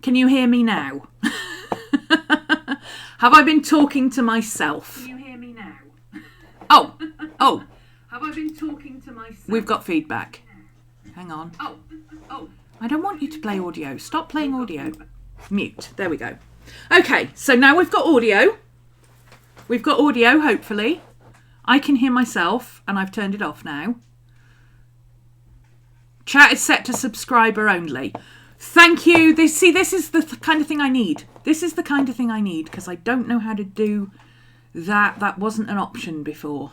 Can you hear me now? Have I been talking to myself? Can you hear me now? Oh. Have I been talking to myself? We've got feedback. Hang on. Oh. I don't want you to play audio. Stop playing audio. Mute. There we go. Okay, so now we've got audio. We've got audio, hopefully. I can hear myself, and I've turned it off now. Chat is set to subscriber only. Thank you. This is the kind of thing I need. This is the kind of thing I need, because I don't know how to do that. That wasn't an option before.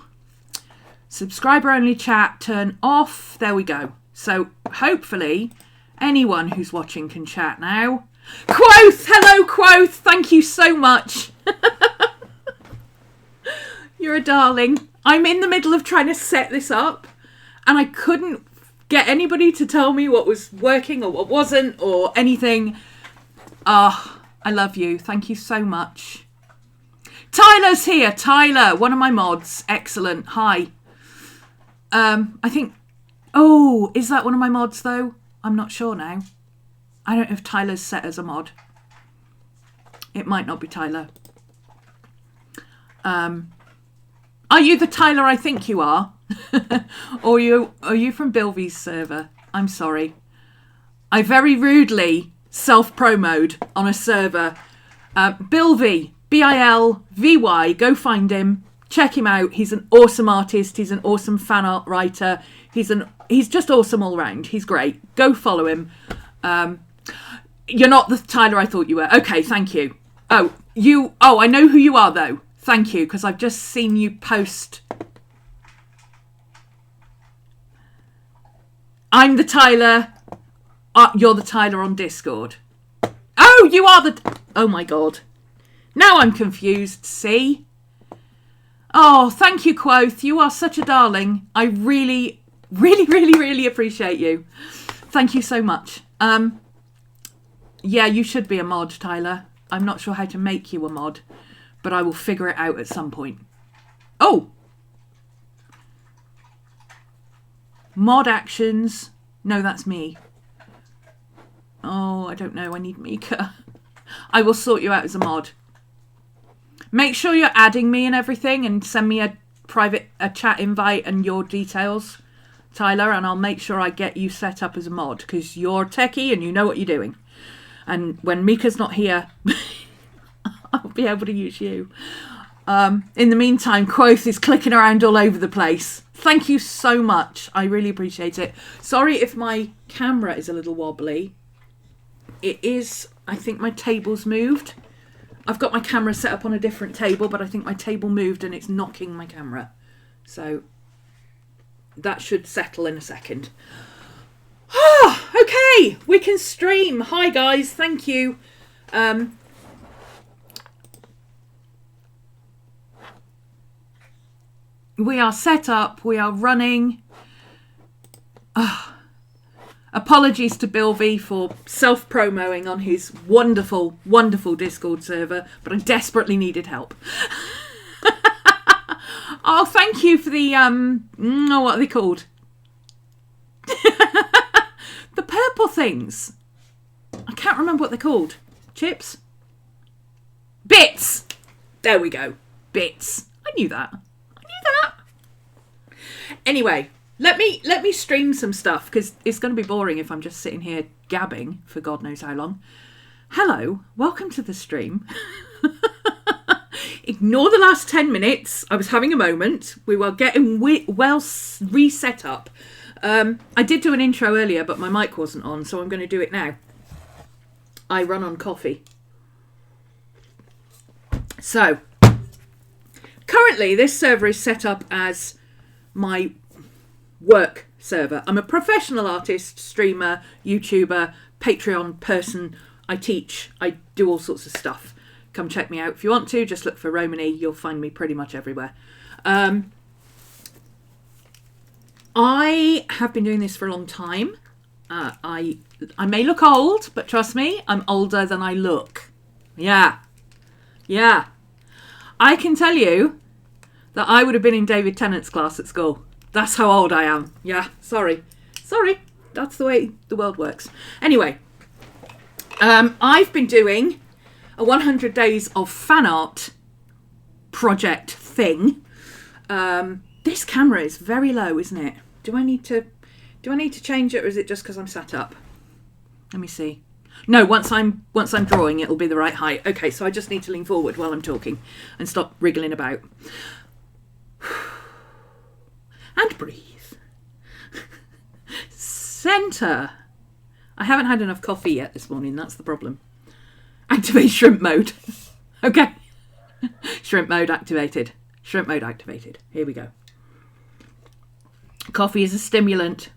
Subscriber only chat, turn off. There we go. So hopefully anyone who's watching can chat now. Quoth! Hello, Quoth! Thank you so much. You're a darling. I'm in the middle of trying to set this up, and I couldn't get anybody to tell me what was working or what wasn't or anything. I love you. Thank you so much. Tyler's here. Tyler, one of my mods. Excellent. Hi. I think... Oh, is that one of my mods, though? I'm not sure now. I don't know if Tyler's set as a mod. It might not be Tyler. Are you the Tyler I think you are? Or are you from Bilvy's server? I'm sorry. I very rudely self-promoed on a server. Bilvy, Bilvy, go find him. Check him out. He's an awesome artist. He's an awesome fan art writer. He's just awesome all round. He's great. Go follow him. You're not the Tyler I thought you were. Okay, thank you. I know who you are though. Thank you, because I've just seen you post. I'm the Tyler. You're the Tyler on Discord. Oh, you are the... Oh my God. Now I'm confused. See? Oh, thank you, Quoth. You are such a darling. I really, really, really, really appreciate you. Thank you so much. Yeah, you should be a mod, Tyler. I'm not sure how to make you a mod, but I will figure it out at some point. Oh! Mod actions. No, that's me. Oh, I don't know. I need Mika. I will sort you out as a mod. Make sure you're adding me and everything, and send me a chat invite and your details, Tyler, and I'll make sure I get you set up as a mod, because you're techie and you know what you're doing. And when Mika's not here, I'll be able to use you. In the meantime, Quoth is clicking around all over the place. Thank you so much. I really appreciate it. Sorry if my camera is a little wobbly. It is. I think my table's moved. I've got my camera set up on a different table, but I think my table moved and it's knocking my camera. So that should settle in a second. Okay, we can stream. Hi guys, thank you. We are set up, we are running. Apologies to Bilvy for self-promoing on his wonderful, wonderful Discord server, but I desperately needed help. Oh, thank you for the, what are they called? The purple things. I can't remember what they're called. Chips? Bits! There we go. Bits. I knew that. Anyway, let me stream some stuff, because it's going to be boring if I'm just sitting here gabbing for God knows how long. Hello, welcome to the stream. Ignore the last 10 minutes. I was having a moment. We were getting well reset up. I did do an intro earlier, but my mic wasn't on, so I'm going to do it now. I run on coffee. So, currently this server is set up as my work server. I'm a professional artist, streamer, YouTuber, Patreon person. I teach. I do all sorts of stuff. Come check me out if you want to. Just look for Romany. You'll find me pretty much everywhere. I have been doing this for a long time. I may look old, but trust me, I'm older than I look. Yeah. I can tell you that I would have been in David Tennant's class at school. That's how old I am. Yeah, sorry. That's the way the world works. Anyway, I've been doing a 100 days of fan art project thing. This camera is very low, isn't it? Do I need to change it, or is it just because I'm sat up? Let me see. No, once I'm drawing, it'll be the right height. Okay, so I just need to lean forward while I'm talking and stop wriggling about. And breathe. Centre. I haven't had enough coffee yet this morning, that's the problem. Activate shrimp mode. Okay. Shrimp mode activated. Shrimp mode activated. Here we go. Coffee is a stimulant.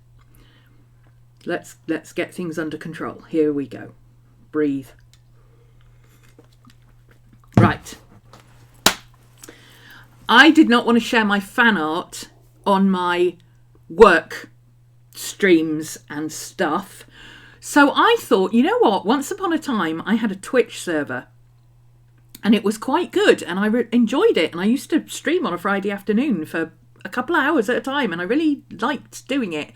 Let's get things under control. Here we go. Breathe. Right. I did not want to share my fan art on my work streams and stuff. So I thought, you know what? Once upon a time, I had a Twitch server. And it was quite good. And I enjoyed it. And I used to stream on a Friday afternoon for a couple of hours at a time. And I really liked doing it.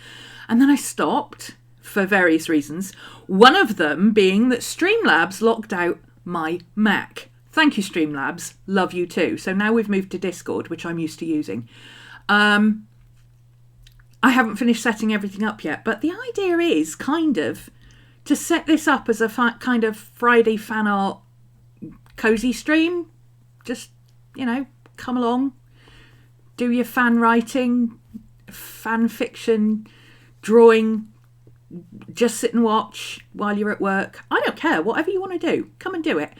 And then I stopped for various reasons. One of them being that Streamlabs locked out my Mac. Thank you, Streamlabs. Love you too. So now we've moved to Discord, which I'm used to using. I haven't finished setting everything up yet. But the idea is kind of to set this up as a kind of Friday fan art cozy stream. Just, you know, come along, do your fan writing, fan fiction, drawing, just sit and watch while you're at work. I don't care, whatever you want to do, come and do it.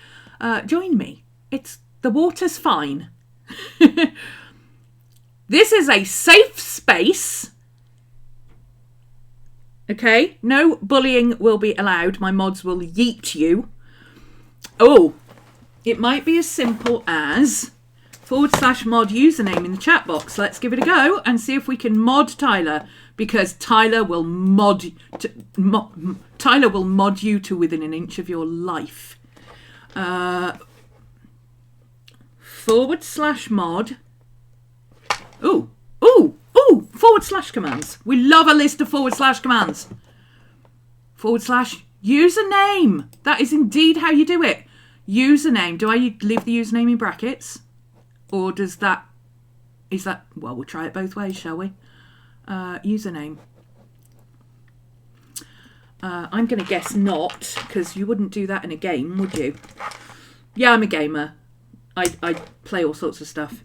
Join me. The water's fine. This is a safe space. Okay, no bullying will be allowed. My mods will yeet you. Oh, it might be as simple as /mod username in the chat box. Let's give it a go and see if we can mod Tyler, because Tyler will mod you to within an inch of your life. /mod. / commands. We love a list of / commands. / username. That is indeed how you do it. Username. Do I leave the username in brackets? Or is that, well, we'll try it both ways, shall we? Username. I'm going to guess not, because you wouldn't do that in a game, would you? Yeah, I'm a gamer. I play all sorts of stuff.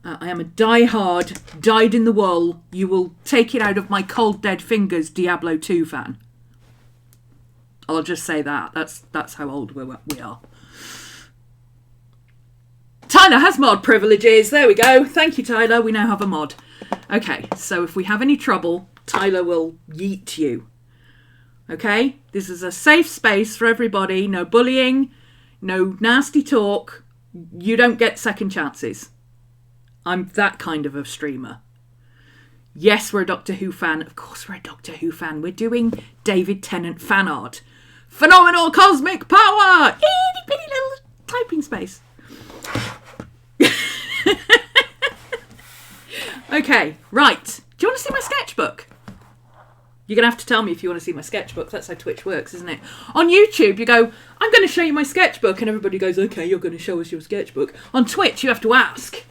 I am a die-hard, dyed-in-the-wool, you will take it out of my cold dead fingers Diablo 2 fan. I'll just say that. That's how old we are. Tyler has mod privileges. There we go. Thank you, Tyler. We now have a mod. Okay, so if we have any trouble, Tyler will yeet you. Okay? This is a safe space for everybody. No bullying. No nasty talk. You don't get second chances. I'm that kind of a streamer. Yes, we're a Doctor Who fan. Of course we're a Doctor Who fan. We're doing David Tennant fan art. Phenomenal cosmic power! Itty bitty little typing space. Okay, right. Do you want to see my sketchbook? You're going to have to tell me if you want to see my sketchbook. That's how Twitch works, isn't it? On YouTube, you go, I'm going to show you my sketchbook. And everybody goes, okay, you're going to show us your sketchbook. On Twitch, you have to ask.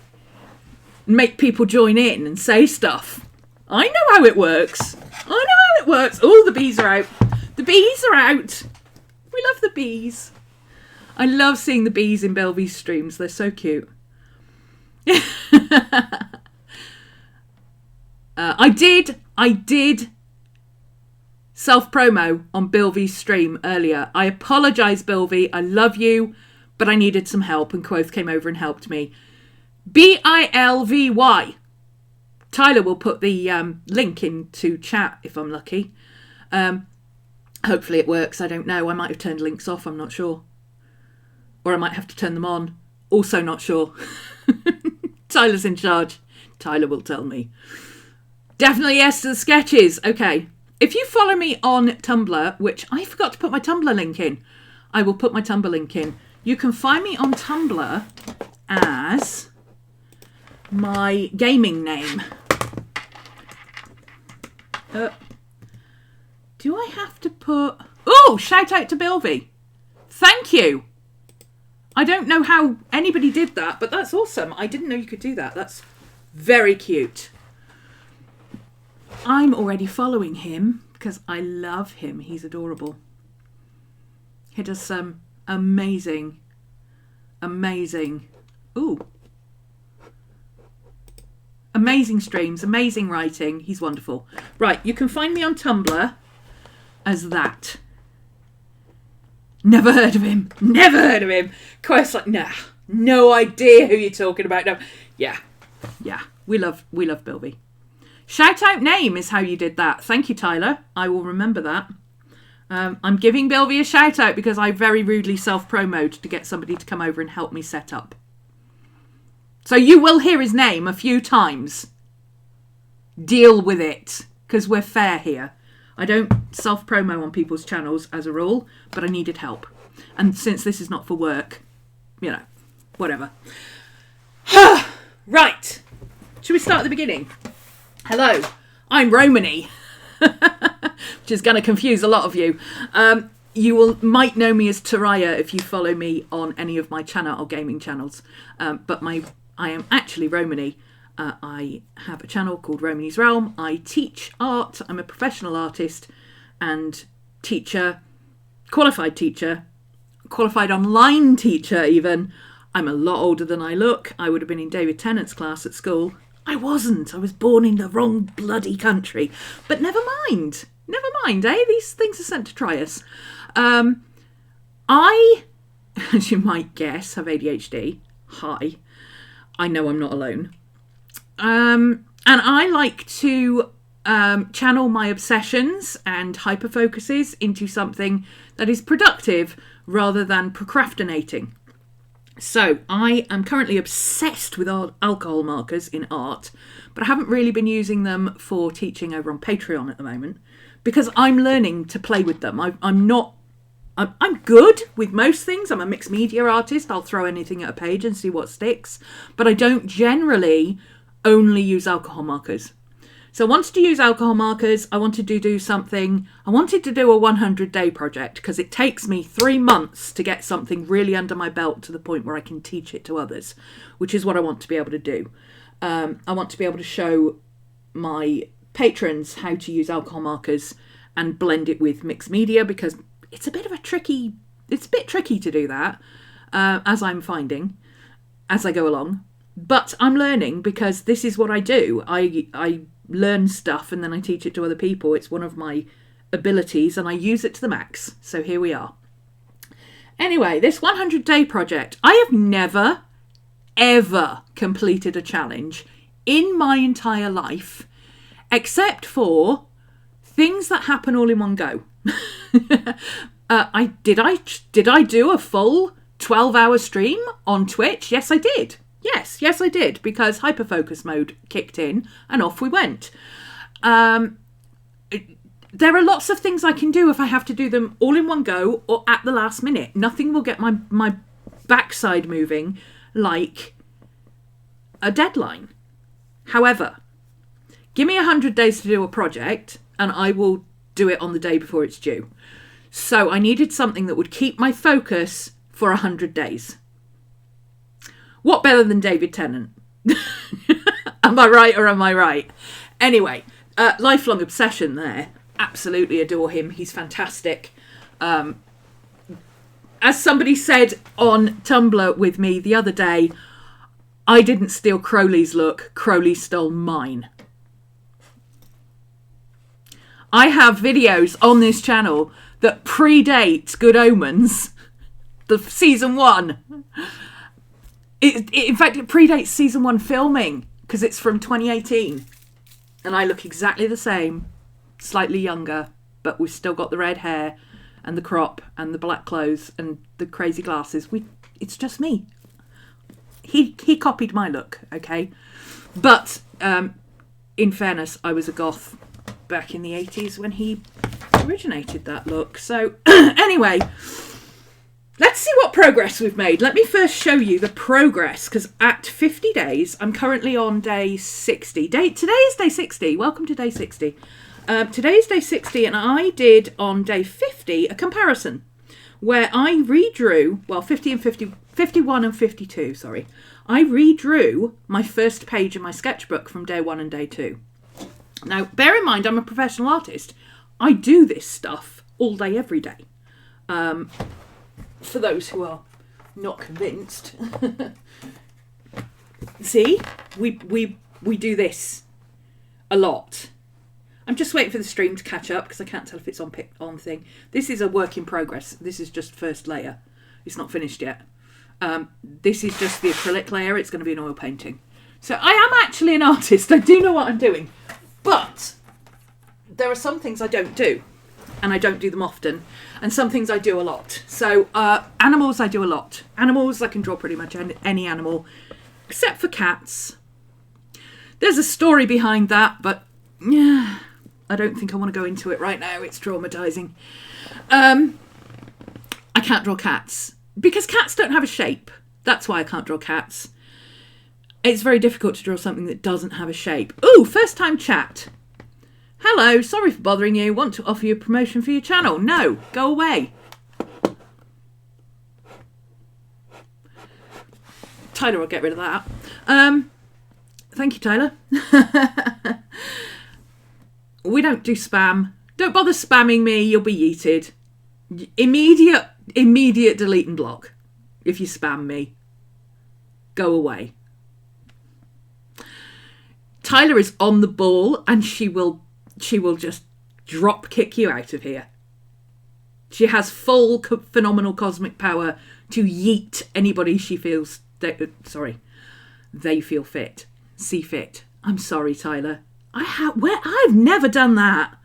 Make people join in and say stuff. I know how it works. Oh, the bees are out. The bees are out. We love the bees. I love seeing the bees in Belvy's streams. They're so cute. I did self-promo on Bilvy's stream earlier. I apologise, Bilvy. I love you, but I needed some help, and Quoth came over and helped me. Bilvy. Tyler will put the link into chat if I'm lucky. Hopefully it works. I don't know. I might have turned links off. I'm not sure. Or I might have to turn them on. Also not sure. Tyler's in charge. Tyler will tell me. Definitely yes to the sketches. Okay. If you follow me on Tumblr, which I forgot to put my Tumblr link in, I will put my Tumblr link in. You can find me on Tumblr as my gaming name. Do I have to put... Oh, shout out to Bilby. Thank you. I don't know how anybody did that, but that's awesome. I didn't know you could do that. That's very cute. I'm already following him because I love him. He's adorable. He does some amazing, amazing streams, amazing writing. He's wonderful. Right, you can find me on Tumblr as that. Never heard of him. Never heard of him. Quest like, nah, no idea who you're talking about. No, yeah, we love Bilby. Shout out name is how you did that. Thank you, Tyler. I will remember that. I'm giving Bilby a shout out because I very rudely self-promoted to get somebody to come over and help me set up. So you will hear his name a few times. Deal with it, because we're fair here. I don't self-promo on people's channels as a rule, but I needed help. And since this is not for work, you know, whatever. Right. Should we start at the beginning? Hello, I'm Romany, which is going to confuse a lot of you. You might know me as Taraya if you follow me on any of my channel or gaming channels. But I am actually Romany. I have a channel called RhomanysRealm. I teach art. I'm a professional artist and teacher, qualified online teacher even. I'm a lot older than I look. I would have been in David Tennant's class at school. I wasn't. I was born in the wrong bloody country. But never mind. Never mind, eh? These things are sent to try us. I, as you might guess, have ADHD. Hi. I know I'm not alone. And I like to channel my obsessions and hyperfocuses into something that is productive rather than procrastinating. So I am currently obsessed with alcohol markers in art, but I haven't really been using them for teaching over on Patreon at the moment because I'm learning to play with them. I'm good with most things. I'm a mixed media artist. I'll throw anything at a page and see what sticks, but I don't generally only use alcohol markers. So I wanted to use alcohol markers. I wanted to do something. I wanted to do a 100-day project because it takes me 3 months to get something really under my belt to the point where I can teach it to others, which is what I want to be able to do. I want to be able to show my patrons how to use alcohol markers and blend it with mixed media because it's a bit tricky to do that, as I'm finding as I go along. But I'm learning because this is what I do. I learn stuff and then I teach it to other people. It's one of my abilities and I use it to the max. So here we are. Anyway, this 100-day project. I have never, ever completed a challenge in my entire life except for things that happen all in one go. Did I do a full 12-hour stream on Twitch? Yes, I did. Yes, I did, because hyperfocus mode kicked in and off we went. There are lots of things I can do if I have to do them all in one go or at the last minute. Nothing will get my backside moving like a deadline. However, give me 100 days to do a project and I will do it on the day before it's due. So I needed something that would keep my focus for 100 days. What better than David Tennant? Am I right or am I right? Anyway, lifelong obsession there. Absolutely adore him. He's fantastic. As somebody said on Tumblr with me the other day, I didn't steal Crowley's look. Crowley stole mine. I have videos on this channel that predate Good Omens, the season 1. In fact, it predates season 1 filming because it's from 2018. And I look exactly the same, slightly younger, but we've still got the red hair and the crop and the black clothes and the crazy glasses. It's just me. He copied my look, okay? But in fairness, I was a goth back in the 80s when he originated that look. So anyway, let's see what progress we've made. Let me first show you the progress, because at 50 days, I'm currently on day 60. Today is day 60. Welcome to day 60. Today's day 60, and I did on day 50 a comparison where I redrew, well, 50 and 50, 51 and 52, sorry. I redrew my first page in my sketchbook from day 1 and day 2. Now, bear in mind, I'm a professional artist. I do this stuff all day, every day. For those who are not convinced. See, we do this a lot. I'm just waiting for the stream to catch up because I can't tell if it's on thing. This is a work in progress. This is just first layer. It's not finished yet. This is just the acrylic layer. It's going to be an oil painting. So I am actually an artist. I do know what I'm doing. But there are some things I don't do. And I don't do them often. And some things I do a lot. So animals I do a lot. Animals, I can draw pretty much any animal. Except for cats. There's a story behind that. But yeah, I don't think I want to go into it right now. It's traumatizing. I can't draw cats. Because cats don't have a shape. That's why I can't draw cats. It's very difficult to draw something that doesn't have a shape. Ooh, first time chat. Hello, sorry for bothering you. Want to offer you a promotion for your channel? No, go away. Tyler will get rid of that. Thank you, Tyler. We don't do spam. Don't bother spamming me. You'll be yeeted. Immediate delete and block if you spam me. Go away. Tyler is on the ball and she will just drop kick you out of here. She has full phenomenal cosmic power to yeet anybody she feels they feel fit. See fit. I'm sorry, Tyler. I've never done that.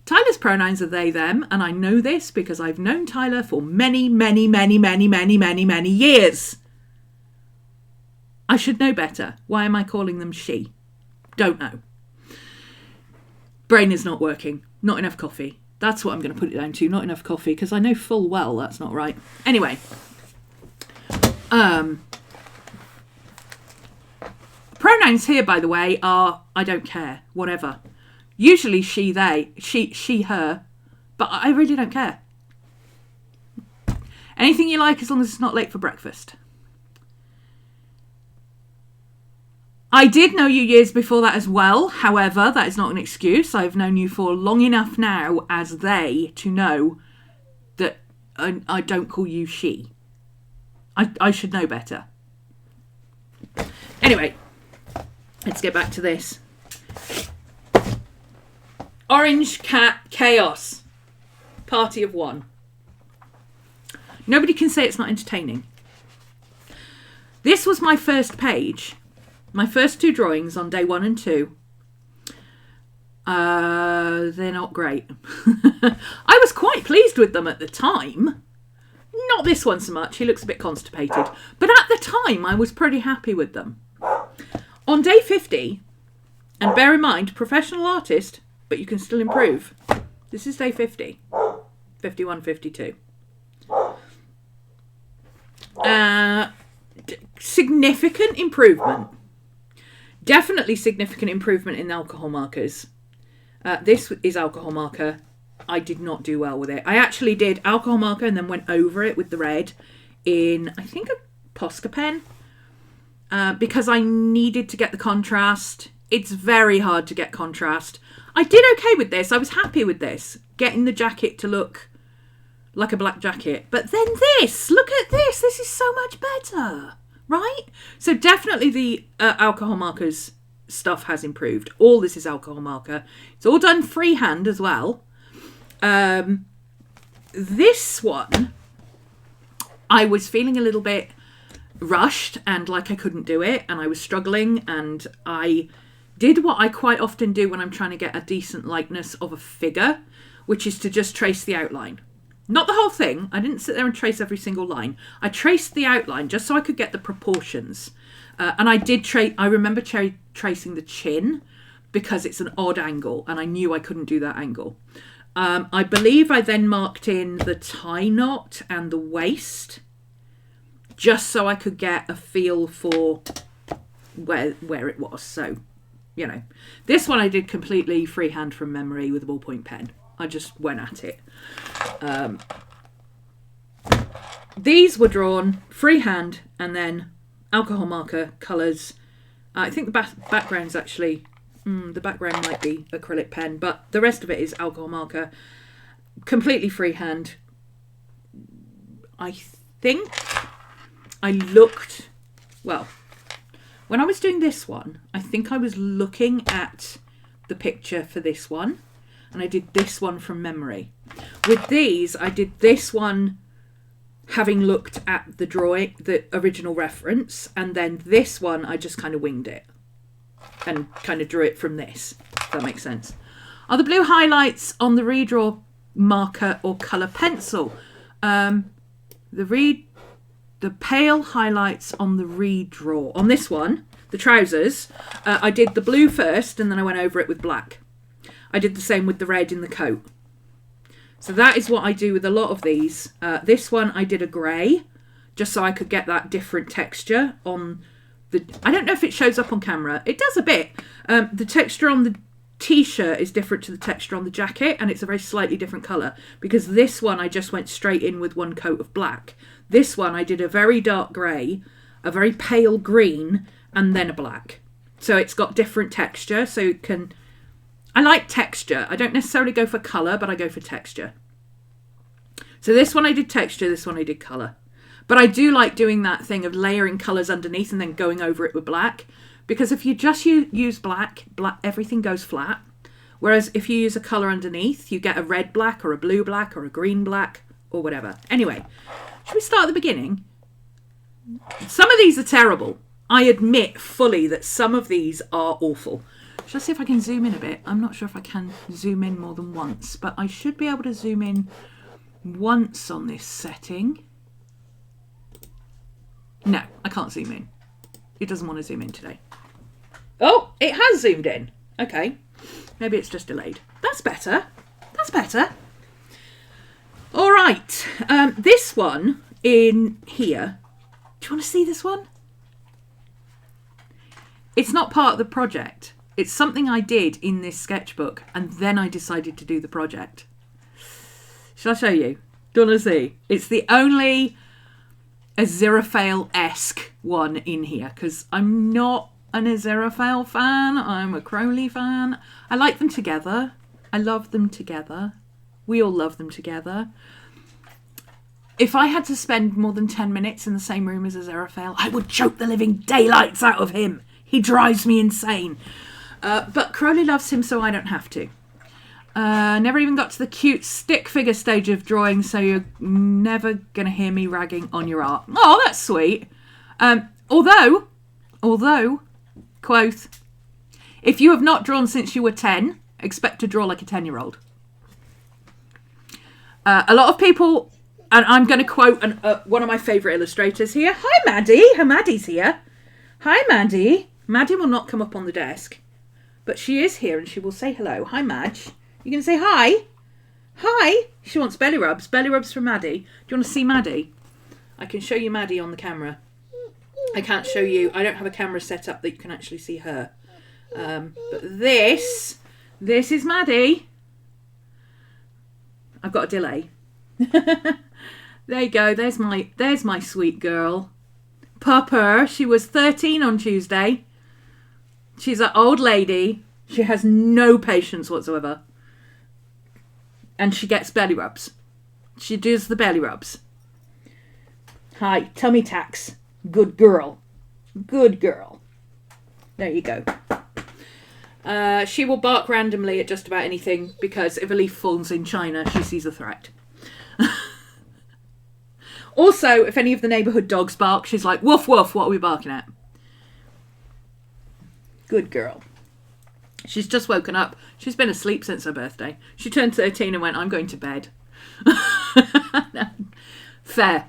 Tyler's pronouns are they, them, and I know this because I've known Tyler for many, many, many, many, many, many, many years. I should know better. Why am I calling them she? Don't know. Brain is not working. Not enough coffee. That's what I'm going to put it down to. Not enough coffee, because I know full well that's not right. Anyway. Pronouns here, by the way, are I don't care. Whatever. Usually she, they, she, her, but I really don't care. Anything you like as long as it's not late for breakfast. I did know you years before that as well. However, that is not an excuse. I've known you for long enough now as they to know that I don't call you she. I should know better. Anyway, let's get back to this. Orange Cat Chaos. Party of one. Nobody can say it's not entertaining. This was my first page. My first 2 drawings on day 1 and 2. They're not great. I was quite pleased with them at the time. Not this one so much. He looks a bit constipated. But at the time, I was pretty happy with them. On day 50, and bear in mind, professional artist, but you can still improve. This is day 50. 51, 52. Significant improvement. Definitely significant improvement in alcohol markers. This is alcohol marker. I did not do well with it. I actually did alcohol marker and then went over it with the red in, I think, a Posca pen. Because I needed to get the contrast. It's very hard to get contrast. I did okay with this. I was happy with this. Getting the jacket to look like a black jacket. But then this. Look at this. This is so much better. Right? So definitely the alcohol markers stuff has improved. All this is alcohol marker. It's all done freehand as well. This one, I was feeling a little bit rushed and like I couldn't do it. And I was struggling. And I did what I quite often do when I'm trying to get a decent likeness of a figure, which is to just trace the outline. Not the whole thing. I didn't sit there and trace every single line. I traced the outline just so I could get the proportions. And I did I remember tracing the chin because it's an odd angle and I knew I couldn't do that angle. I believe I then marked in the tie knot and the waist just so I could get a feel for where it was. So, you know. This one I did completely freehand from memory with a ballpoint pen. I just went at it. These were drawn freehand and then alcohol marker, colours. I think the background's actually... the background might be acrylic pen, but the rest of it is alcohol marker. Completely freehand. I think I looked... Well, when I was doing this one, I think I was looking at the picture for this one. And I did this one from memory. With these, I did this one having looked at the drawing, the original reference. And then this one, I just kind of winged it. And kind of drew it from this, if that makes sense. Are the blue highlights on the redraw marker or colour pencil? The pale highlights on the redraw. On this one, the trousers, I did the blue first and then I went over it with black. I did the same with the red in the coat. So that is what I do with a lot of these. This one I did a grey, just so I could get that different texture on the... I don't know if it shows up on camera. It does a bit. The texture on the t-shirt is different to the texture on the jacket, and it's a very slightly different colour, because this one I just went straight in with one coat of black. This one I did a very dark grey, a very pale green, and then a black. So it's got different texture, so it can... I like texture. I don't necessarily go for colour, but I go for texture. So this one I did texture, this one I did colour. But I do like doing that thing of layering colours underneath and then going over it with black. Because if you just use black, everything goes flat. Whereas if you use a colour underneath, you get a red black or a blue black or a green black or whatever. Anyway, should we start at the beginning? Some of these are terrible. I admit fully that some of these are awful. Shall I see if I can zoom in a bit? I'm not sure if I can zoom in more than once, but I should be able to zoom in once on this setting. No, I can't zoom in. It doesn't want to zoom in today. Oh, it has zoomed in. Okay. Maybe it's just delayed. That's better. That's better. All right. This one in here. Do you want to see this one? It's not part of the project. It's something I did in this sketchbook, and then I decided to do the project. Shall I show you? Do you want to see? It's the only Aziraphale-esque one in here, because I'm not an Aziraphale fan. I'm a Crowley fan. I like them together. I love them together. We all love them together. If I had to spend more than 10 minutes in the same room as Aziraphale, I would choke the living daylights out of him. He drives me insane. But Crowley loves him, so I don't have to. Never even got to the cute stick figure stage of drawing, so you're never going to hear me ragging on your art. Oh, that's sweet. Although, quote, if you have not drawn since you were 10, expect to draw like a 10-year-old. A lot of people, and I'm going to quote one of my favourite illustrators here. Hi, Maddie. Maddie's here. Hi, Maddie. Maddie will not come up on the desk, but she is here and she will say hello. Hi, Madge. You going to say hi? Hi. She wants belly rubs. Belly rubs from Maddie. Do you want to see Maddie? I can show you Maddie on the camera. I can't show you. I don't have a camera set up that you can actually see her. But this is Maddie. I've got a delay. There you go. There's my sweet girl. Pupper. She was 13 on Tuesday. She's an old lady. She has no patience whatsoever. And she gets belly rubs. She does the belly rubs. Hi, tummy tax. Good girl. Good girl. There you go. She will bark randomly at just about anything because if a leaf falls in China, she sees a threat. Also, if any of the neighbourhood dogs bark, she's like, woof, woof, what are we barking at? Good girl. She's just woken up. She's been asleep since her birthday. She turned 13 and went, I'm going to bed. Fair.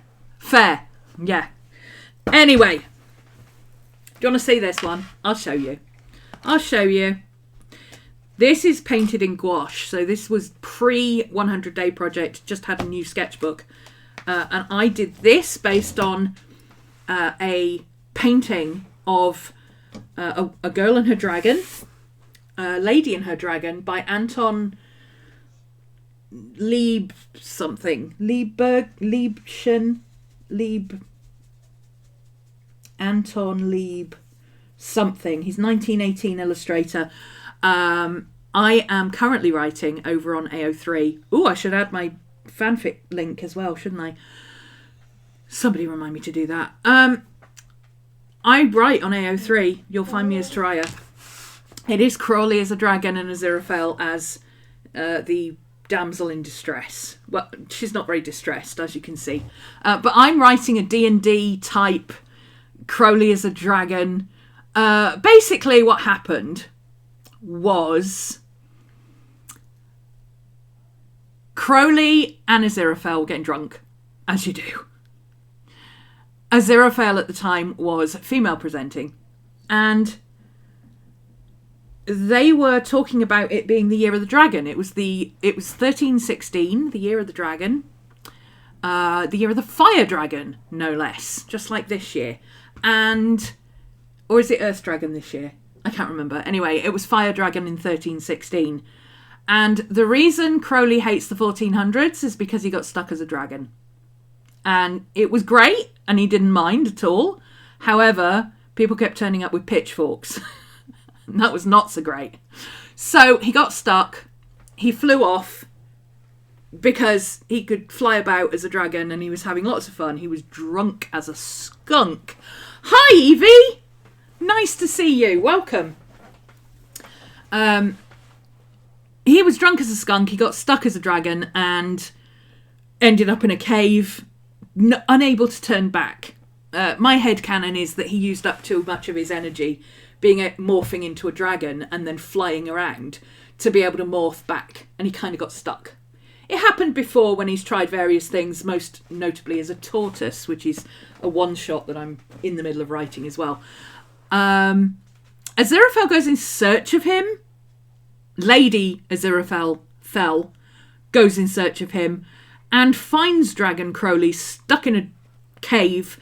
Yeah. Anyway. Do you want to see this one? I'll show you. This is painted in gouache. So this was pre-100 Day Project. Just had a new sketchbook. And I did this based on a painting of a girl and her dragon. Lady and Her Dragon by Anton Lieb something. Anton Lieb something. He's 1918 illustrator. I am currently writing over on AO3. Oh, I should add my fanfic link as well, shouldn't I? Somebody remind me to do that. I write on AO3. You'll find me as Taraya. It is Crawley as a dragon and Aziraphale as the damsel in distress. Well, she's not very distressed, as you can see. But I'm writing a D&D type Crowley as a dragon. Basically what happened was Crowley and Aziraphale were getting drunk, as you do. Aziraphale at the time was female presenting, and they were talking about it being the year of the dragon. It was 1316, the year of the dragon, the year of the fire dragon, no less, just like this year. Or is it Earth Dragon this year? I can't remember. Anyway, it was Fire Dragon in 1316. And the reason Crowley hates the 1400s is because he got stuck as a dragon. And it was great, and he didn't mind at all. However, people kept turning up with pitchforks. And that was not so great. So he got stuck. He flew off because he could fly about as a dragon, and he was having lots of fun. He was drunk as a skunk. Hi, Evie! Nice to see you. Welcome. He was drunk as a skunk. He got stuck as a dragon and ended up in a cave, unable to turn back. My headcanon is that he used up too much of his energy morphing into a dragon and then flying around to be able to morph back, and he kind of got stuck. It happened before when he's tried various things, most notably as a tortoise, which is a one-shot that I'm in the middle of writing as well. Aziraphale goes in search of him. Lady Aziraphale goes in search of him and finds Dragon Crowley stuck in a cave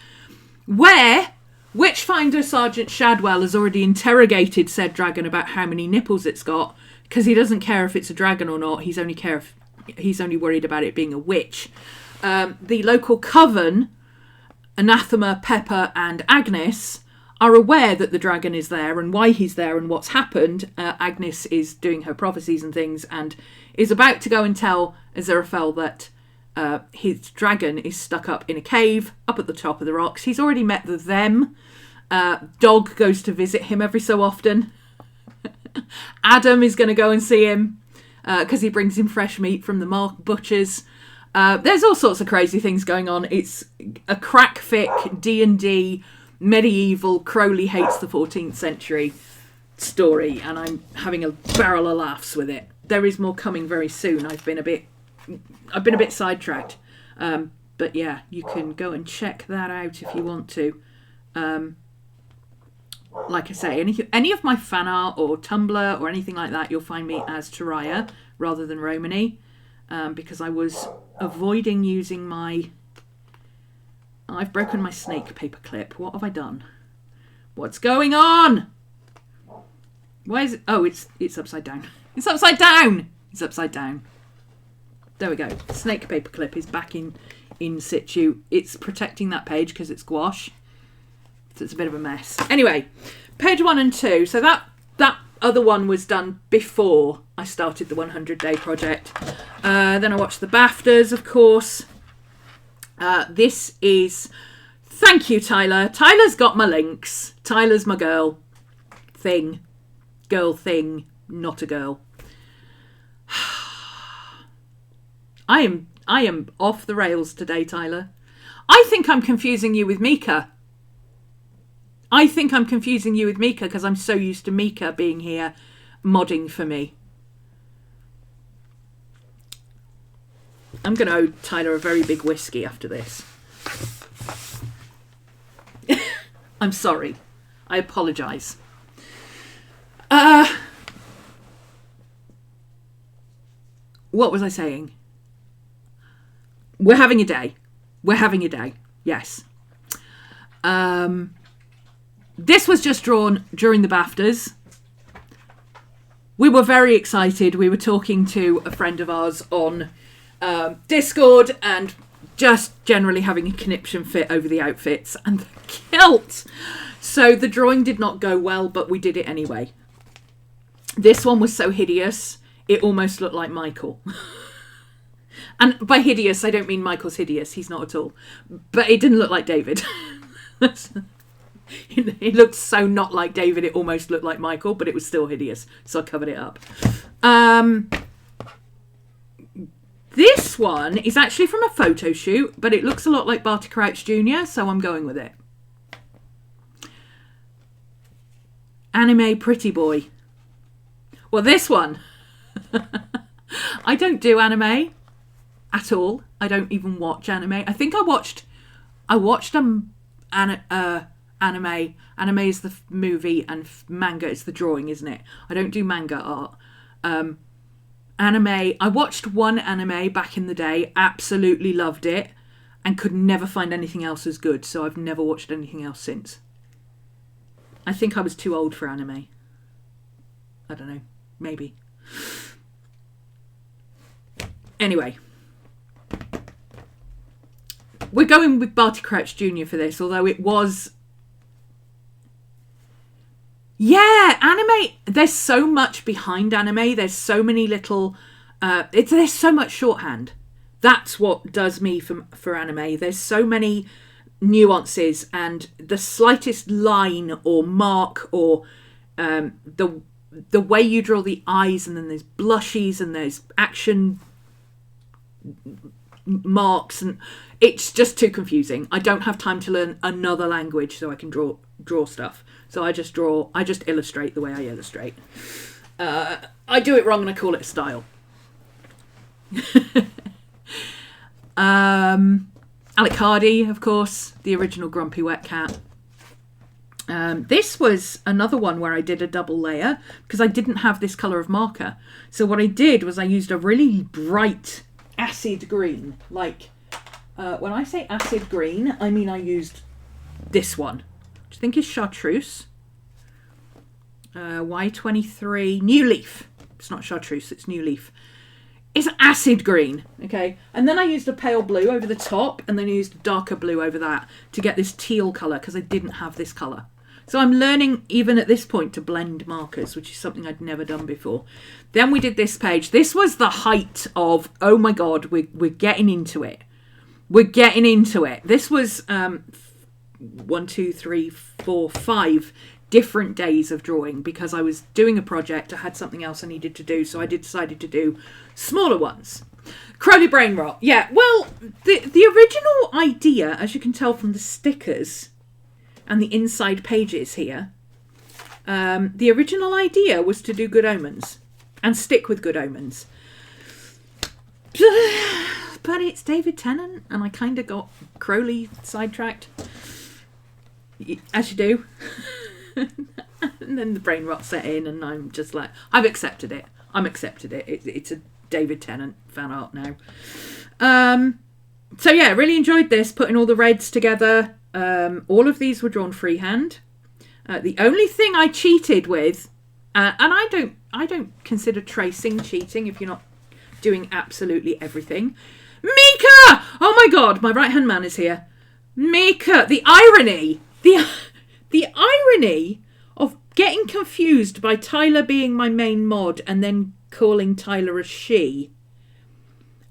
where Witchfinder Sergeant Shadwell has already interrogated said dragon about how many nipples it's got, because he doesn't care if it's a dragon or not. He's only worried about it being a witch. The local coven, Anathema, Pepper and Agnes, are aware that the dragon is there and why he's there and what's happened. Agnes is doing her prophecies and things and is about to go and tell Aziraphale that his dragon is stuck up in a cave up at the top of the rocks. He's already met them. Dog goes to visit him every so often. Adam is going to go and see him because he brings him fresh meat from the butchers. There's all sorts of crazy things going on. It's a crack-fic D&D medieval Crowley hates the 14th century story, and I'm having a barrel of laughs with it. There is more coming very soon. I've been a bit sidetracked, but yeah, you can go and check that out if you want to. Like I say, any of my fan art or Tumblr or anything like that, you'll find me as Taraya rather than Romany, because I was avoiding using my... I've broken my snake paper clip. What have I done? What's going on? Why is it... Oh, it's upside down. It's upside down! It's upside down. There we go. Snake paper clip is back in situ. It's protecting that page because it's gouache. So it's a bit of a mess. Anyway, page 1 and 2. So that other one was done before I started the 100-day project. Then I watched the BAFTAs, of course. This is... Thank you, Tyler. Tyler's got my links. Tyler's my girl thing. Girl thing, not a girl. I am off the rails today, Tyler. I think I'm confusing you with Mika. Because I'm so used to Mika being here modding for me. I'm going to owe Tyler a very big whiskey after this. I'm sorry. I apologise. What was I saying? We're having a day. Yes. This was just drawn during the BAFTAs. we were very excited. We were talking to a friend of ours on Discord and just generally having a conniption fit over the outfits and the kilt. So the drawing did not go well, but we did it anyway. This one was so hideous, it almost looked like Michael. And by hideous, I don't mean Michael's hideous. He's not at all. But it didn't look like David. It looked so not like David, it almost looked like Michael, but it was still hideous. So I covered it up. This one is actually from a photo shoot, but it looks a lot like Barty Crouch Jr., so I'm going with it. Anime Pretty Boy. Well, this one. I don't do anime at all. I don't even watch anime. I think I watched anime. Anime is the movie and manga is the drawing, isn't it? I don't do manga art. Anime, I watched one anime back in the day, absolutely loved it, and could never find anything else as good, so I've never watched anything else since. I think I was too old for anime. I don't know, maybe. Anyway. We're going with Barty Crouch Jr. for this, although it was... Yeah, anime, there's so much behind anime. There's so many little... there's so much shorthand. That's what does me for anime. There's so many nuances, and the slightest line or mark or the way you draw the eyes, and then there's blushes and there's action marks, and it's just too confusing. I don't have time to learn another language so I can draw stuff. So I just illustrate the way I illustrate. I do it wrong and I call it a style. Alec Hardy, of course, the original Grumpy Wet Cat. This was another one where I did a double layer because I didn't have this colour of marker. So what I did was I used a really bright acid green. Like, when I say acid green, I mean I used this one, which I think is chartreuse. Y23 New Leaf. It's not chartreuse, it's New Leaf. It's acid green, okay? And then I used a pale blue over the top, and then I used a darker blue over that to get this teal colour, because I didn't have this colour. So I'm learning, even at this point, to blend markers, which is something I'd never done before. Then we did this page. This was the height of, oh my God, we're getting into it. We're getting into it. This was 1, 2, 3, 4, 5 different days of drawing because I was doing a project. I had something else I needed to do, so I decided to do smaller ones. Crowley brain rot. Yeah, well, the original idea, as you can tell from the stickers and the inside pages here, the original idea was to do Good Omens and stick with Good Omens. But it's David Tennant, and I kind of got Crowley sidetracked, as you do. And then the brain rot set in, and I'm just like, I've accepted it. It's a David Tennant fan art now. So yeah, really enjoyed this, putting all the reds together. All of these were drawn freehand. The only thing I cheated with, and I don't consider tracing cheating if you're not doing absolutely everything. Mika! Oh my God, my right hand man is here. Mika, the irony of getting confused by Tyler being my main mod and then calling Tyler a she,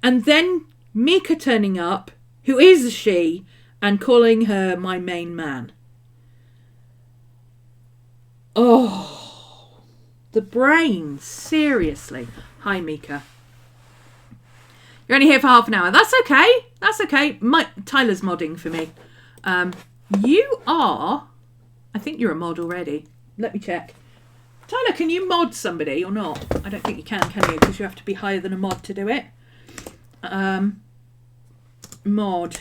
and then Mika turning up, who is a she, and calling her my main man. Oh, the brain, seriously. Hi, Mika. You're only here for half an hour. That's okay. Tyler's modding for me. You are... I think you're a mod already. Let me check. Tyler, can you mod somebody or not? I don't think you can you? Because you have to be higher than a mod to do it. Mod.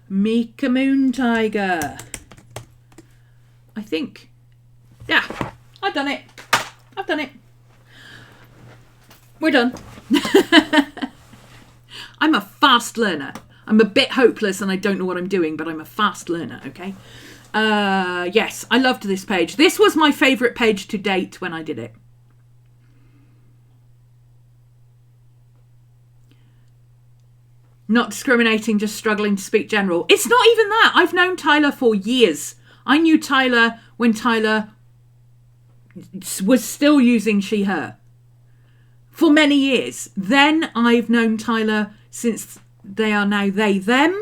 Mika Moon Tiger. I think. Yeah, I've done it. We're done. I'm a fast learner. I'm a bit hopeless and I don't know what I'm doing, but I'm a fast learner, okay? Yes, I loved this page. This was my favourite page to date when I did it. Not discriminating, just struggling to speak general. It's not even that. I've known Tyler for years. I knew Tyler when Tyler was still using she, her. For many years. Then I've known Tyler since they are now they, them.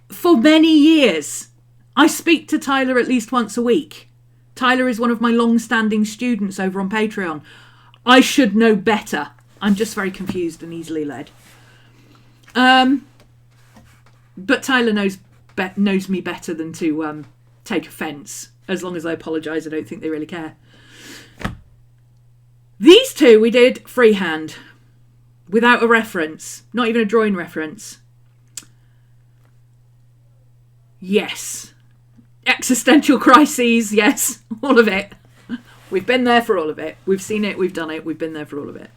For many years. I speak to Tyler at least once a week. Tyler is one of my long-standing students over on Patreon. I should know better. I'm just very confused and easily led. But Tyler knows me better than to take offence. As long as I apologise, I don't think they really care. These two we did freehand. Without a reference. Not even a drawing reference. Yes. Existential crises, yes. All of it. We've been there for all of it. We've seen it, we've done it, we've been there for all of it.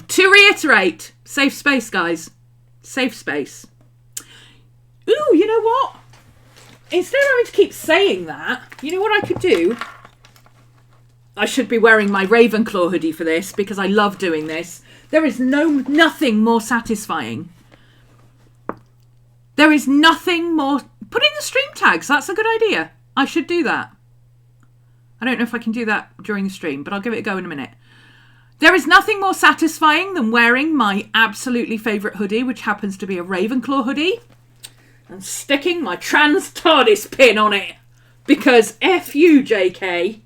To reiterate, safe space, guys. Safe space. Ooh, you know what? Instead of having to keep saying that, you know what I could do? I should be wearing my Ravenclaw hoodie for this because I love doing this. There is nothing more satisfying. There is nothing more... Put in the stream tags. That's a good idea. I should do that. I don't know if I can do that during the stream, but I'll give it a go in a minute. There is nothing more satisfying than wearing my absolutely favourite hoodie, which happens to be a Ravenclaw hoodie, and sticking my trans TARDIS pin on it. Because F you, JK.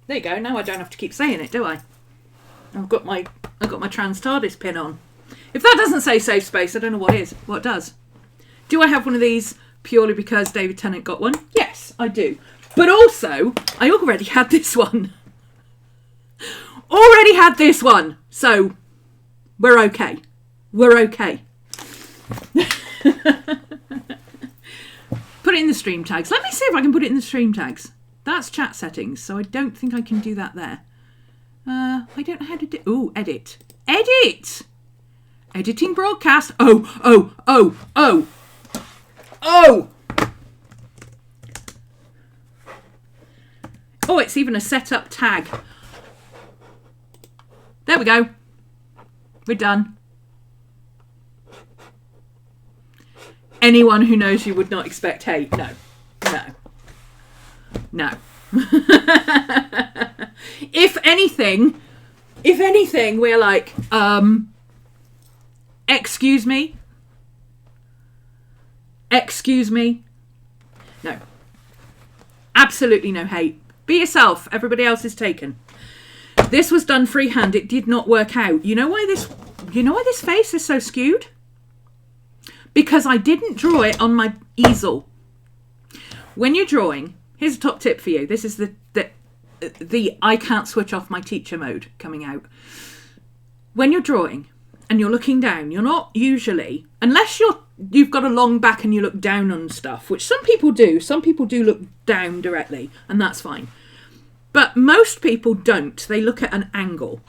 There you go. Now I don't have to keep saying it, do I? I've got my trans TARDIS pin on. If that doesn't say safe space, I don't know what is. What does? Do I have one of these purely because David Tennant got one? Yes, I do. But also, I already had this one. Already had this one. So, we're okay. We're okay. Put it in the stream tags. Let me see if I can put it in the stream tags. That's chat settings, so I don't think I can do that there. I don't know how to do... Ooh, edit. Edit! Editing broadcast. Oh! Oh, it's even a setup tag. There we go. We're done. Anyone who knows you would not expect hate. No. If anything, we're like, excuse me. No. Absolutely no hate. Be yourself. Everybody else is taken. This was done freehand. It did not work out. You know why this face is so skewed? Because I didn't draw it on my easel. When you're drawing, here's a top tip for you. This is the I can't switch off my teacher mode coming out. When you're drawing and you're looking down, you're not usually, unless you've got a long back and you look down on stuff, which some people do. Some people do look down directly, and that's fine. But most people don't. They look at an angle,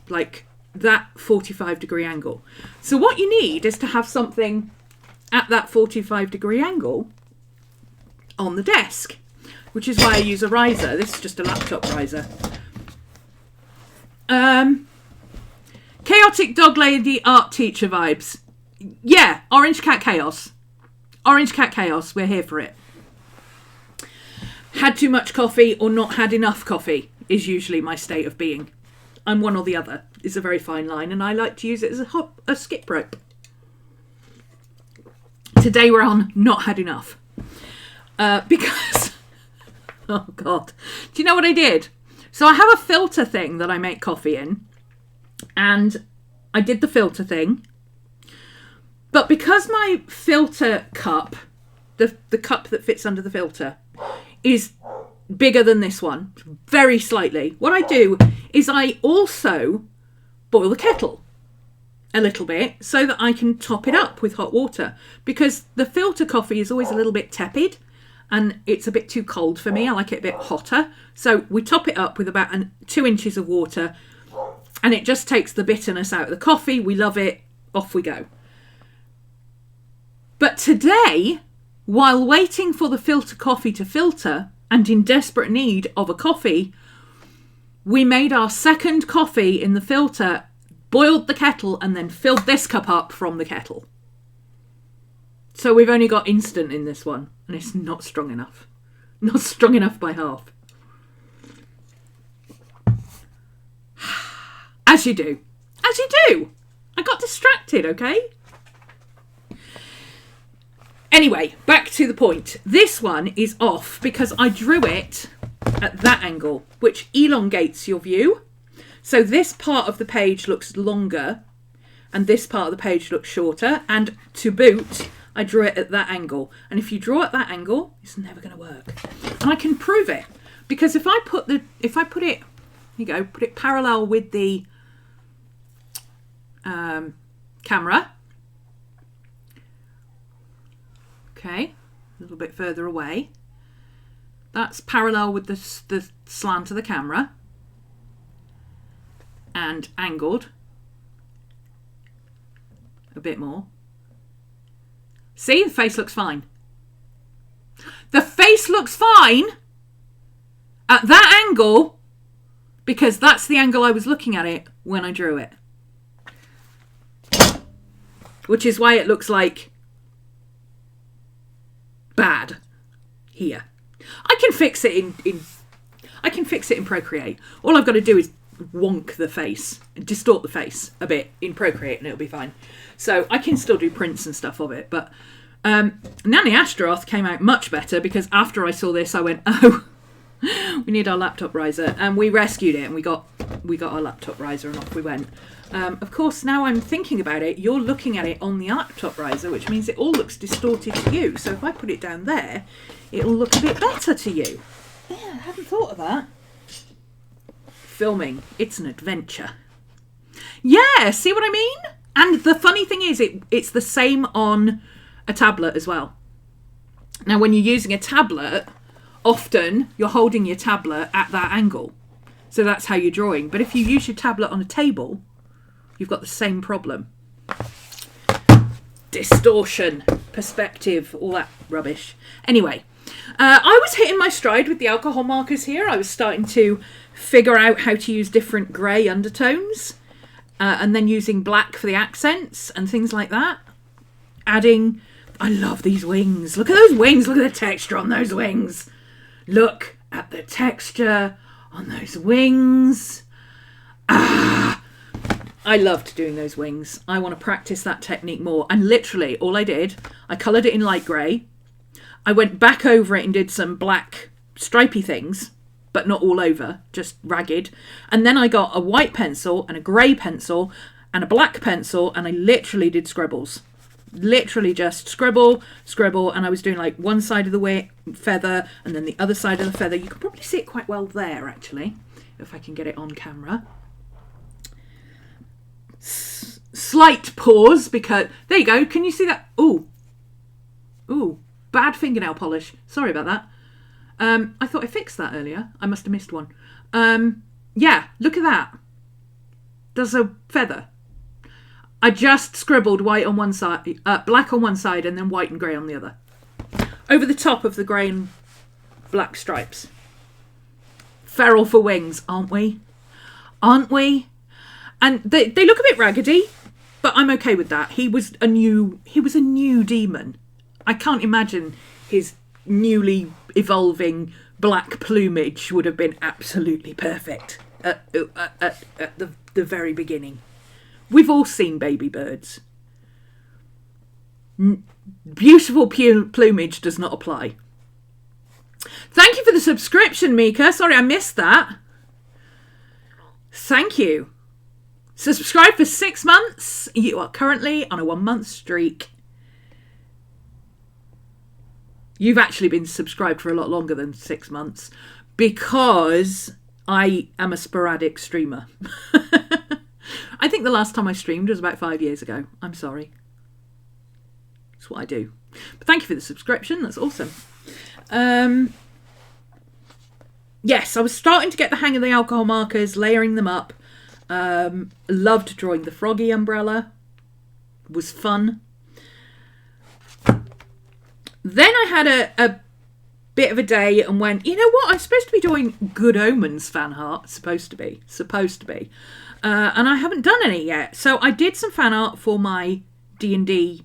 like that 45-degree angle. So what you need is to have something at that 45-degree angle on the desk, which is why I use a riser. This is just a laptop riser. Chaotic dog lady art teacher vibes. Yeah, Orange Cat Chaos. Orange Cat Chaos, we're here for it. Had too much coffee or not had enough coffee is usually my state of being. I'm one or the other. It's a very fine line, and I like to use it as a skip rope. Today we're on not had enough. Because... Oh, God. Do you know what I did? So I have a filter thing that I make coffee in. And I did the filter thing. But because my filter cup, the cup that fits under the filter, is bigger than this one, very slightly, what I do is I also boil the kettle a little bit so that I can top it up with hot water. Because the filter coffee is always a little bit tepid. And it's a bit too cold for me. I like it a bit hotter. So we top it up with about 2 inches of water. And it just takes the bitterness out of the coffee. We love it. Off we go. But today, while waiting for the filter coffee to filter and in desperate need of a coffee, we made our second coffee in the filter, boiled the kettle, and then filled this cup up from the kettle. So we've only got instant in this one, and it's not strong enough. Not strong enough by half. As you do. As you do. I got distracted, okay? Anyway, back to the point. This one is off because I drew it at that angle, which elongates your view. So this part of the page looks longer and this part of the page looks shorter. And to boot, I drew it at that angle. And if you draw at that angle, it's never going to work. And I can prove it because if I put it, here you go, put it parallel with the camera. Okay, a little bit further away. That's parallel with the slant of the camera and angled a bit more. See, the face looks fine. The face looks fine at that angle because that's the angle I was looking at it when I drew it. Which is why it looks like bad here. I can fix it in Procreate. All I've got to do is wonk the face, distort the face a bit in Procreate, and it'll be fine. So I can still do prints and stuff of it, but Nanny Ashtaroth came out much better because after I saw this, I went, oh, we need our laptop riser, and we rescued it, and we got our laptop riser, and off we went. Of course, now I'm thinking about it, you're looking at it on the laptop riser, which means it all looks distorted to you. So if I put it down there, it'll look a bit better to you. Yeah, I hadn't thought of that. Filming, it's an adventure. Yeah, see what I mean? And the funny thing is, it's the same on a tablet as well. Now, when you're using a tablet, often you're holding your tablet at that angle. So that's how you're drawing. But if you use your tablet on a table, you've got the same problem. Distortion, perspective, all that rubbish. Anyway, I was hitting my stride with the alcohol markers here. I was starting to figure out how to use different grey undertones and then using black for the accents and things like that. Adding, I love these wings. Look at those wings. Look at the texture on those wings. Look at the texture on those wings. I loved doing those wings. I want to practice that technique more. And literally, all I did, I coloured it in light grey. I went back over it and did some black stripy things, but not all over, just ragged. And then I got a white pencil and a grey pencil and a black pencil, and I literally did scribbles. Literally just scribble, and I was doing like one side of the feather and then the other side of the feather. You can probably see it quite well there, actually, if I can get it on camera. Slight pause because there you go. Can you see that? Ooh, bad fingernail polish. Sorry about that. I thought I fixed that earlier. I must have missed one. Yeah, look at that. There's a feather. I just scribbled white on one side, black on one side, and then white and grey on the other, over the top of the grey and black stripes. Feral for wings, aren't we? Aren't we? And they look a bit raggedy, but I'm okay with that. He was a new demon. I can't imagine his newly evolving black plumage would have been absolutely perfect at the very beginning. We've all seen baby birds. Beautiful plumage does not apply. Thank you for the subscription, Mika. Sorry, I missed that. Thank you. Subscribe for 6 months. You are currently on a 1-month streak. You've actually been subscribed for a lot longer than 6 months because I am a sporadic streamer. I think the last time I streamed was about 5 years ago. I'm sorry. That's what I do. But thank you for the subscription. That's awesome. Yes, I was starting to get the hang of the alcohol markers, layering them up. Loved drawing the froggy umbrella. It was fun. Then I had bit of a day and went, you know what, I'm supposed to be doing Good Omens fan art. Supposed to be. And I haven't done any yet. So I did some fan art for my D&D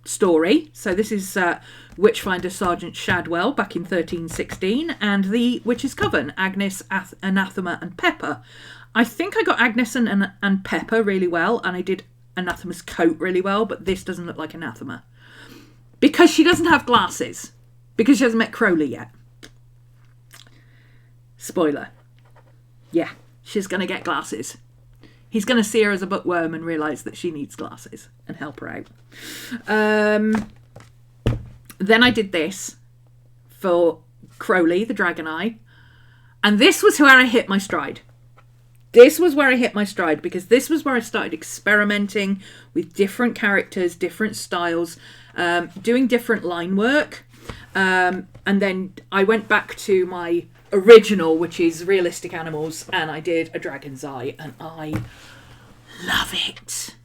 story. So this is Witchfinder Sergeant Shadwell back in 1316 and the Witch's Coven, Agnes, Anathema and Pepper. I think I got Agnes and Pepper really well, and I did Anathema's coat really well, but this doesn't look like Anathema. Because she doesn't have glasses. Because she hasn't met Crowley yet. Spoiler. Yeah, she's going to get glasses. He's going to see her as a bookworm and realise that she needs glasses and help her out. Then I did this for Crowley, the Dragon Eye. And this was where I hit my stride. This was where I hit my stride, because this was where I started experimenting with different characters, different styles, doing different line work. And then I went back to my original, which is realistic animals, and I did a dragon's eye, and I love it.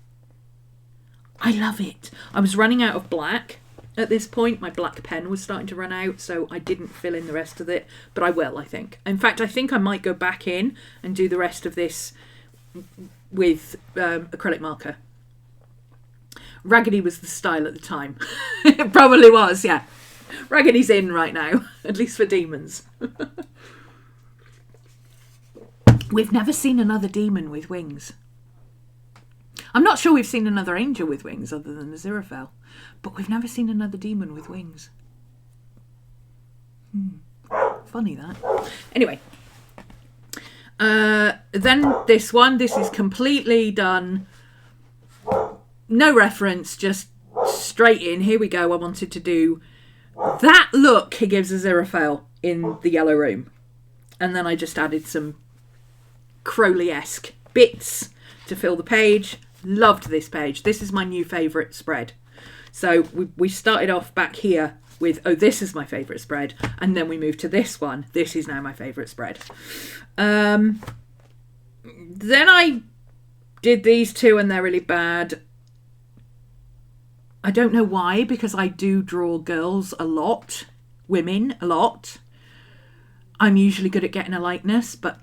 I love it. I was running out of black at this point. My black pen was starting to run out, so I didn't fill in the rest of it, but I will, I think. In fact, I think I might go back in and do the rest of this with acrylic marker. Raggedy was the style at the time. It probably was, yeah. Raggedy's in right now, at least for demons. We've never seen another demon with wings. I'm not sure we've seen another angel with wings other than Aziraphale, but we've never seen another demon with wings. Funny that. Anyway, then this is completely done. No reference, just straight in. Here we go. I wanted to do that look he gives Aziraphale in the Yellow Room. And then I just added some Crowley-esque bits to fill the page. Loved this page. This is my new favourite spread. So we started off back here with, oh, this is my favourite spread. And then we moved to this one. This is now my favourite spread. Then I did these two and they're really bad. I don't know why, because I do draw girls a lot. Women a lot. I'm usually good at getting a likeness, but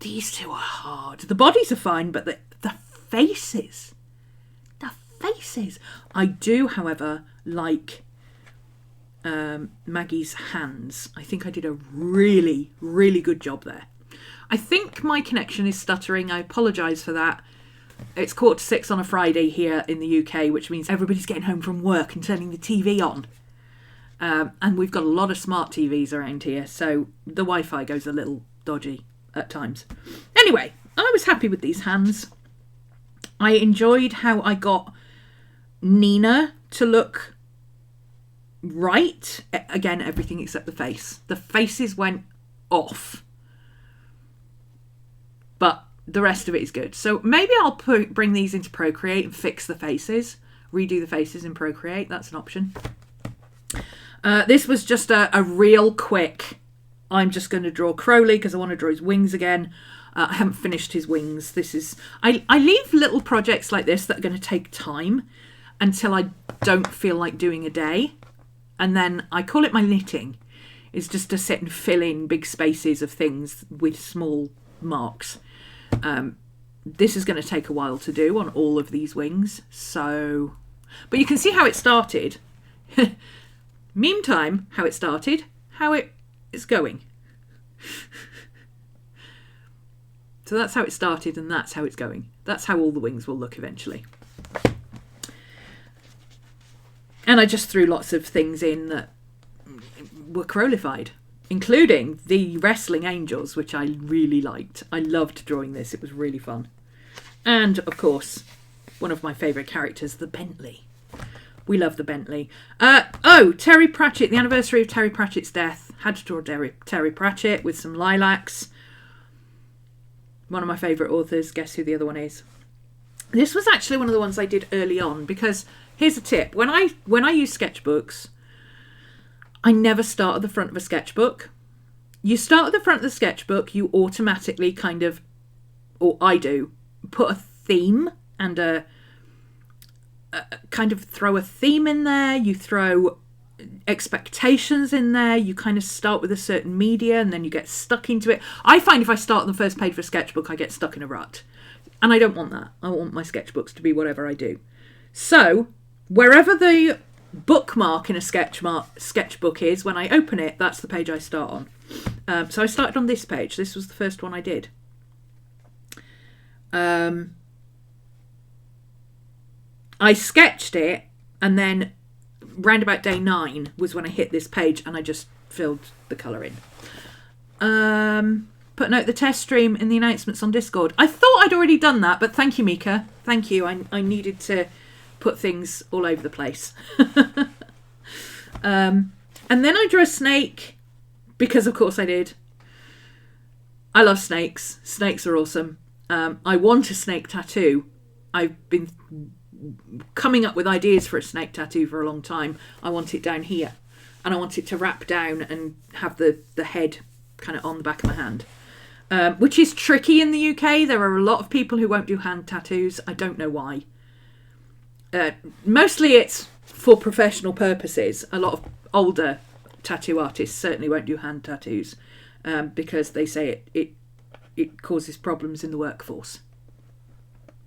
these two are hard. The bodies are fine, but the faces. The faces. I do, however, like Maggie's hands. I think I did a really, really good job there. I think my connection is stuttering. I apologise for that. It's 5:45 on a Friday here in the UK, which means everybody's getting home from work and turning the TV on. And we've got a lot of smart TVs around here, so the Wi-Fi goes a little dodgy at times. Anyway, I was happy with these hands. I enjoyed how I got Nina to look right. Again, everything except the face. The faces went off. But the rest of it is good. So maybe I'll bring these into Procreate and fix the faces. Redo the faces in Procreate. That's an option. This was just a real quick, I'm just going to draw Crowley because I want to draw his wings again. I haven't finished his wings. This is, I leave little projects like this that are going to take time until I don't feel like doing a day. And then I call it my knitting. It's just to sit and fill in big spaces of things with small marks. This is going to take a while to do on all of these wings. So, but you can see how it started. Meme time, how it started, how it is going. So that's how it started and that's how it's going. That's how all the wings will look eventually. And I just threw lots of things in that were Crowlified, including the wrestling angels, which I really liked. I loved drawing this. It was really fun. And, of course, one of my favourite characters, the Bentley. We love the Bentley. Terry Pratchett, the anniversary of Terry Pratchett's death. Had to draw Terry Pratchett with some lilacs. One of my favourite authors. Guess who the other one is? This was actually one of the ones I did early on, because here's a tip. When I use sketchbooks, I never start at the front of a sketchbook. You start at the front of the sketchbook, you automatically kind of, or I do, put a theme and a kind of throw a theme in there. You throw expectations in there. You kind of start with a certain media and then you get stuck into it. I find if I start on the first page for a sketchbook, I get stuck in a rut. And I don't want that. I want my sketchbooks to be whatever I do. So wherever the bookmark in a sketchbook is, when I open it, that's the page I start on. So I started on this page. This was the first one I did. I sketched it, and then round about day 9 was when I hit this page and I just filled the colour in. Put note the test stream in the announcements on Discord. I thought I'd already done that, but thank you, Mika. Thank you. I needed to put things all over the place. And then I drew a snake, because of course I did. I love snakes. Snakes are awesome. I want a snake tattoo. I've been coming up with ideas for a snake tattoo for a long time. I want it down here, and I want it to wrap down and have the head kind of on the back of my hand, which is tricky in the UK. There are a lot of people who won't do hand tattoos. I don't know why. Mostly it's for professional purposes. A lot of older tattoo artists certainly won't do hand tattoos because they say it causes problems in the workforce.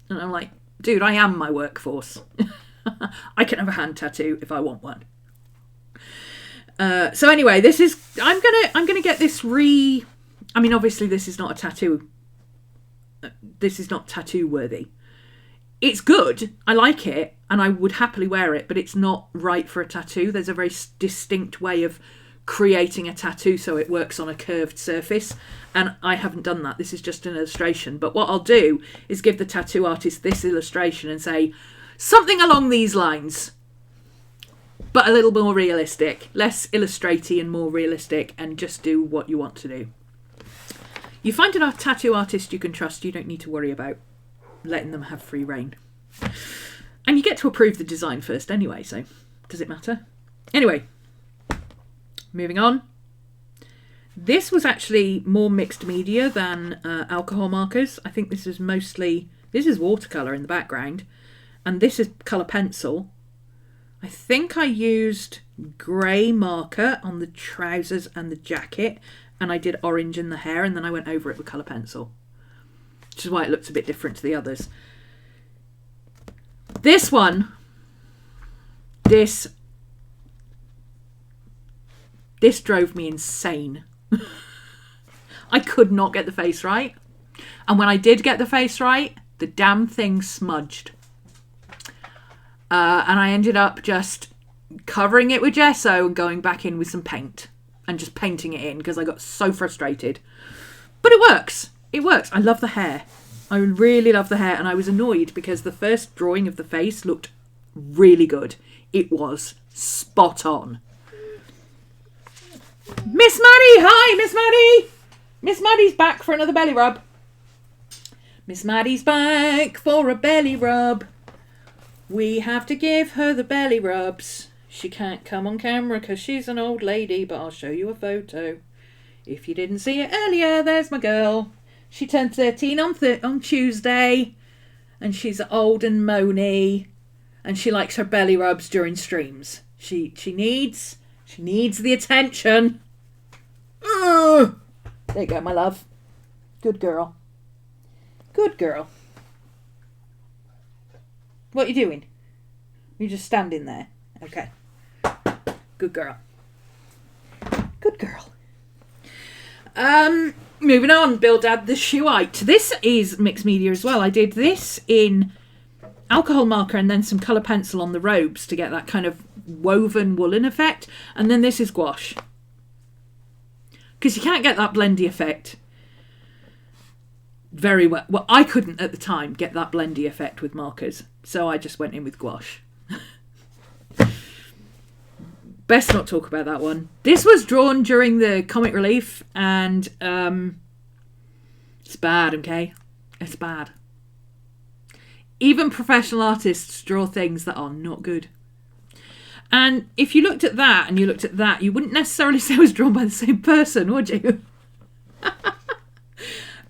And I'm like, dude, I am my workforce. I can have a hand tattoo if I want one. So anyway, this is I'm gonna get this I mean, obviously this is not a tattoo. This is not tattoo worthy. It's good. I like it, and I would happily wear it, but it's not right for a tattoo. There's a very distinct way of creating a tattoo so it works on a curved surface, and I haven't done that. This is just an illustration, but what I'll do is give the tattoo artist this illustration and say something along these lines, but a little more realistic, less illustratey and more realistic, and just do what you want to do. You find a tattoo artist you can trust, you don't need to worry about letting them have free reign, and you get to approve the design first anyway, so does it matter? Anyway, moving on. This was actually more mixed media than alcohol markers. I think this is watercolour in the background, and this is colour pencil. I think I used grey marker on the trousers and the jacket, and I did orange in the hair, and then I went over it with colour pencil, which is why it looks a bit different to the others. This one, this drove me insane. I could not get the face right. And when I did get the face right, the damn thing smudged. And I ended up just covering it with gesso and going back in with some paint and just painting it in because I got so frustrated. But it works. It works. I love the hair. I really love the hair. And I was annoyed because the first drawing of the face looked really good. It was spot on. Miss Maddie! Hi, Miss Maddie! Miss Maddie's back for another belly rub. Miss Maddie's back for a belly rub. We have to give her the belly rubs. She can't come on camera because she's an old lady, but I'll show you a photo. If you didn't see it earlier, there's my girl. She turned 13 on Tuesday, and she's old and moany, and she likes her belly rubs during streams. She needs the attention. Ugh. There you go, my love. Good girl. Good girl. What are you doing? You're just standing there. Okay. Good girl. Good girl. Moving on. Bildad the Shoeite. This is mixed media as well. I did this in alcohol marker and then some colour pencil on the robes to get that kind of woven woolen effect. And then this is gouache. Because you can't get that blendy effect very well. Well, I couldn't at the time get that blendy effect with markers. So I just went in with gouache. Best not talk about that one. This was drawn during the comic relief, and it's bad, okay? It's bad. Even professional artists draw things that are not good. And if you looked at that and you looked at that, you wouldn't necessarily say it was drawn by the same person, would you?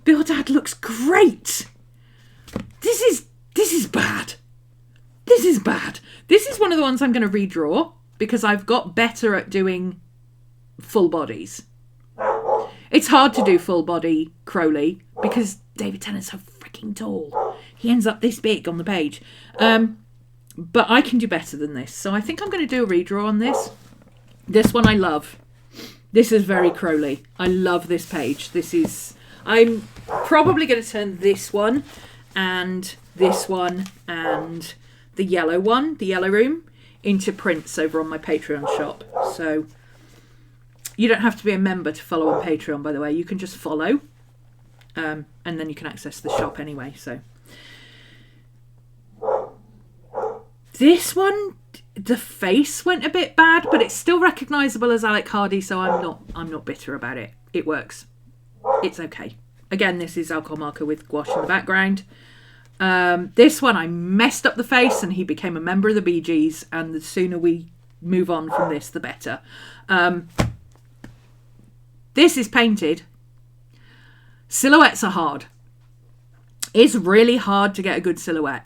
Bildad looks great. This is bad. This is bad. This is one of the ones I'm going to redraw because I've got better at doing full bodies. It's hard to do full body Crowley because David Tennant's so freaking tall. He ends up this big on the page. But I can do better than this. So I think I'm going to do a redraw on this. This one I love. This is very Crowley. I love this page. I'm probably going to turn this one and this one and the yellow one, the yellow room, into prints over on my Patreon shop. So you don't have to be a member to follow on Patreon, by the way. You can just follow, and then you can access the shop anyway. So this one, the face went a bit bad, but it's still recognisable as Alec Hardy, so I'm not bitter about it. It works. It's okay. Again, this is alcohol marker with gouache in the background. This one, I messed up the face, and he became a member of the Bee Gees, and the sooner we move on from this, the better. This is painted. Silhouettes are hard. It's really hard to get a good silhouette,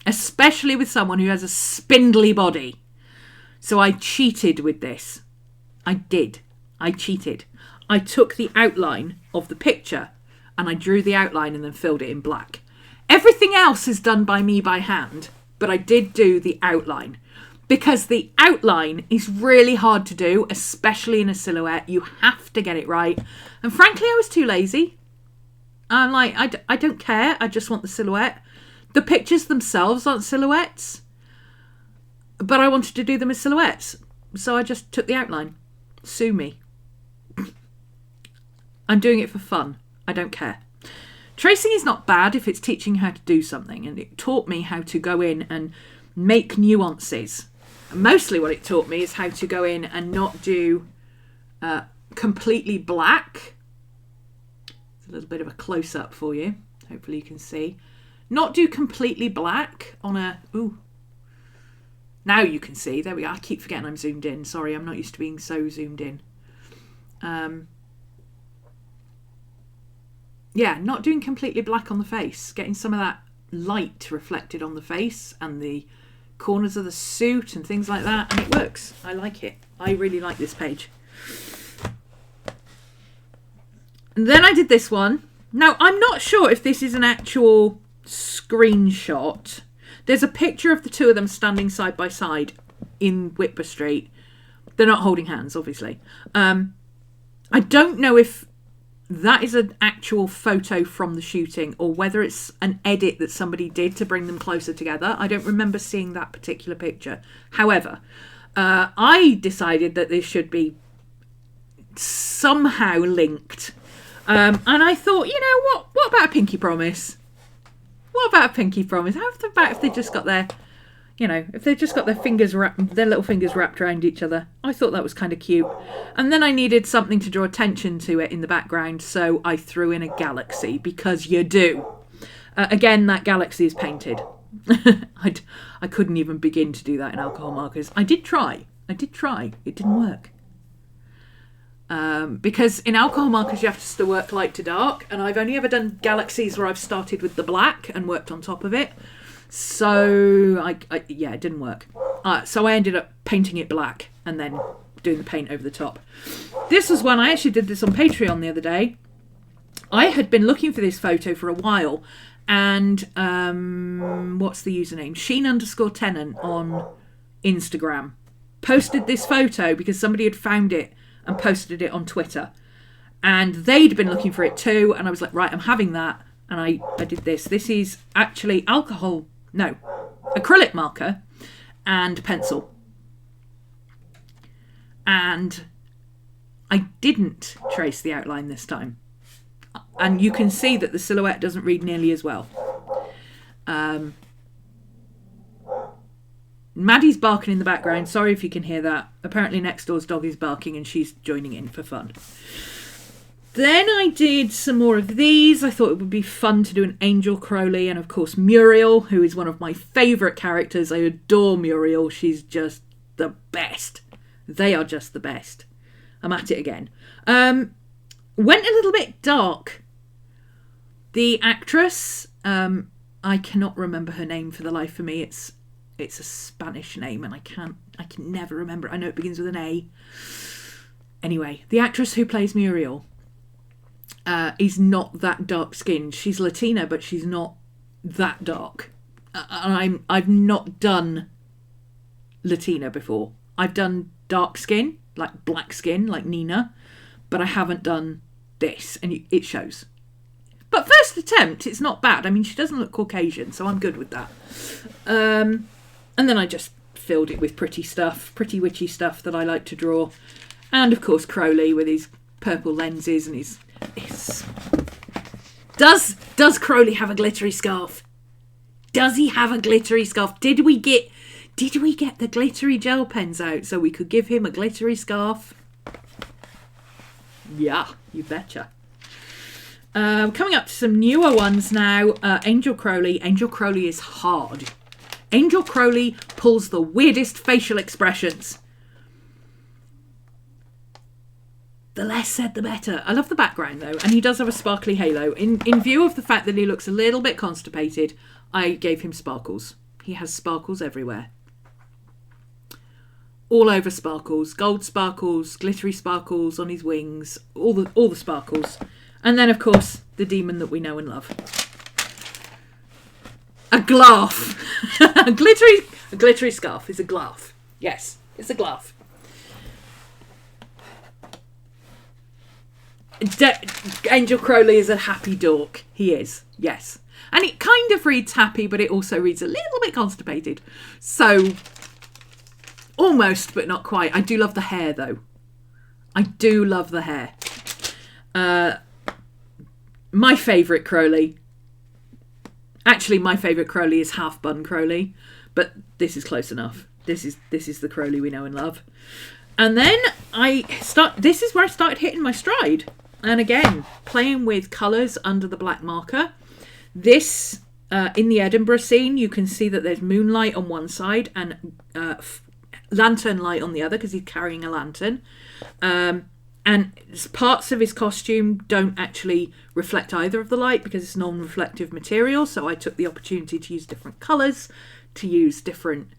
especially with someone who has a spindly body. So I cheated with this. I did. I cheated. I took the outline of the picture and I drew the outline and then filled it in black. Everything else is done by me by hand, but I did do the outline because the outline is really hard to do, especially in a silhouette. You have to get it right. And frankly, I was too lazy. I'm like, I don't care. I just want the silhouette. The pictures themselves aren't silhouettes, but I wanted to do them as silhouettes. So I just took the outline. Sue me. I'm doing it for fun. I don't care. Tracing is not bad if it's teaching how to do something, and it taught me how to go in and make nuances. Mostly what it taught me is how to go in and not do completely black. It's a little bit of a close-up for you. Hopefully you can see. Not do completely black on a... Ooh. Now you can see. There we go. I keep forgetting I'm zoomed in. Sorry, I'm not used to being so zoomed in. Yeah, not doing completely black on the face. Getting some of that light reflected on the face and the corners of the suit and things like that. And it works. I like it. I really like this page. And then I did this one. Now, I'm not sure if this is an actual screenshot. There's a picture of the two of them standing side by side in Whitby Street. They're not holding hands, obviously. I don't know if that is an actual photo from the shooting or whether it's an edit that somebody did to bring them closer together. I don't remember seeing that particular picture. However, I decided that this should be somehow linked. And I thought, you know, what about a pinky promise? What about a pinky promise? How about if they just got their, you know, if they've just got their little fingers wrapped around each other? I thought that was kind of cute. And then I needed something to draw attention to it in the background, so I threw in a galaxy, because you do. Again, that galaxy is painted. I couldn't even begin to do that in alcohol markers. I did try. It didn't work. Because in alcohol markers you have to still work light to dark, and I've only ever done galaxies where I've started with the black and worked on top of it. So yeah, it didn't work. So I ended up painting it black and then doing the paint over the top. This was one I actually did this on Patreon the other day. I had been looking for this photo for a while, and what's the username? Sheen_Tennant on Instagram posted this photo because somebody had found it and posted it on Twitter, and they'd been looking for it too, and I was like, right, I'm having that, and I did this. This is actually acrylic marker and pencil, and I didn't trace the outline this time, and you can see that the silhouette doesn't read nearly as well. Maddie's barking in the background. Sorry if you can hear that. Apparently next door's dog is barking and she's joining in for fun. Then I did some more of these. I thought it would be fun to do an Angel Crowley, and of course Muriel, who is one of my favourite characters. I adore Muriel. She's just the best. They are just the best. I'm at it again. Went a little bit dark. The actress, I cannot remember her name for the life of me. It's a Spanish name and I can never remember it. I know it begins with an A. Anyway, the actress who plays Muriel is not that dark skinned. She's Latina, but she's not that dark. And I've not done Latina before. I've done dark skin, like black skin, like Nina, but I haven't done this, and it shows. But first attempt, it's not bad. I mean, she doesn't look Caucasian, so I'm good with that. And then I just filled it with pretty stuff, pretty witchy stuff that I like to draw. And of course Crowley with his purple lenses and his... Does Crowley have a glittery scarf? Does he have a glittery scarf? Did we get the glittery gel pens out so we could give him a glittery scarf? Yeah, you betcha. Coming up to some newer ones now. Angel Crowley. Angel Crowley is hard. Angel Crowley pulls the weirdest facial expressions. The less said, the better. I love the background, though, and he does have a sparkly halo. In view of the fact that he looks a little bit constipated, I gave him sparkles. He has sparkles everywhere. All over sparkles. Gold sparkles, glittery sparkles on his wings, all the sparkles. And then, of course, the demon that we know and love. A glaff. a glittery scarf is a glaff. Yes, it's a glaff. Angel Crowley is a happy dork. He is, yes. And it kind of reads happy, but it also reads a little bit constipated. So, almost, but not quite. I do love the hair, though. I do love the hair. My favourite Crowley... Actually, my favourite Crowley is Half Bun Crowley, but this is close enough. This is the Crowley we know and love. And then this is where I started hitting my stride. And again, playing with colours under the black marker. This, in the Edinburgh scene, you can see that there's moonlight on one side and lantern light on the other because he's carrying a lantern. And parts of his costume don't actually reflect either of the light because it's non-reflective material. So I took the opportunity to use different colours, to use different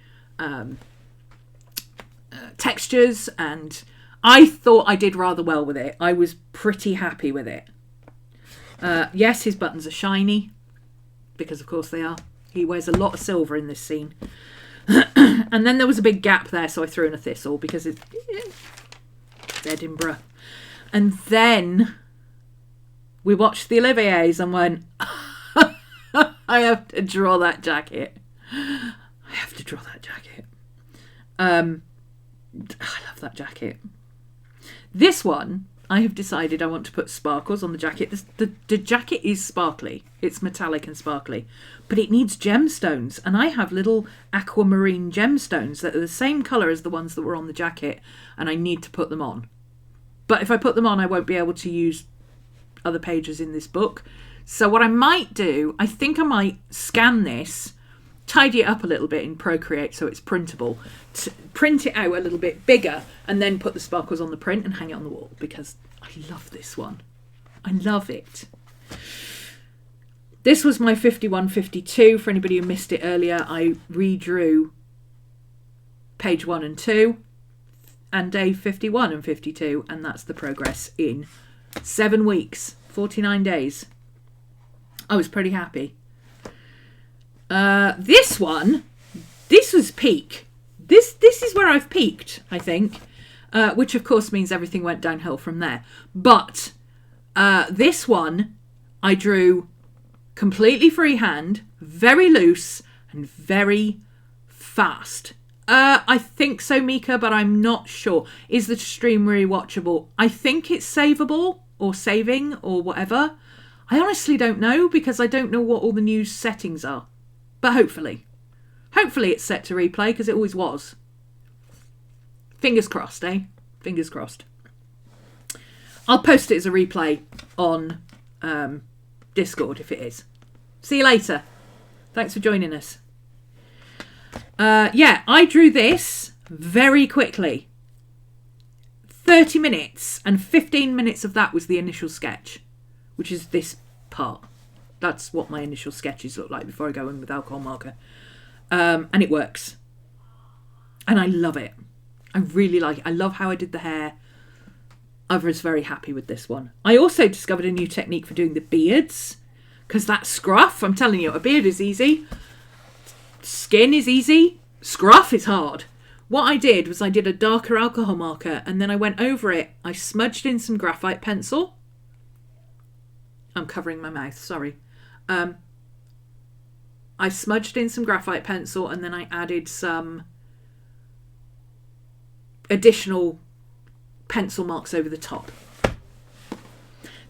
textures, and I thought I did rather well with it. I was pretty happy with it. Yes, his buttons are shiny, because of course they are. He wears a lot of silver in this scene. And then there was a big gap there, so I threw in a thistle because it's Edinburgh. And then we watched the Oliviers and went, I have to draw that jacket. I love that jacket. This one, I have decided I want to put sparkles on the jacket. The jacket is sparkly. It's metallic and sparkly. But it needs gemstones. And I have little aquamarine gemstones that are the same colour as the ones that were on the jacket. And I need to put them on. But if I put them on, I won't be able to use other pages in this book. So what I might do, I think I might scan this, tidy it up a little bit in Procreate so it's printable, print it out a little bit bigger, and then put the sparkles on the print and hang it on the wall, because I love this one. I love it. This was my 51-52. For anybody who missed it earlier, I redrew page 1 and 2 and day 51 and 52, and that's the progress in 7 weeks, 49 days. I was pretty happy. This one, this was peak. This is where I've peaked, I think, which of course means everything went downhill from there. But this one I drew completely freehand, very loose and very fast. I think so, Mika, but I'm not sure. Is the stream rewatchable? I think it's savable or saving or whatever. I honestly don't know because I don't know what all the new settings are. But hopefully it's set to replay because it always was. Fingers crossed, eh? Fingers crossed. I'll post it as a replay on Discord if it is. See you later. Thanks for joining us. Yeah, I drew this very quickly. 30 minutes, and 15 minutes of that was the initial sketch, which is this part. That's what my initial sketches look like before I go in with alcohol marker. And it works. And I love it. I really like it. I love how I did the hair. I was very happy with this one. I also discovered a new technique for doing the beards, because that scruff, I'm telling you, a beard is easy. Skin is easy. Scruff is hard. What I did was I did a darker alcohol marker, and then I went over it. I smudged in some graphite pencil. I'm covering my mouth, sorry. I smudged in some graphite pencil, and then I added some additional pencil marks over the top.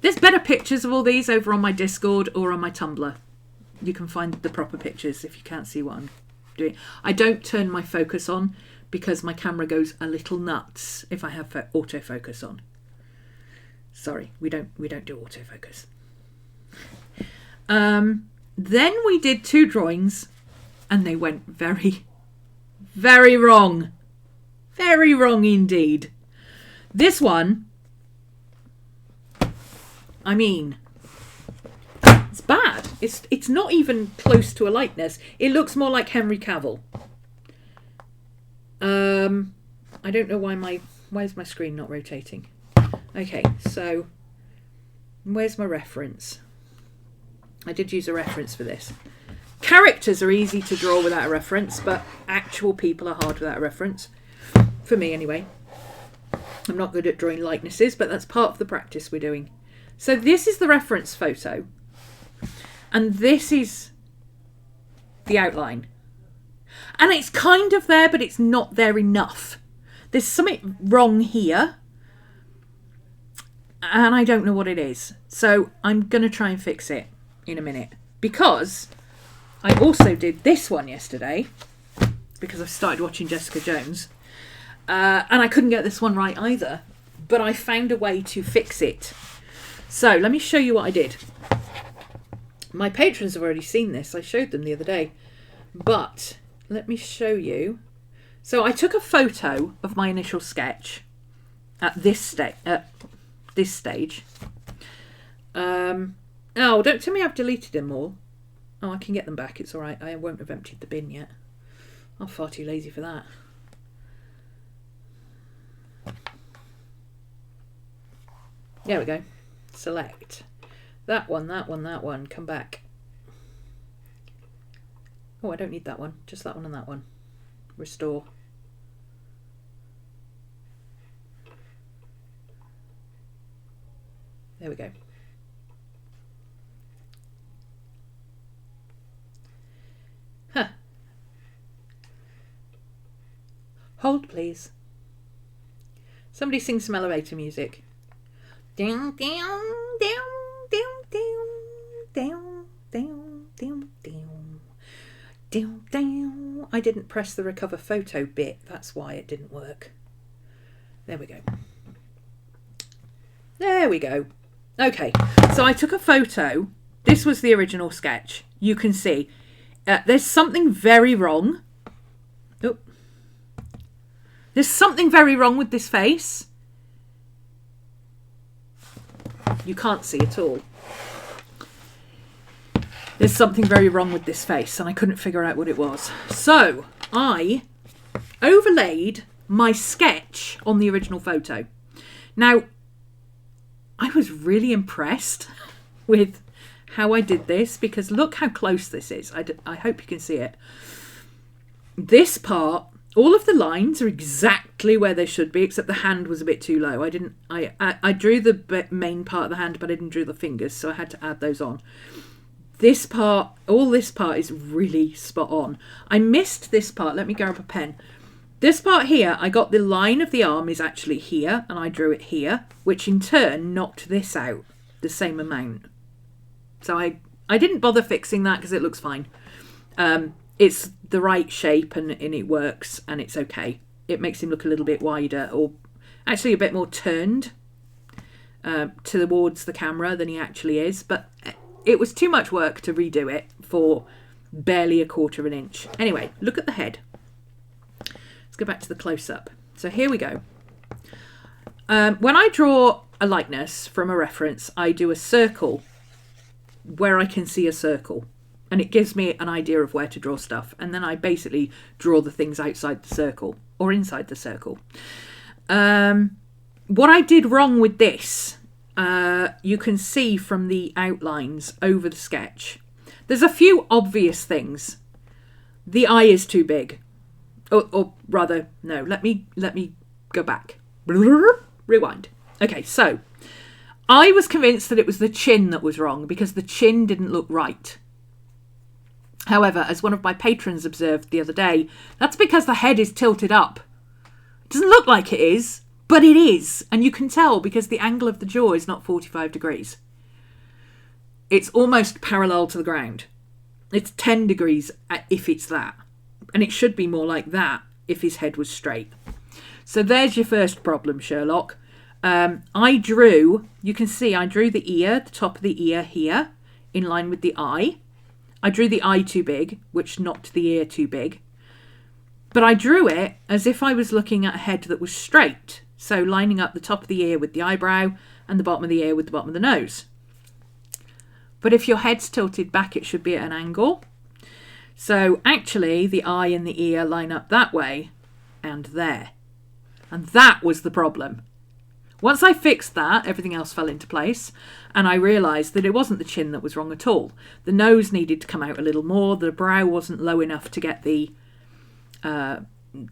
There's better pictures of all these over on my Discord or on my Tumblr. You can find the proper pictures if you can't see what I'm doing. I don't turn my focus on because my camera goes a little nuts if I have autofocus on. Sorry, we don't do autofocus. Then we did 2 drawings and they went very, very wrong. Very wrong indeed. This one, I mean, it's bad. It's not even close to a likeness. It looks more like Henry Cavill. I don't know where's my screen not rotating? Okay, so where's my reference? I did use a reference for this. Characters are easy to draw without a reference, but actual people are hard without a reference. For me, anyway. I'm not good at drawing likenesses, but that's part of the practice we're doing. So this is the reference photo. And this is the outline. And it's kind of there, but it's not there enough. There's something wrong here. And I don't know what it is. So I'm going to try and fix it in a minute. Because I also did this one yesterday. Because I've started watching Jessica Jones. And I couldn't get this one right either. But I found a way to fix it. So let me show you what I did. My patrons have already seen this. I showed them the other day. But let me show you. So I took a photo of my initial sketch at this stage. Oh, don't tell me I've deleted them all. Oh, I can get them back. It's all right. I won't have emptied the bin yet. I'm far too lazy for that. There we go. Select. That one, that one, that one. Come back. Oh, I don't need that one. Just that one and that one. Restore. There we go. Huh. Hold, please. Somebody sing some elevator music. Down, down, down, down, down, down, down, down, down, down. I didn't press the recover photo bit. That's why it didn't work. There we go. There we go. Okay, so I took a photo. This was the original sketch. You can see there's something very wrong. Oh. There's something very wrong with this face. You can't see at all. There's something very wrong with this face and I couldn't figure out what it was. So I overlaid my sketch on the original photo. Now, I was really impressed with how I did this because look how close this is. I hope you can see it. This part, all of the lines are exactly where they should be, except the hand was a bit too low. I drew the main part of the hand, but I didn't draw the fingers, so I had to add those on. This part, all this part is really spot on. I missed this part. Let me grab a pen. This part here, I got the line of the arm is actually here, and I drew it here, which in turn knocked this out the same amount. So I didn't bother fixing that because it looks fine. It's the right shape and it works and it's okay. It makes him look a little bit wider or actually a bit more turned towards the camera than he actually is. But it was too much work to redo it for barely 1/4 inch. Anyway, look at the head. Let's go back to the close-up. So here we go. When I draw a likeness from a reference, I do a circle where I can see a circle. And it gives me an idea of where to draw stuff. And then I basically draw the things outside the circle or inside the circle. What I did wrong with this, you can see from the outlines over the sketch. There's a few obvious things. The eye is too big. Or rather, no, let me go back. Rewind. Okay, so I was convinced that it was the chin that was wrong because the chin didn't look right. However, as one of my patrons observed the other day, that's because the head is tilted up. It doesn't look like it is, but it is. And you can tell because the angle of the jaw is not 45 degrees. It's almost parallel to the ground. It's 10 degrees if it's that. And it should be more like that if his head was straight. So there's your first problem, Sherlock. I drew the ear, the top of the ear here, in line with the eye. I drew the eye too big, which knocked the ear too big. But I drew it as if I was looking at a head that was straight. So lining up the top of the ear with the eyebrow and the bottom of the ear with the bottom of the nose. But if your head's tilted back, it should be at an angle. So actually, the eye and the ear line up that way and there. And that was the problem. Once I fixed that, everything else fell into place, and I realised that it wasn't the chin that was wrong at all. The nose needed to come out a little more. The brow wasn't low enough to get the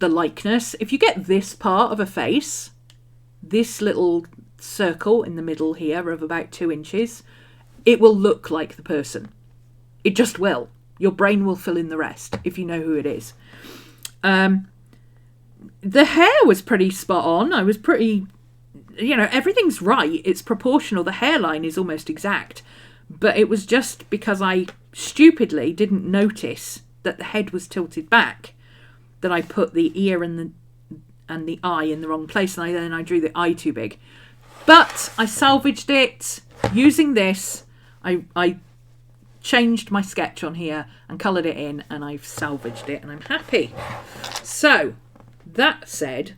likeness. If you get this part of a face, this little circle in the middle here of about 2 inches, it will look like the person. It just will. Your brain will fill in the rest if you know who it is. The hair was pretty spot on. I was pretty... everything's right. It's proportional. The hairline is almost exact. But it was just because I stupidly didn't notice that the head was tilted back that I put the ear and the eye in the wrong place. And then I drew the eye too big. But I salvaged it using this. I changed my sketch on here and coloured it in, and I've salvaged it, and I'm happy. So, that said...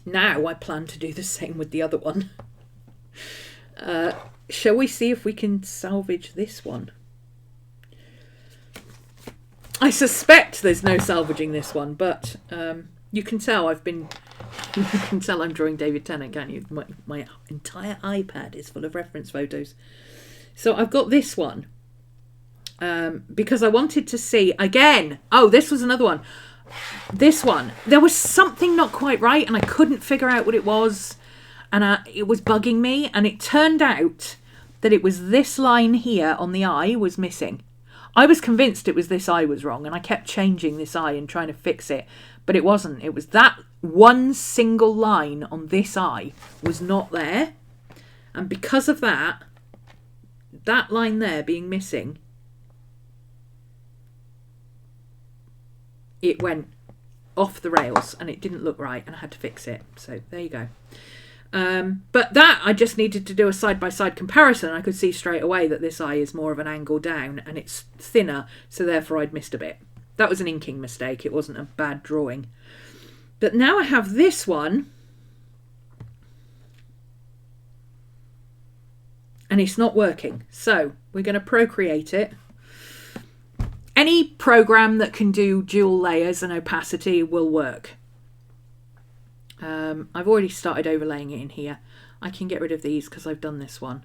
Now I plan to do the same with the other one. Shall we see if we can salvage this one? I suspect there's no salvaging this one, but you can tell you can tell I'm drawing David Tennant, can't you? My entire iPad is full of reference photos. So I've got this one because I wanted to see again. Oh, this was another one. This one, there was something not quite right and I couldn't figure out what it was, and it was bugging me, and it turned out that it was this line here on the eye was missing. I was convinced it was this eye was wrong, and I kept changing this eye and trying to fix it, but it wasn't. It was that one single line on this eye was not there, and because of that line there being missing, it went off the rails and it didn't look right, and I had to fix it. So there you go. But that, I just needed to do a side-by-side comparison. I could see straight away that this eye is more of an angle down and it's thinner, so therefore I'd missed a bit. That was an inking mistake. It wasn't a bad drawing. But now I have this one, and it's not working. So we're going to Procreate it. Any program that can do dual layers and opacity will work. I've already started overlaying it in here. I can get rid of these because I've done this one,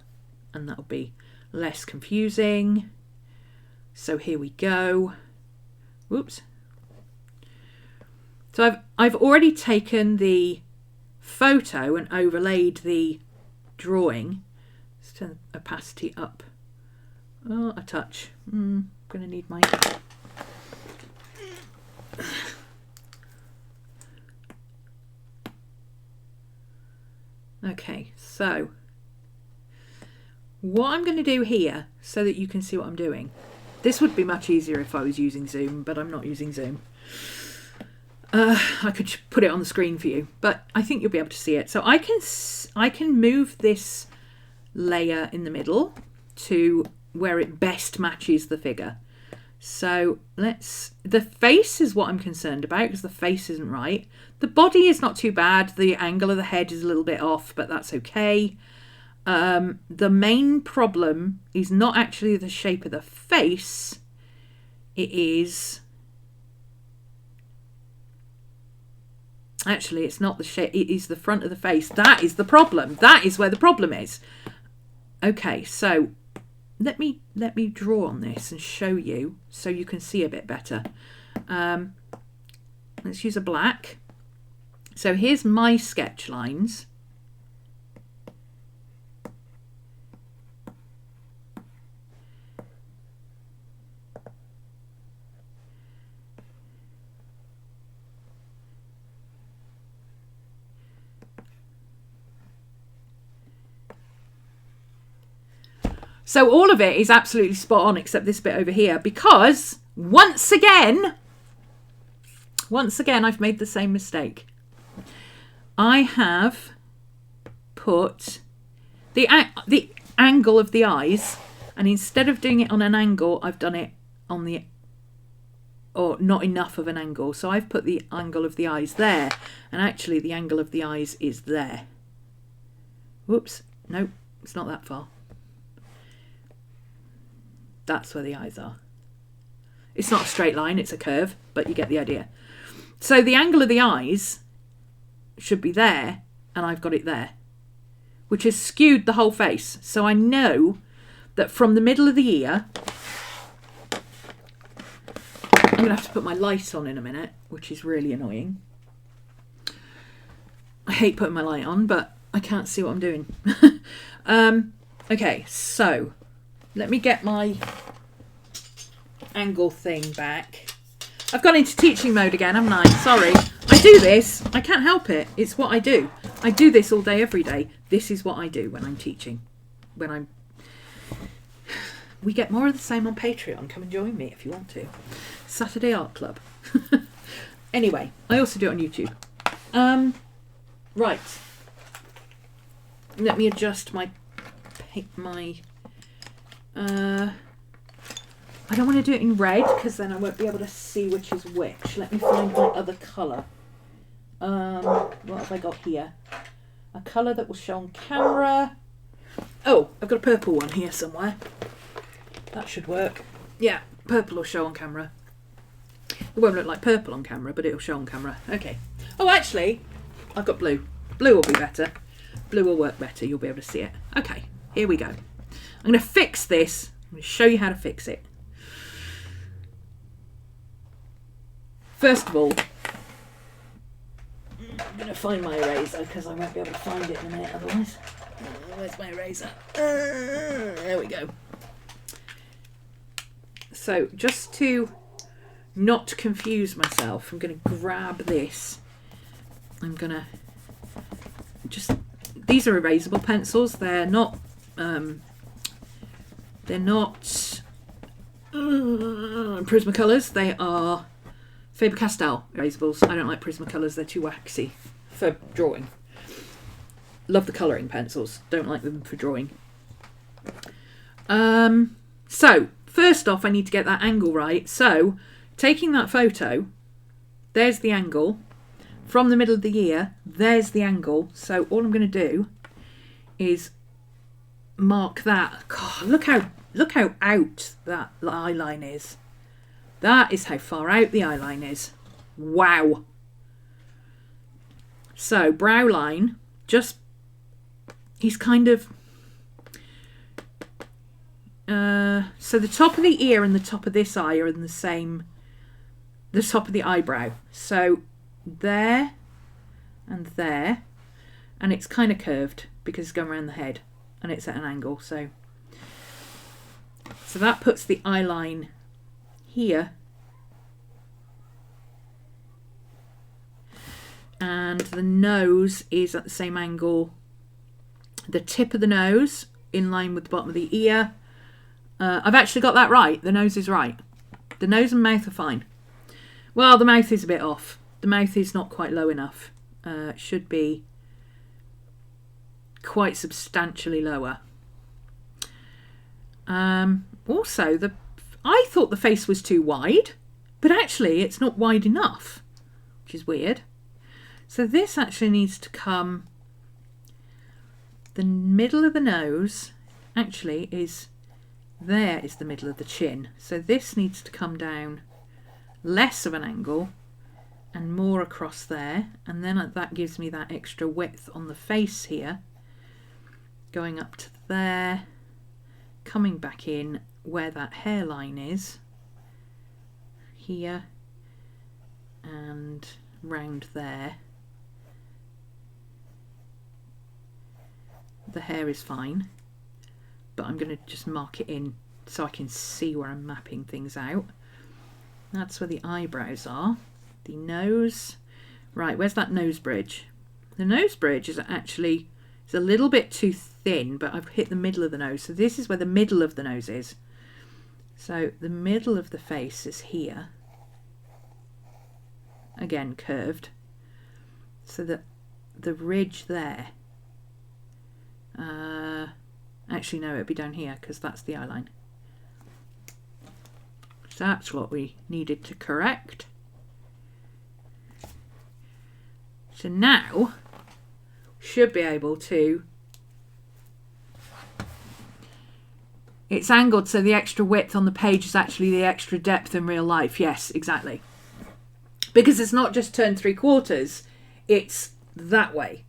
and that'll be less confusing. So here we go. Whoops. So I've already taken the photo and overlaid the drawing. Let's turn the opacity up. Oh, a touch. I'm going to need my... Okay, so what I'm going to do here, so that you can see what I'm doing. This would be much easier if I was using Zoom, but I'm not using Zoom. I could put it on the screen for you, but I think you'll be able to see it. So I can move this layer in the middle to where it best matches the figure. So the face is what I'm concerned about, because the face isn't right. The body is not too bad. The angle of the head is a little bit off, but that's okay. The main problem is not actually the shape of the face. It is... Actually, it's not the shape. It is the front of the face. That is the problem. That is where the problem is. Okay, so let me draw on this and show you so you can see a bit better. Let's use a black. So here's my sketch lines. So all of it is absolutely spot on except this bit over here, because once again I've made the same mistake. I have put the angle of the eyes, and instead of doing it on an angle, I've done it on the, or not enough of an angle. So I've put the angle of the eyes there, and actually the angle of the eyes is there. Whoops, no, it's not that far. That's where the eyes are. It's not a straight line, it's a curve, but you get the idea. So the angle of the eyes should be there, and I've got it there, which has skewed the whole face. So I know that from the middle of the ear, I'm going to have to put my light on in a minute, which is really annoying. I hate putting my light on, but I can't see what I'm doing. Okay, so let me get my angle thing back. I've gone into teaching mode again, haven't I? Sorry. I do this. I can't help it. It's what I do. I do this all day, every day. This is what I do when I'm teaching. We get more of the same on Patreon. Come and join me if you want to. Saturday Art Club. Anyway, I also do it on YouTube. Right. Let me adjust my I don't want to do it in red because then I won't be able to see which is which. Let me find my other colour. What have I got here? A colour that will show on camera. Oh, I've got a purple one here somewhere. That should work. Yeah, purple will show on camera. It won't look like purple on camera, but it'll show on camera. Okay. Oh, actually, I've got blue. Blue will be better. Blue will work better. You'll be able to see it. Okay, here we go. I'm going to fix this. I'm going to show you how to fix it. First of all, I'm going to find my eraser because I won't be able to find it in a minute otherwise. Where's my eraser? There we go. So just to not confuse myself, I'm going to grab this. I'm going to just... These are erasable pencils. They're not Prismacolors. They are Faber-Castell erasables. I don't like Prismacolors. They're too waxy for drawing. Love the colouring pencils. Don't like them for drawing. So, first off, I need to get that angle right. So, taking that photo, there's the angle. From the middle of the ear, there's the angle. So, all I'm going to do is mark that. God, look how out that eye line is. That is how far out the eye line is. Wow. So, brow line, just, he's kind of, so the top of the ear and the top of this eye are in the same, the top of the eyebrow. So, there and there, and it's kind of curved because it's going around the head and it's at an angle. So that puts the eye line here, and the nose is at the same angle. The tip of the nose in line with the bottom of the ear. I've actually got that right. The nose is right. The nose and mouth are fine. Well, the mouth is a bit off. The mouth is not quite low enough. It should be quite substantially lower. Also, I thought the face was too wide, but actually it's not wide enough, which is weird. So this actually needs to come the middle of the nose actually is, there is the middle of the chin. So this needs to come down less of an angle and more across there. And then that gives me that extra width on the face here, going up to there, coming back in where that hairline is, here, and round there. The hair is fine, but I'm going to just mark it in so I can see where I'm mapping things out. That's where the eyebrows are. The nose. Right, where's that nose bridge? The nose bridge is actually, it's a little bit too thin, but I've hit the middle of the nose. So this is where the middle of the nose is. So the middle of the face is here. Again, curved. So that the ridge there, actually no, it'd be down here because that's the eye line. So that's what we needed to correct. So now should be able to, it's angled so the extra width on the page is actually the extra depth in real life. Yes, exactly. Because it's not just turned 3/4, it's that way.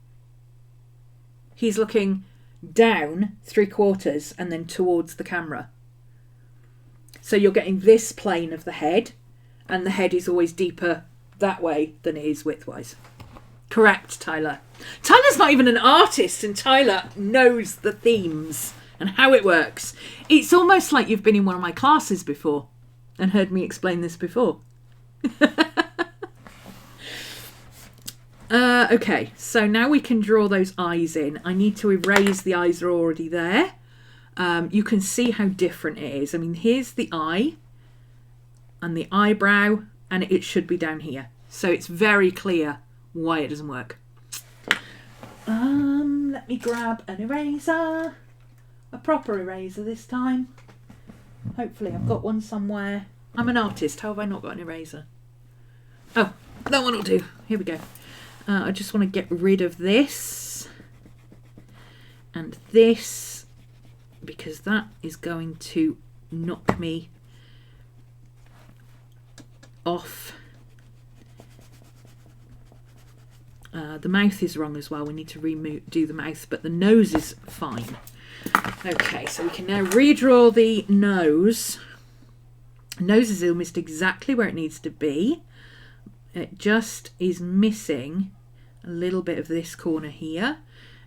He's looking down 3/4 and then towards the camera. So you're getting this plane of the head, and the head is always deeper that way than it is widthwise. Correct, Tyler. Tyler's not even an artist, and Tyler knows the themes and how it works. It's almost like you've been in one of my classes before and heard me explain this before. Okay, so now we can draw those eyes in. I need to erase the eyes that are already there. You can see how different it is. I mean, here's the eye and the eyebrow, and it should be down here. So it's very clear why it doesn't work. Let me grab an eraser. A proper eraser this time. Hopefully I've got one somewhere. I'm an artist. How have I not got an eraser? Oh, that one will do. Here we go. I just want to get rid of this and this, because that is going to knock me off. The mouth is wrong as well. We need to do the mouth, but the nose is fine. Okay, so we can now redraw the nose. Nose is almost exactly where it needs to be. It just is missing a little bit of this corner here,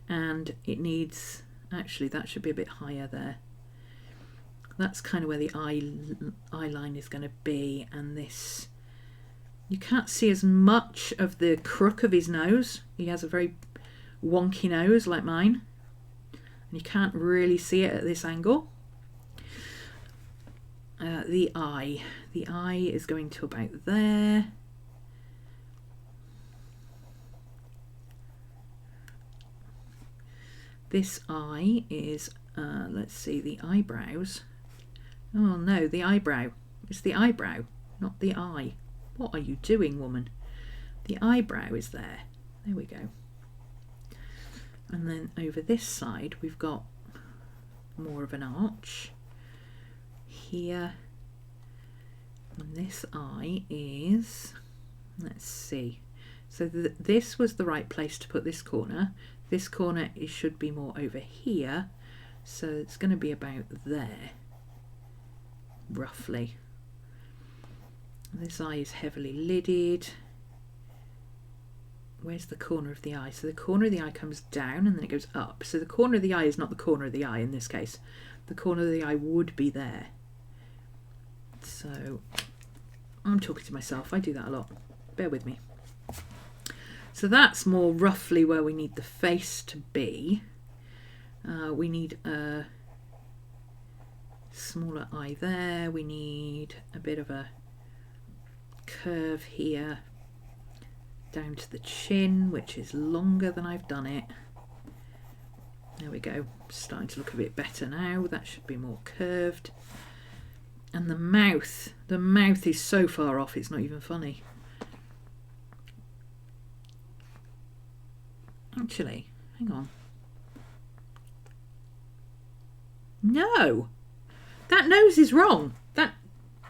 and it needs, actually that should be a bit higher there. That's kind of where the eye line is going to be, and this, you can't see as much of the crook of his nose. He has a very wonky nose like mine, and you can't really see it at this angle. The eye is going to about there. This eye is, let's see, the eyebrows. Oh no, the eyebrow. It's the eyebrow, not the eye. What are you doing, woman? The eyebrow is there. There we go. And then over this side, we've got more of an arch here. And this eye is, let's see. So this was the right place to put this corner. This corner, it should be more over here. So it's going to be about there, roughly. This eye is heavily lidded. Where's the corner of the eye? So the corner of the eye comes down and then it goes up. So the corner of the eye is not the corner of the eye in this case. The corner of the eye would be there. So I'm talking to myself. I do that a lot. Bear with me. So that's more roughly where we need the face to be. We need a smaller eye there. We need a bit of a curve here down to the chin, which is longer than I've done it. There we go. Starting to look a bit better now. That should be more curved. And the mouth is so far off it's not even funny. Actually, hang on. No, that nose is wrong. That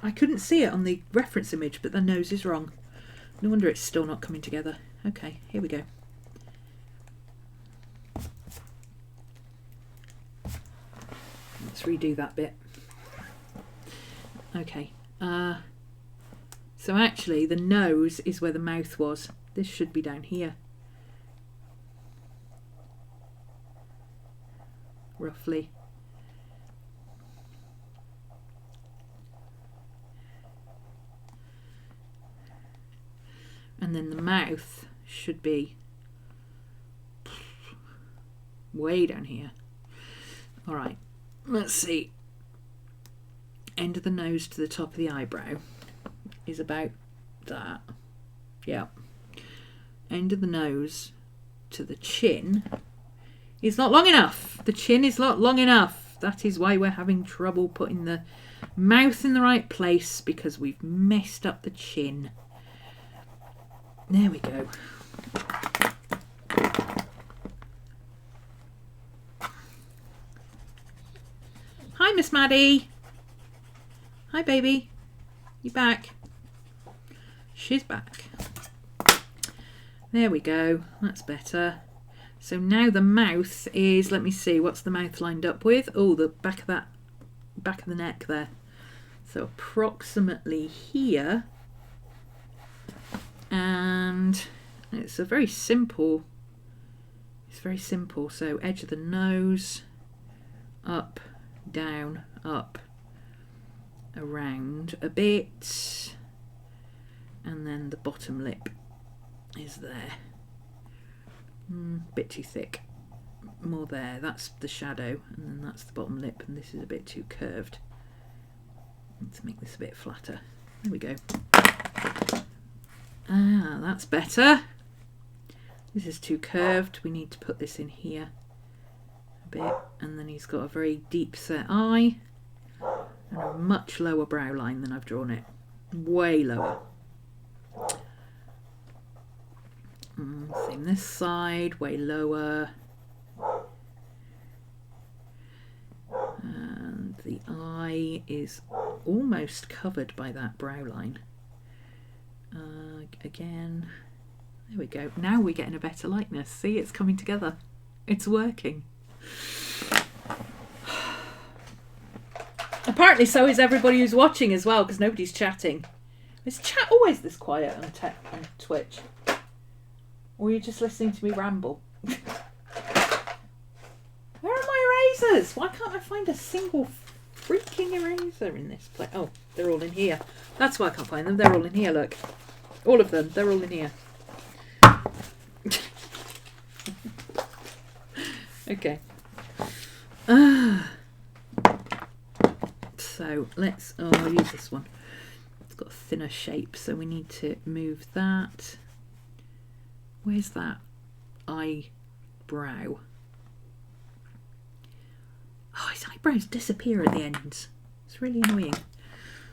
I couldn't see it on the reference image, but the nose is wrong. No wonder it's still not coming together. Okay, here we go. Let's redo that bit. Okay. So actually the nose is where the mouth was. This should be down here. Roughly. And then the mouth should be way down here. All right, let's see. End of the nose to the top of the eyebrow is about that. Yeah. End of the nose to the chin is not long enough. The chin is not long enough. That is why we're having trouble putting the mouth in the right place, because we've messed up the chin. There we go. Hi, Miss Maddie. Hi, baby. You back? She's back. There we go. That's better. So now the mouth is, let me see, what's the mouth lined up with? Oh, the back of the neck there. So approximately here. And it's a very simple, so edge of the nose, up, down, up, around a bit, and then the bottom lip is there. Bit too thick, more there, that's the shadow, and then that's the bottom lip, and this is a bit too curved. Let's make this a bit flatter. There we go. Ah, that's better. This is too curved. We need to put this in here a bit. And then he's got a very deep set eye and a much lower brow line than I've drawn it. Way lower. Same this side, way lower. And the eye is almost covered by that brow line. Again, there we go. Now we're getting a better likeness. See, it's coming together. It's working. Apparently so is everybody who's watching as well, because nobody's chatting. Is chat always this quiet on Twitch? Or are you just listening to me ramble? Where are my erasers? Why can't I find a single freaking eraser in this place? Oh, they're all in here. That's why I can't find them. They're all in here, look. All of them. They're all in here. Okay. So let's... Oh, I'll use this one. It's got a thinner shape, so we need to move that. Where's that eyebrow? Oh, his eyebrows disappear at the ends. It's really annoying.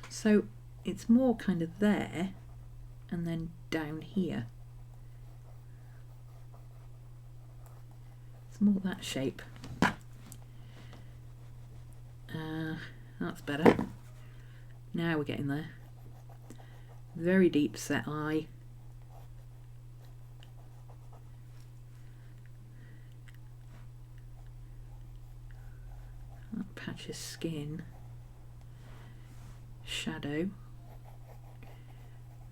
So it's more kind of there and then down here. It's more that shape. That's better. Now we're getting there. Very deep set eye. That patch of skin. Shadow.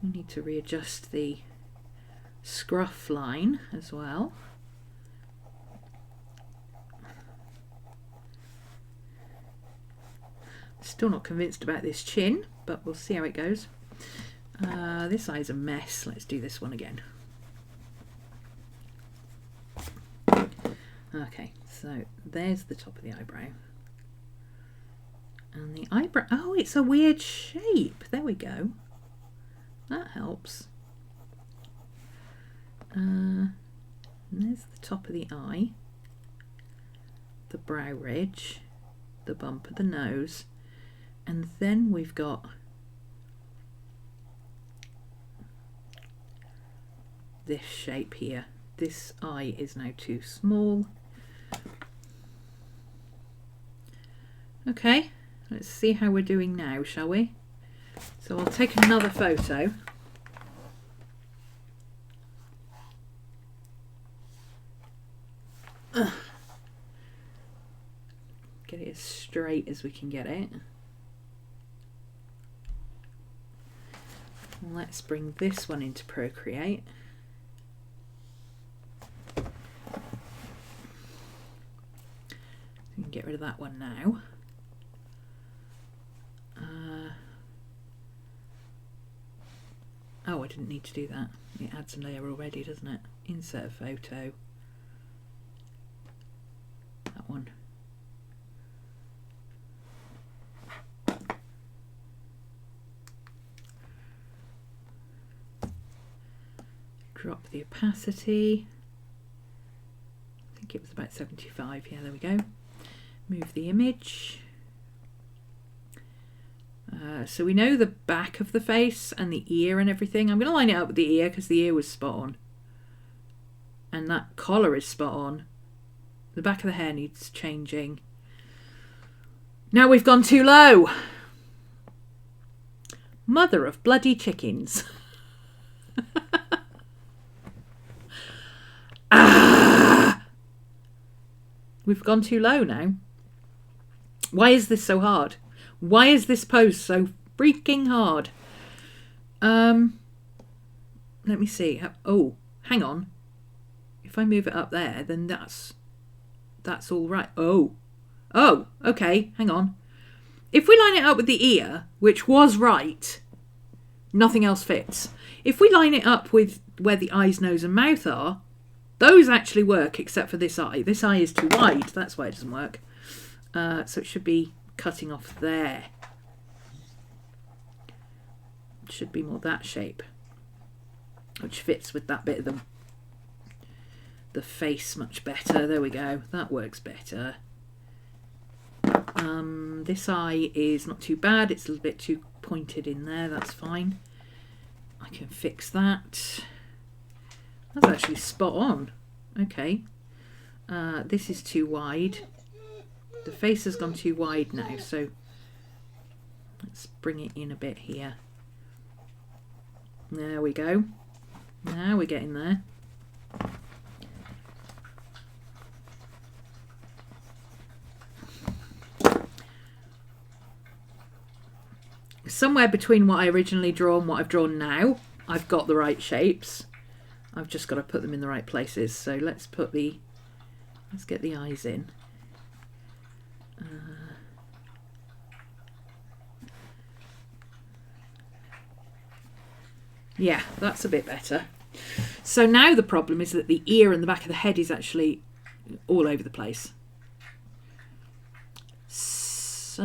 We need to readjust the scruff line as well. Still not convinced about this chin, but we'll see how it goes. This eye's a mess. Let's do this one again. Okay, so there's the top of the eyebrow. And the eyebrow, oh, it's a weird shape. There we go. That helps. And there's the top of the eye, the brow ridge, the bump of the nose, and then we've got this shape here. This eye is now too small. Okay, let's see how we're doing now, shall we? So I'll take another photo. Get it as straight as we can get it. Let's bring this one into Procreate. We can get rid of that one now. Oh, I didn't need to do that. It adds a layer already, doesn't it? Insert a photo. That one. Drop the opacity. I think it was about 75. Yeah, there we go. Move the image. So we know the back of the face and the ear and everything. I'm going to line it up with the ear because the ear was spot on. And that collar is spot on. The back of the hair needs changing. Now we've gone too low. Mother of bloody chickens. We've gone too low now. Why is this so hard? Why is this pose so freaking hard? Let me see. Oh, hang on. If I move it up there, then that's all right. Oh, okay, hang on. If we line it up with the ear, which was right, nothing else fits. If we line it up with where the eyes, nose and mouth are, those actually work except for this eye. This eye is too wide, that's why it doesn't work. So it should be cutting off there. It should be more that shape, which fits with that bit of the face much better. There we go, that works better. This eye is not too bad, it's a little bit too pointed in there, that's fine. I can fix that. That's actually spot on. Okay. This is too wide. The face has gone too wide now, so let's bring it in a bit here. There we go. Now we're getting there. Somewhere between what I originally drew and what I've drawn now, I've got the right shapes. I've just got to put them in the right places. So let's get the eyes in. Yeah, that's a bit better. So now the problem is that the ear and the back of the head is actually all over the place. So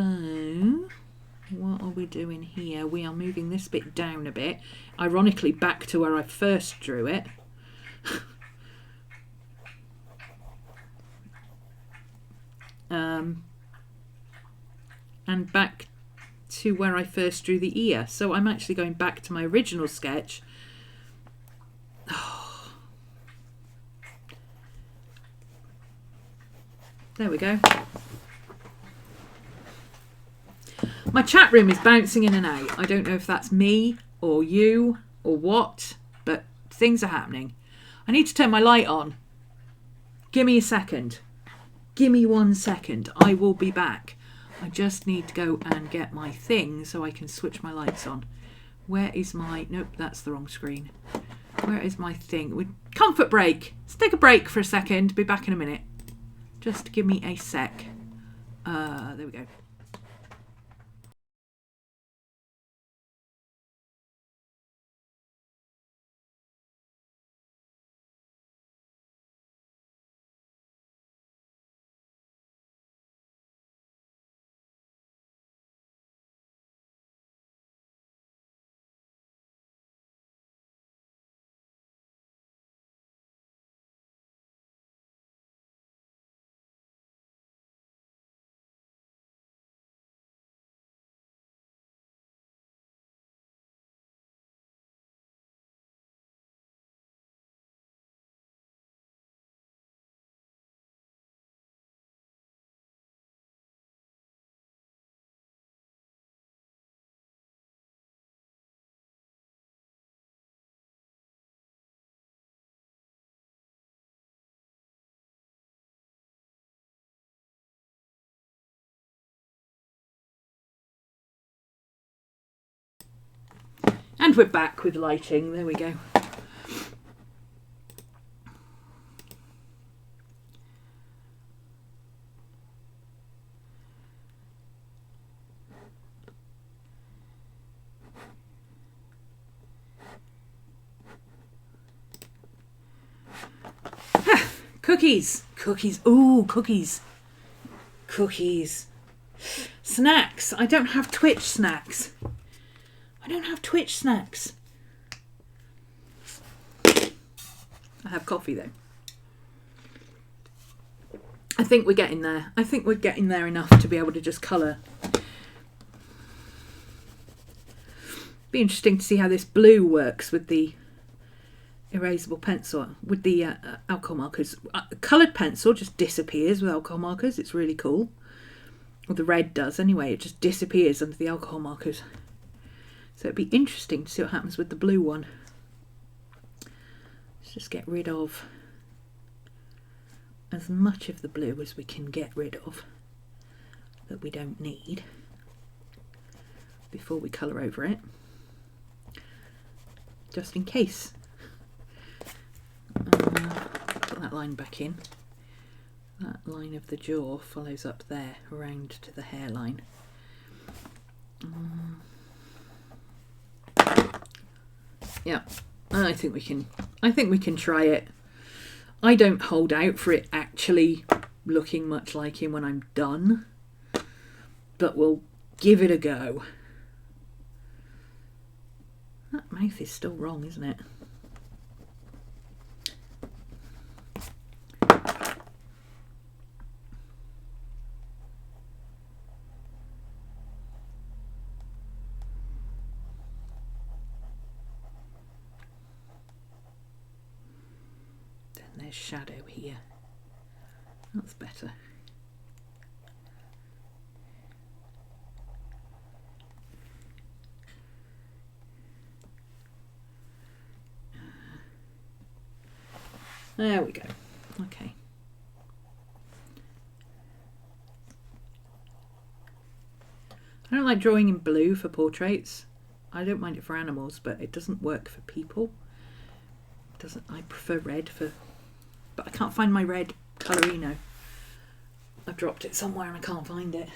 what are we doing here? We are moving this bit down a bit, ironically back to where I first drew it. And back to where I first drew the ear. So I'm actually going back to my original sketch. Oh. There we go. My chat room is bouncing in and out. I don't know if that's me or you or what, but things are happening. I need to turn my light on. Give me a second. Give me 1 second. I will be back. I just need to go and get my thing so I can switch my lights on. Where is my... Nope, that's the wrong screen. Where is my thing? Comfort break. Let's take a break for a second. Be back in a minute. Just give me a sec. There we go. And we're back with lighting. There we go. Cookies. Cookies. Ooh, cookies. Cookies. Snacks. I don't have Twitch snacks. I don't have Twitch snacks. I have coffee though. I think we're getting there. I think we're getting there enough to be able to just colour. Be interesting to see how this blue works with the erasable pencil, with the alcohol markers. Coloured pencil just disappears with alcohol markers. It's really cool. Well, the red does anyway. It just disappears under the alcohol markers. So it'd be interesting to see what happens with the blue one. Let's just get rid of as much of the blue as we can get rid of that we don't need before we colour over it, just in case. Put that line back in. That line of the jaw follows up there around to the hairline. Yeah, I think we can try it. I don't hold out for it actually looking much like him when I'm done, but we'll give it a go. That mouth is still wrong, isn't it? There's shadow here. That's better. There we go. Okay. I don't like drawing in blue for portraits. I don't mind it for animals, but it doesn't work for people. It doesn't. I prefer red for. But I can't find my red Colorino. I've dropped it somewhere and I can't find it.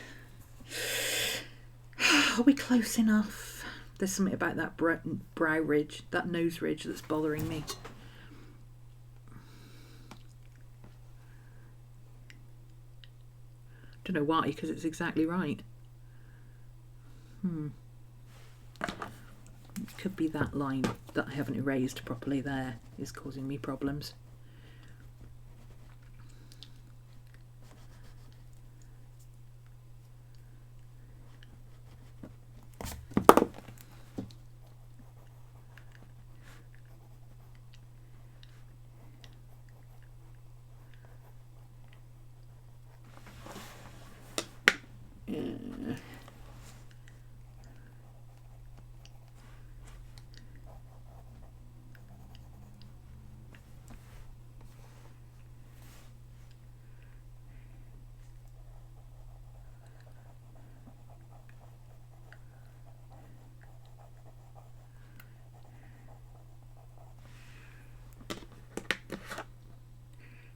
Are we close enough? There's something about that brow ridge, that nose ridge that's bothering me. Don't know why, because it's exactly right. It could be that line that I haven't erased properly there is causing me problems.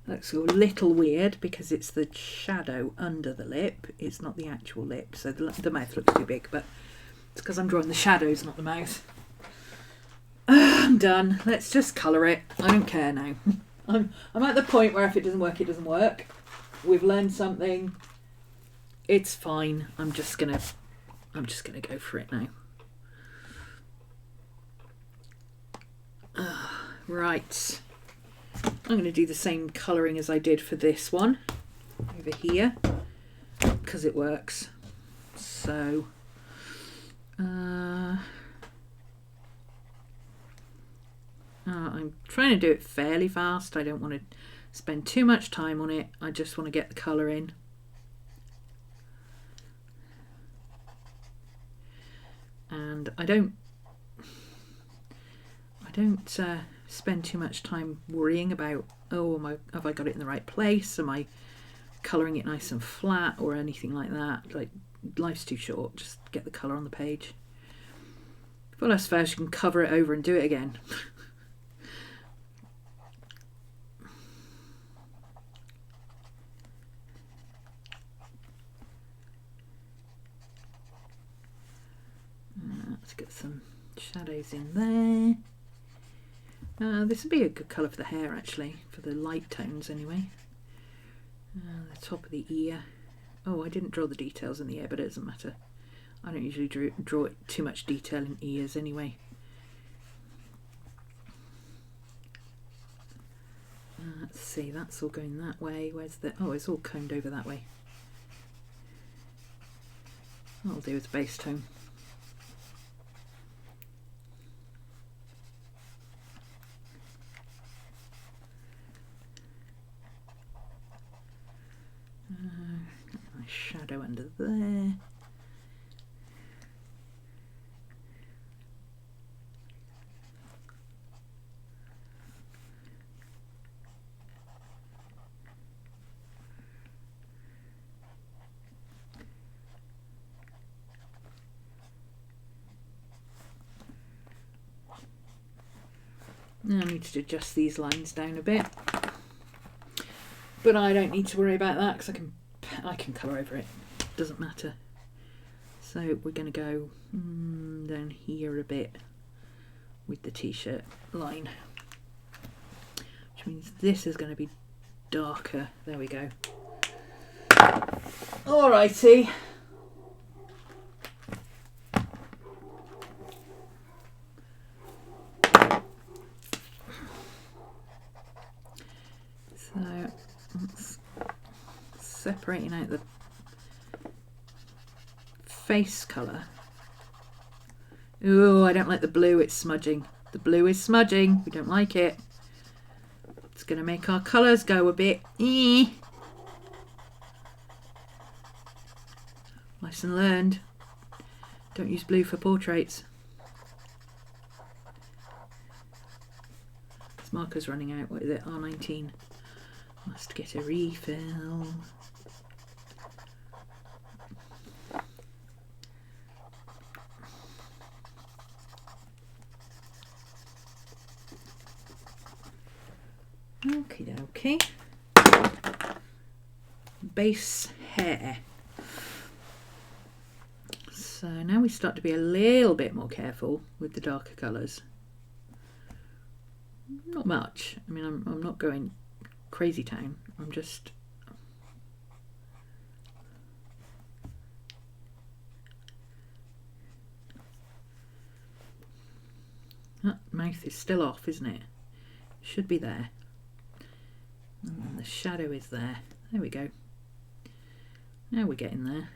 Looks a little weird because it's the shadow under the lip. It's not the actual lip, so the mouth looks too big, but it's because I'm drawing the shadows, not the mouth. I'm done. Let's just colour it. I don't care now. I'm at the point where if it doesn't work, it doesn't work. We've learned something. It's fine. I'm just gonna go for it now. Right. I'm going to do the same colouring as I did for this one over here because it works. So I'm trying to do it fairly fast. I don't want to spend too much time on it. I just want to get the colour in. And I don't spend too much time worrying about, oh, have I got it in the right place? Am I colouring it nice and flat or anything like that? Like, life's too short. Just get the colour on the page. Well, I suppose you can cover it over and do it again. Let's get some shadows in there. This would be a good colour for the hair, actually, for the light tones anyway. The top of the ear. Oh, I didn't draw the details in the ear, but it doesn't matter. I don't usually draw too much detail in ears anyway. Let's see, that's all going that way. Where's the... Oh, it's all combed over that way. That'll do as base tone. My shadow under there. Now I need to adjust these lines down a bit, but I don't need to worry about that because I can colour over it. Doesn't matter. So we're going to go down here a bit with the t-shirt line, which means this is going to be darker. There we go. Alrighty. So that's separating out the face colour. Ooh, I don't like the blue, it's smudging. The blue is smudging, we don't like it. It's going to make our colours go a bit Lesson learned. Don't use blue for portraits. This marker's running out. What is it? R19. Must get a refill. Okie dokie. Base hair. So now we start to be a little bit more careful with the darker colours. Not much. I mean, I'm not going crazy town. I'm just... That mouth is still off, isn't it? Should be there. And the shadow is there. There we go. Now we're getting there.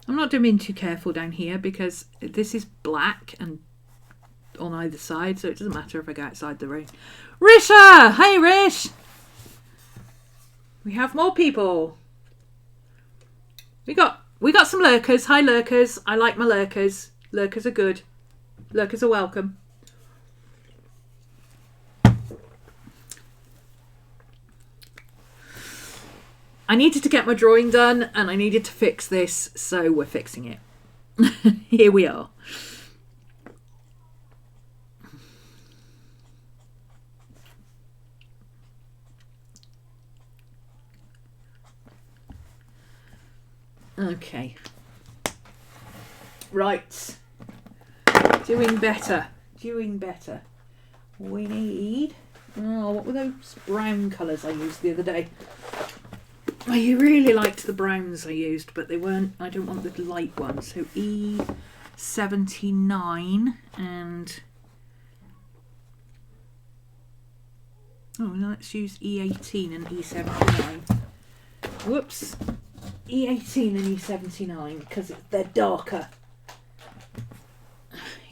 I'm not being too careful down here because this is black and on either side, so it doesn't matter if I go outside the room. Risha! Hey, Rish! We have more people. We got some lurkers. Hi, lurkers. I like my lurkers. Lurkers are good. Lurkers are welcome. I needed to get my drawing done and I needed to fix this, so we're fixing it. Here we are. Okay. Right. Doing better. Doing better. We need... Oh, what were those brown colours I used the other day? I really liked the browns I used, but they weren't... I don't want the light ones. So E79 and... Oh, let's use E18 and E79. Whoops. E18 and E79 because they're darker.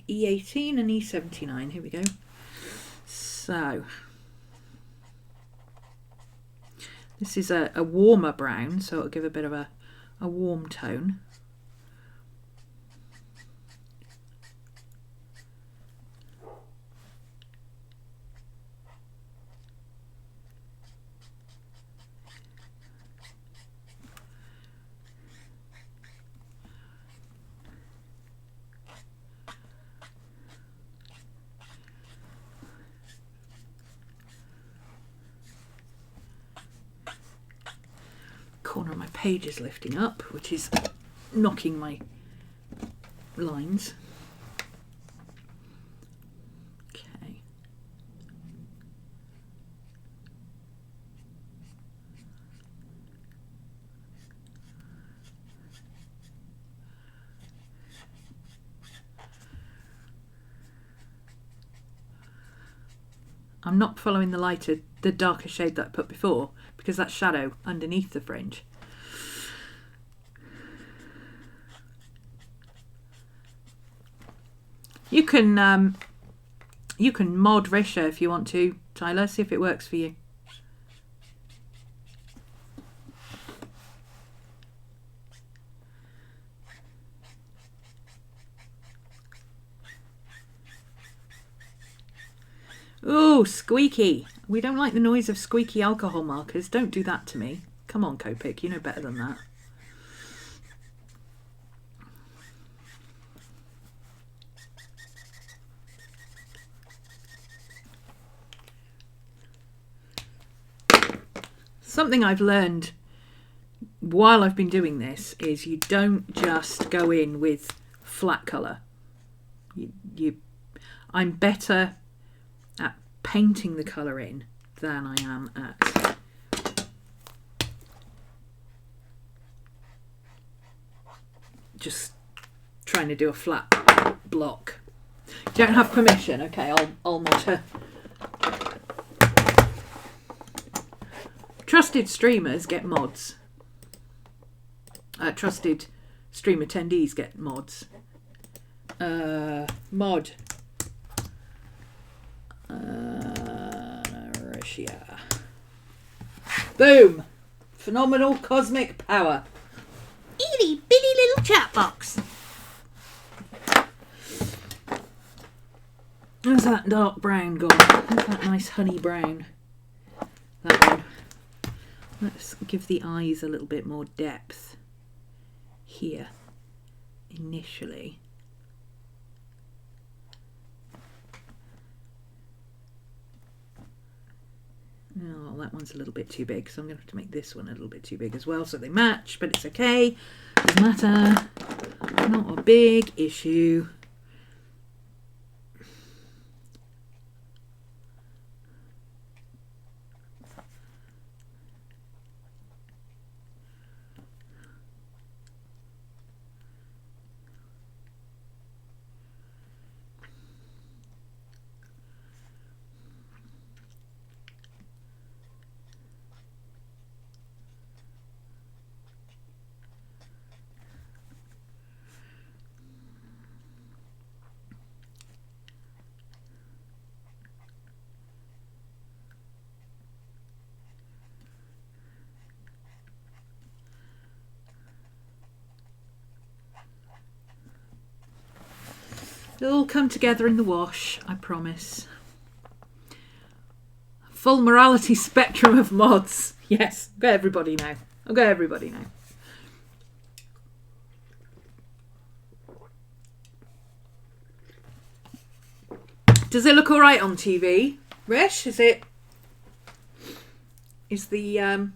E18 and E79. Here we go. So... This is a warmer brown, so it'll give a bit of a warm tone. Corner of my page is lifting up, which is knocking my lines. Okay. I'm not following the darker shade that I put before, because that's shadow underneath the fringe. You can mod Risha if you want to, Tyler. See if it works for you. Ooh, squeaky. We don't like the noise of squeaky alcohol markers. Don't do that to me. Come on, Copic, you know better than that. Something I've learned while I've been doing this is you don't just go in with flat colour. I'm better at painting the colour in than I am at just trying to do a flat block. Don't have permission. Okay, I'll mod her. Trusted streamers get mods. Trusted stream attendees get mods. Mod. Russia. Boom! Phenomenal cosmic power. Itty bitty little chat box. Where's that dark brown gone? Where's that nice honey brown? That one. Let's give the eyes a little bit more depth here initially. Oh, that one's a little bit too big, so I'm going to have to make this one a little bit too big as well so they match, but it's okay. Doesn't matter. Not a big issue. It'll all come together in the wash, I promise. Full morality spectrum of mods. Yes, go everybody now. I'll go everybody now. Does it look all right on TV? Rish, is the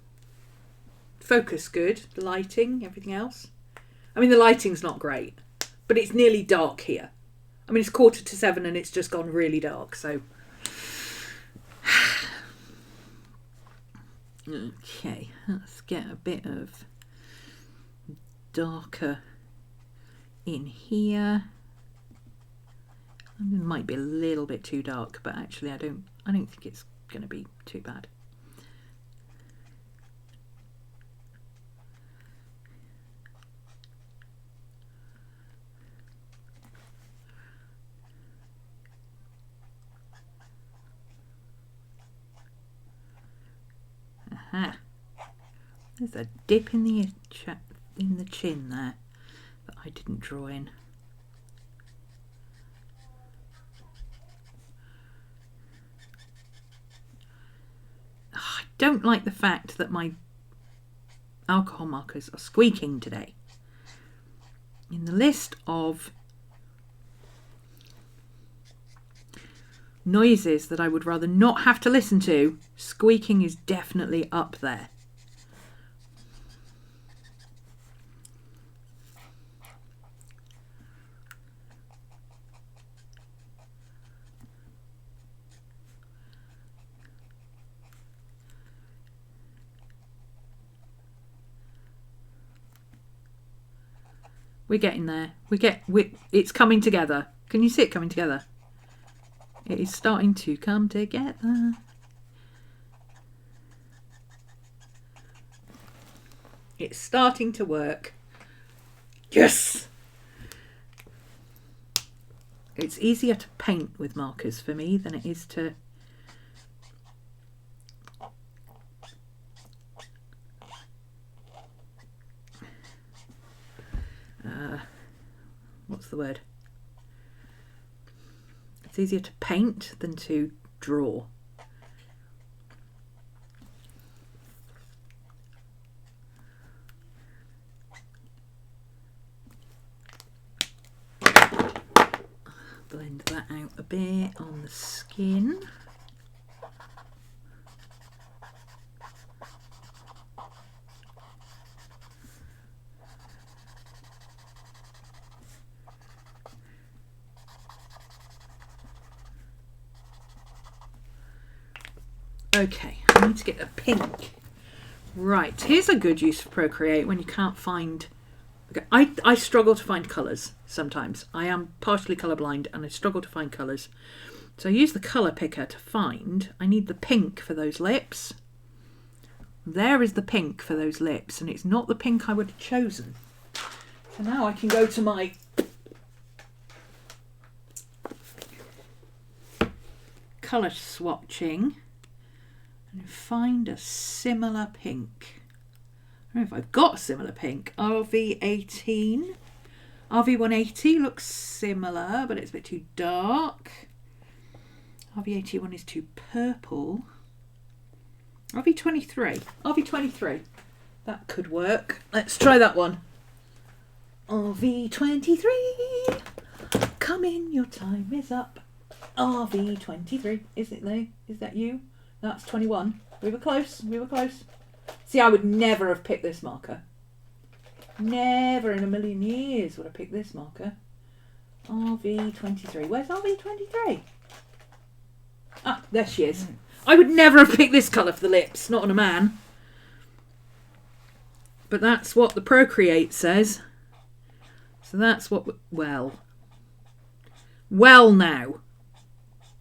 focus good? The lighting, everything else? I mean, the lighting's not great, but it's nearly dark here. I mean, it's 7:15 and it's just gone really dark, so... Okay, let's get a bit of darker in here. It might be a little bit too dark, but actually I don't think it's going to be too bad. Aha. There's a dip in the chin there that I didn't draw in. I don't like the fact that my alcohol markers are squeaking today. In the list of noises that I would rather not have to listen to, squeaking is definitely up there. We're getting there. It's coming together. Can you see it coming together? It is starting to come together. It's starting to work. Yes! It's easier to paint with markers for me than it is to what's the word? It's easier to paint than to draw. Blend that out a bit on the skin. Okay, I need to get a pink. Right, here's a good use for Procreate when you can't find... Okay, I struggle to find colours sometimes. I am partially colourblind and I struggle to find colours. So I use the colour picker to find... I need the pink for those lips. There is the pink for those lips, and it's not the pink I would have chosen. So now I can go to my... colour swatching and find a similar pink. I don't know if I've got a similar pink. RV18. RV180 looks similar, but it's a bit too dark. RV81 is too purple. RV23. RV23. That could work. Let's try that one. RV23. Come in, your time is up. RV23. Is it there? Is that you? That's 21. We were close. We were close. See, I would never have picked this marker. Never in a million years would I pick this marker. RV23. Where's RV23? Ah, there she is. I would never have picked this colour for the lips. Not on a man. But that's what the Procreate says. So that's what... Well now.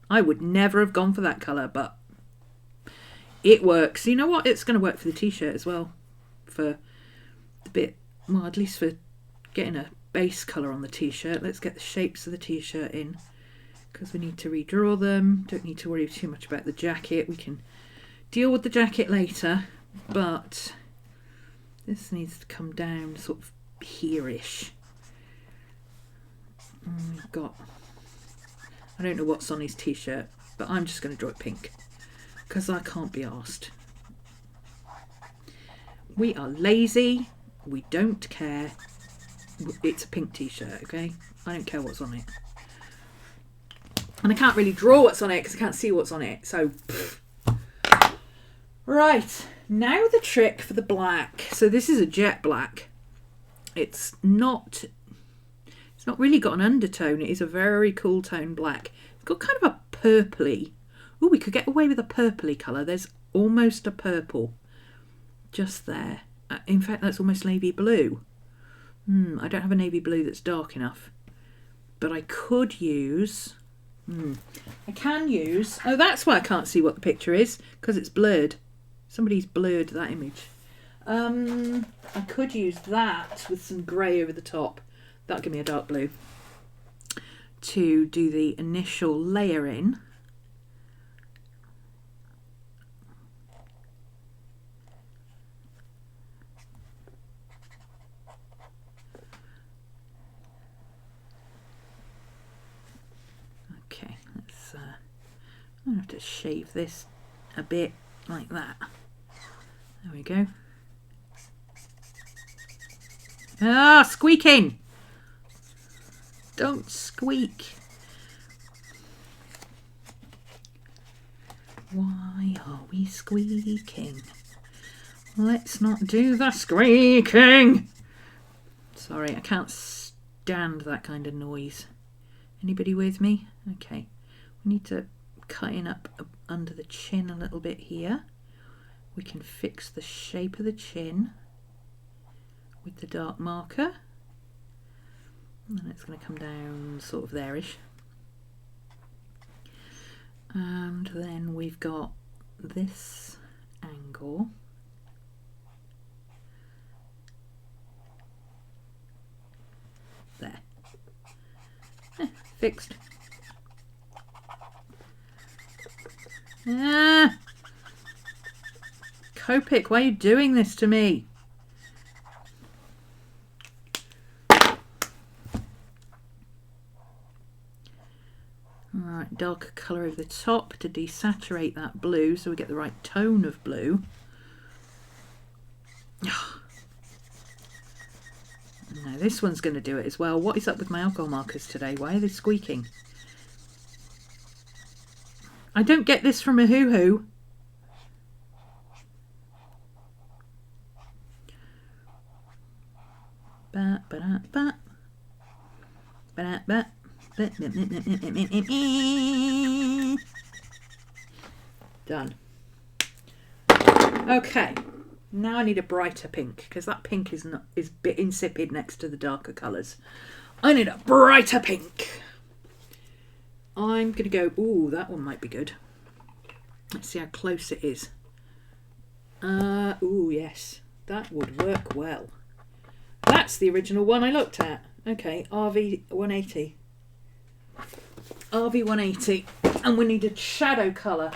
I would never have gone for that colour, but it works. You know what? It's going to work for the t-shirt as well. For the bit... Well, at least for getting a base colour on the t-shirt. Let's get the shapes of the t-shirt in, because we need to redraw them. Don't need to worry too much about the jacket. We can deal with the jacket later, but this needs to come down sort of here-ish. We've got... I don't know what's on his t-shirt, but I'm just going to draw it pink, because I can't be arsed. We are lazy. We don't care. It's a pink t-shirt, okay? I don't care what's on it. And I can't really draw what's on it because I can't see what's on it. So, right. Now the trick for the black. So this is a jet black. It's not really got an undertone. It is a very cool tone black. It's got kind of a purpley. Oh, we could get away with a purpley colour. There's almost a purple just there. In fact, that's almost navy blue. I don't have a navy blue that's dark enough. But I could use... I can use... Oh, that's why I can't see what the picture is. Because it's blurred. Somebody's blurred that image. I could use that with some grey over the top. That'll give me a dark blue. To do the initial layer in. have to shave this a bit like that. There we go. Ah, squeaking! Don't squeak. Why are we squeaking? Let's not do the squeaking. Sorry, I can't stand that kind of noise. Anybody with me? Okay. We need to cut in up under the chin a little bit here. We can fix the shape of the chin with the dark marker. And then it's going to come down sort of there-ish. And then we've got this angle. There. Fixed. Ah! Copic, why are you doing this to me? Alright, darker colour over the top to desaturate that blue so we get the right tone of blue. Now this one's going to do it as well. What is up with my alcohol markers today? Why are they squeaking? I don't get this from a hoo-hoo. Done. Okay. Now I need a brighter pink because that pink is a bit insipid next to the darker colours. I need a brighter pink. I'm going to go, ooh, that one might be good. Let's see how close it is. Ooh, yes, that would work well. That's the original one I looked at. Okay, RV180. RV180. And we need a shadow colour.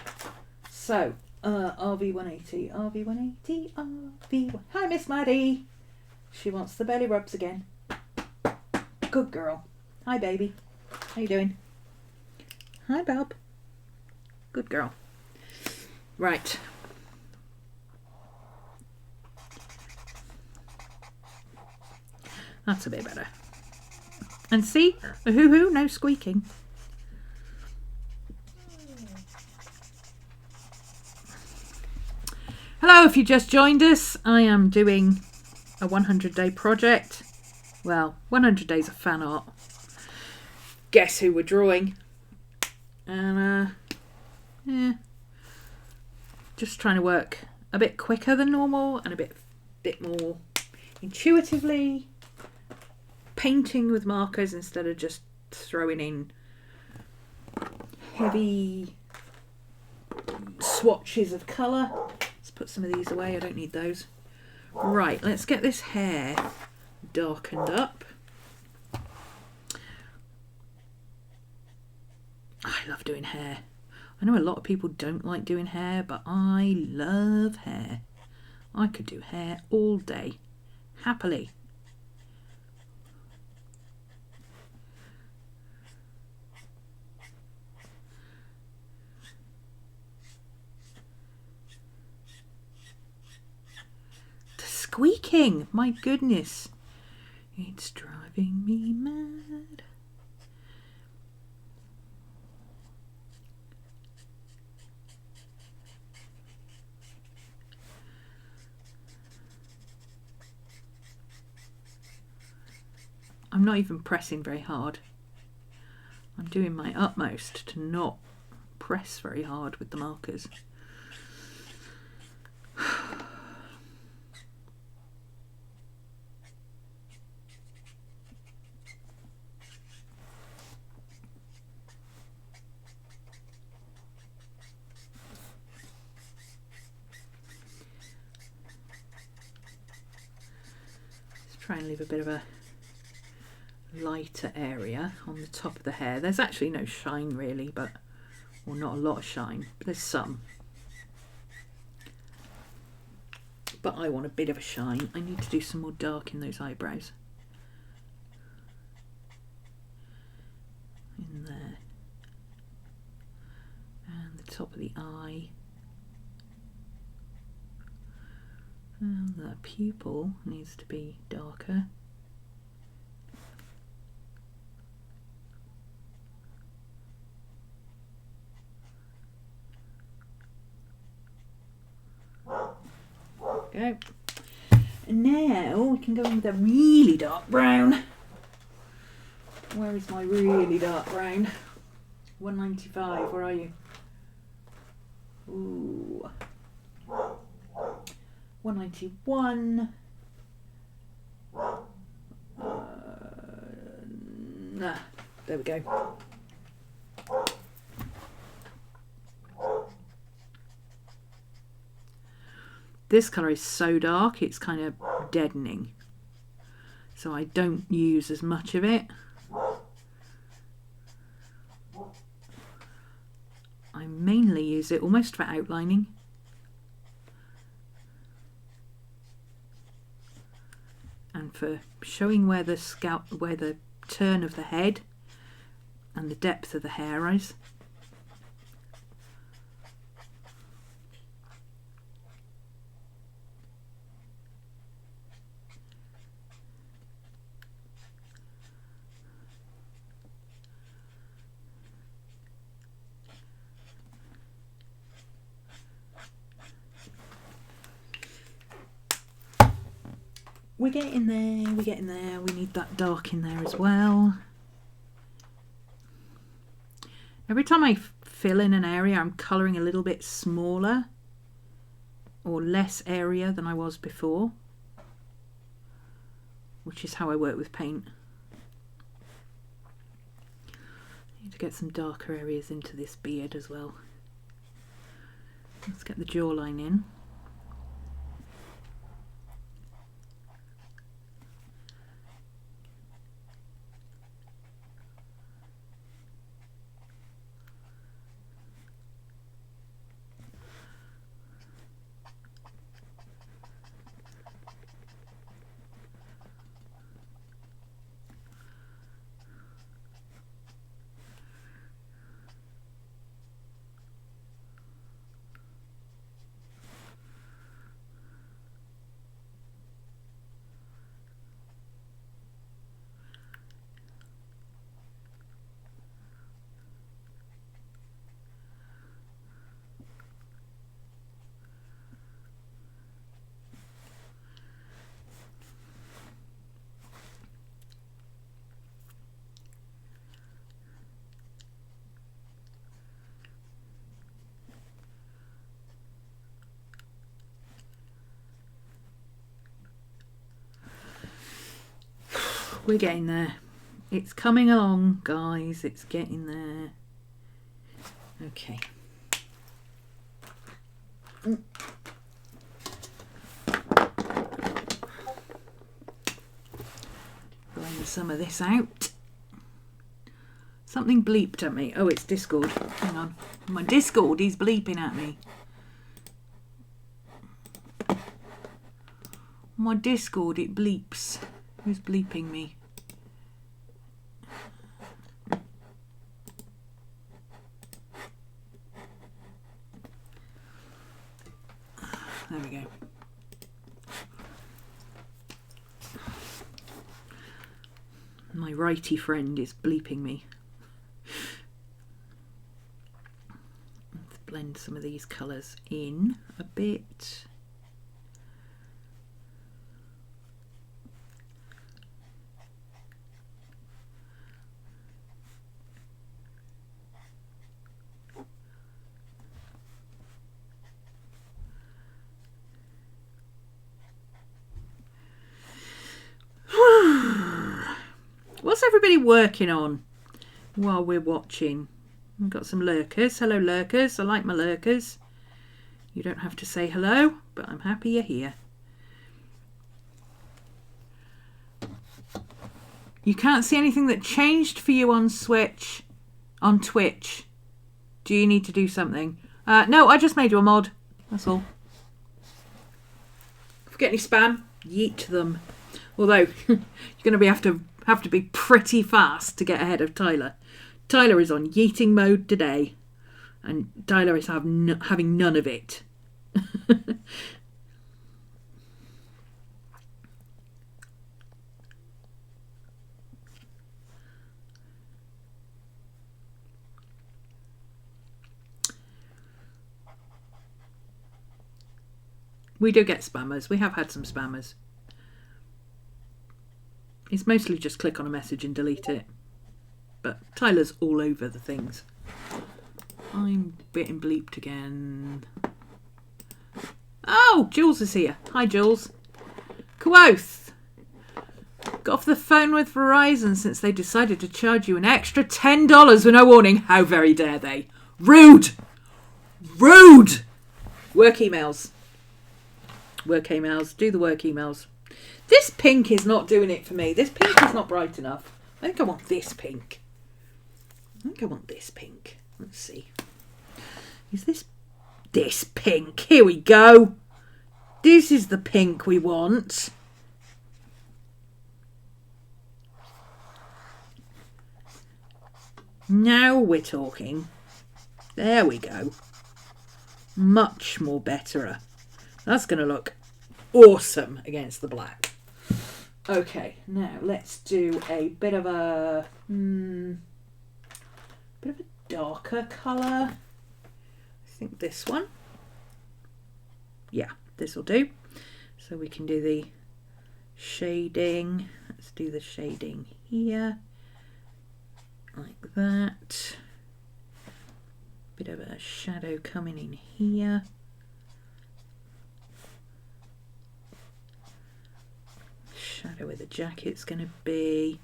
So, RV180, RV180, RV1... Hi, Miss Maddie. She wants the belly rubs again. Good girl. Hi, baby. How you doing? Hi, Bob. Good girl. Right. That's a bit better. And see? A hoo-hoo, no squeaking. Hello, if you just joined us, I am doing a 100-day project. Well, 100 days of fan art. Guess who we're drawing? And, yeah. Just trying to work a bit quicker than normal and a bit more intuitively. Painting with markers instead of just throwing in heavy swatches of colour. Let's put some of these away, I don't need those. Right, let's get this hair darkened up. I love doing hair. I know a lot of people don't like doing hair, but I love hair. I could do hair all day, happily. Squeaking, my goodness, it's driving me mad. I'm not even pressing very hard. I'm doing my utmost to not press very hard with the markers. Try and leave a bit of a lighter area on the top of the hair. There's actually no shine really, but, well, not a lot of shine, but there's some. But I want a bit of a shine. I need to do some more dark in those eyebrows. In there. And the top of the eye. And the pupil needs to be darker. Go. And now we can go in with a really dark brown. Where is my really dark brown? 195, where are you? Ooh. 191. Nah, there we go. This colour is so dark, it's kind of deadening. So I don't use as much of it. I mainly use it almost for outlining. And for showing where the scalp, where the turn of the head and the depth of the hair is. We're getting there, we're getting there. We need that dark in there as well. Every time I fill in an area, I'm colouring a little bit smaller or less area than I was before, which is how I work with paint. I need to get some darker areas into this beard as well. Let's get the jawline in. We're getting there. It's coming along, guys. It's getting there. Okay. Blend some of this out. Something bleeped at me. Oh, it's Discord. Hang on. My Discord is bleeping at me. My Discord, it bleeps. Who's bleeping me? There we go. My righty friend is bleeping me. Let's blend some of these colours in a bit. What's everybody working on while we're watching? We've got some lurkers. Hello, lurkers. I like my lurkers. You don't have to say hello, but I'm happy you're here. You can't see anything that changed for you on Twitch. Do you need to do something? No, I just made you a mod. That's all. If you get any spam, yeet them. Although you're going to have to be pretty fast to get ahead of Tyler. Tyler is on yeeting mode today. And Tyler is having none of it. We do get spammers. We have had some spammers. It's mostly just click on a message and delete it. But Tyler's all over the things. I'm getting bleeped again. Oh, Jules is here. Hi, Jules. Quoth. Got off the phone with Verizon since they decided to charge you an extra $10 with no warning. How very dare they? Rude! Rude! Work emails. Work emails. Do the work emails. This pink is not doing it for me. This pink is not bright enough. I think I want this pink. I think I want this pink. Let's see. Is this pink? Here we go. This is the pink we want. Now we're talking. There we go. Much more betterer. That's going to look awesome against the black. Okay, now let's do a bit of a darker colour. I think this one. Yeah, this will do. So we can do the shading. Let's do the shading here. Like that. Bit of a shadow coming in here. Shadow where the jacket's going to be.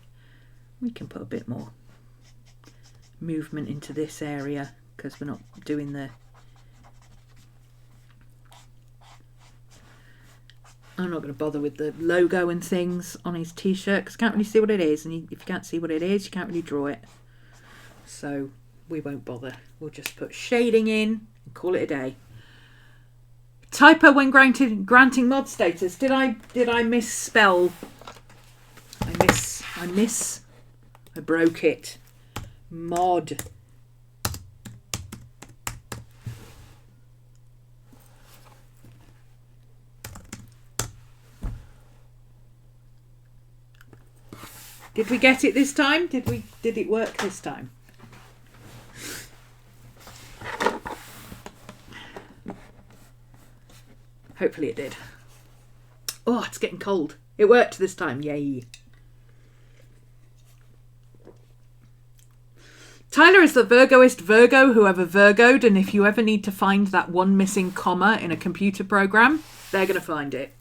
We can put a bit more movement into this area because we're not doing the... I'm not going to bother with the logo and things on his t-shirt because I can't really see what it is, and if you can't see what it is, you can't really draw it. So we won't bother. We'll just put shading in and call it a day. Typo when granting mod status. Did I misspell? I broke it. Mod. Did we get it this time? Did it work this time? Hopefully it did. Oh, it's getting cold. It worked this time. Yay. Tyler is the Virgoist Virgo who ever Virgoed, and if you ever need to find that one missing comma in a computer program, they're going to find it.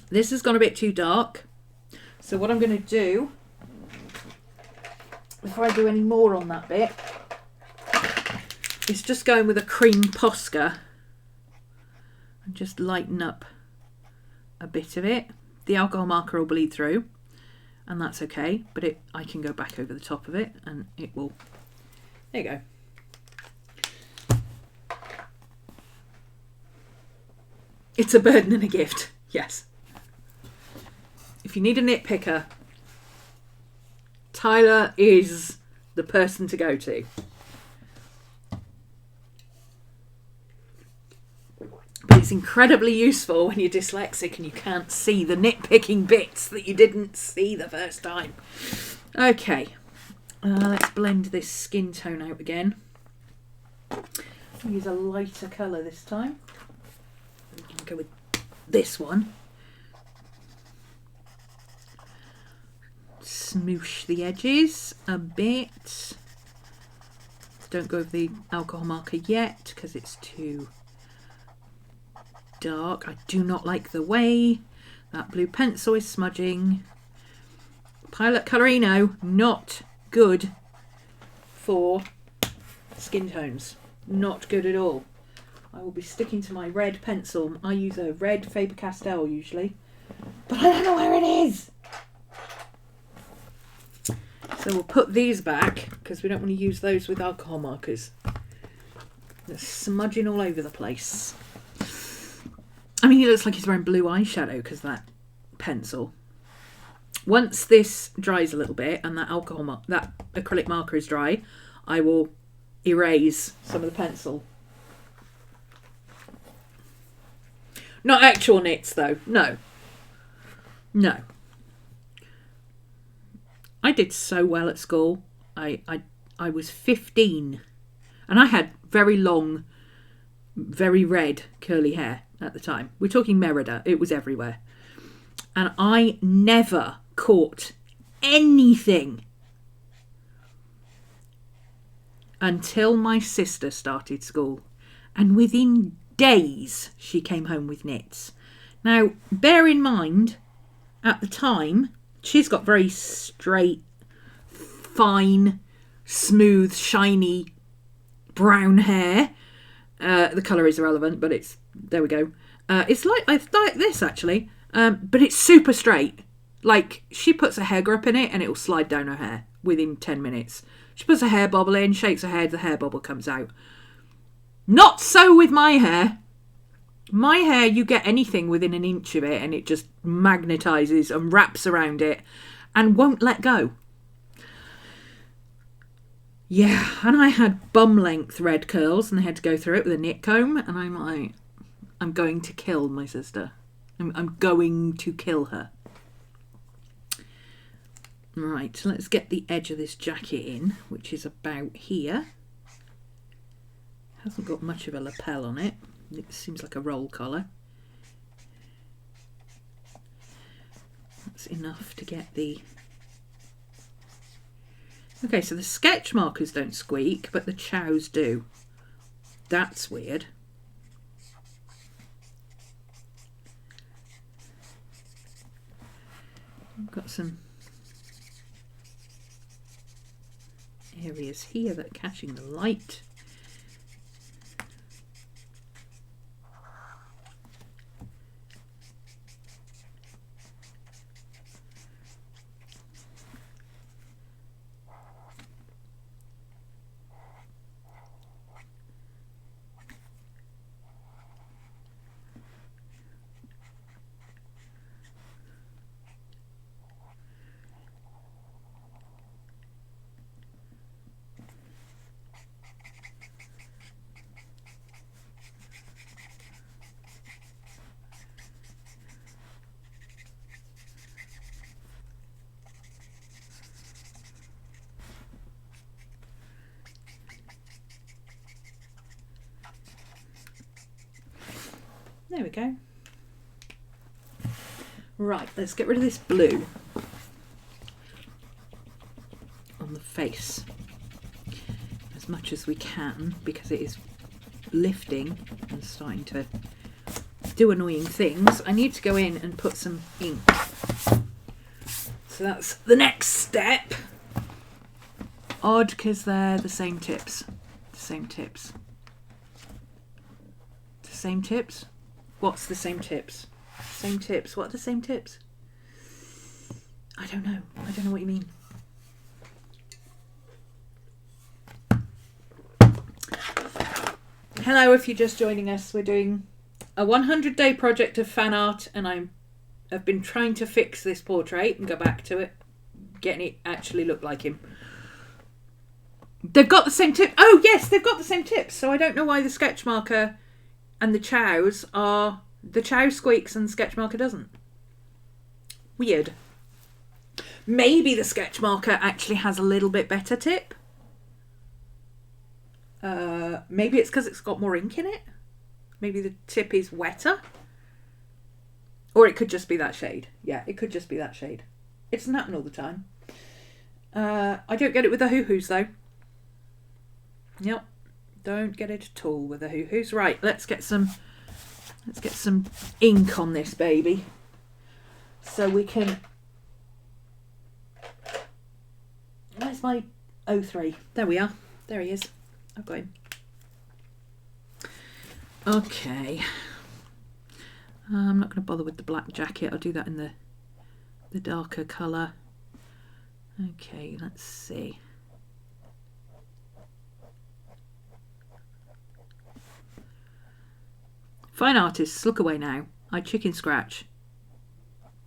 This has gone a bit too dark. So what I'm going to do, before I do any more on that bit, is just going with a cream Posca and just lighten up a bit of it. The alcohol marker will bleed through, and that's okay, but I can go back over the top of it and it will... There you go. It's a burden and a gift, yes. If you need a nitpicker, Tyler is the person to go to. But it's incredibly useful when you're dyslexic and you can't see the nitpicking bits that you didn't see the first time. Okay, let's blend this skin tone out again. Use a lighter colour this time. We can go with this one. Smoosh the edges a bit. Don't go over the alcohol marker yet because it's too dark. I do not like the way that blue pencil is smudging. Pilot Colorino, not good for skin tones. Not good at all. I will be sticking to my red pencil. I use a red Faber-Castell usually, but I don't know where it is. So we'll put these back because we don't want to use those with alcohol markers. They're smudging all over the place. I mean, he looks like he's wearing blue eyeshadow because that pencil. Once this dries a little bit and that that acrylic marker is dry, I will erase some of the pencil. Not actual knits though, no. No. I did so well at school. I was 15 and I had very long, very red curly hair at the time. We're talking Merida, it was everywhere. And I never caught anything until my sister started school. And within days, she came home with knits. Now, bear in mind, at the time, she's got very straight, fine, smooth, shiny, brown hair. The colour is irrelevant, but there we go. It's like this, actually. But it's super straight. Like, she puts a hair grip in it and it will slide down her hair within 10 minutes. She puts a hair bobble in, shakes her head, the hair bobble comes out. Not so with my hair. My hair, you get anything within an inch of it and it just magnetises and wraps around it and won't let go. Yeah, and I had bum-length red curls and they had to go through it with a knit comb. And I'm like, I'm going to kill my sister. I'm going to kill her. Right, let's get the edge of this jacket in, which is about here. Hasn't got much of a lapel on it. It seems like a roll collar. That's enough to get the... Okay, so the sketch markers don't squeak, but the chows do. That's weird. I've got some areas here that are catching the light. There we go. Right, let's get rid of this blue on the face as much as we can because it is lifting and starting to do annoying things. I need to go in and put some ink. So that's the next step. Odd because they're the same tips. The same tips. The same tips? What's the same tips? Same tips. What are the same tips? I don't know. I don't know what you mean. Hello, if you're just joining us. We're doing a 100-day project of fan art and I've been trying to fix this portrait and go back to it, getting it actually look like him. They've got the same tip. Oh, yes, they've got the same tips. So I don't know why the sketch marker and the chows are... The chow squeaks and the sketch marker doesn't. Weird. Maybe the sketch marker actually has a little bit better tip. Maybe it's because it's got more ink in it. Maybe the tip is wetter. Or it could just be that shade. Yeah, it could just be that shade. It doesn't happen all the time. I don't get it with the hoo-hoos though. Yep. Don't get it at all with the hoo-hoos. Right, let's get some ink on this baby. So we can... Where's my 03? There we are. There he is. I've got him. Okay. I'm not going to bother with the black jacket. I'll do that in the darker colour. Okay, let's see. Fine artists, look away now. I chicken scratch.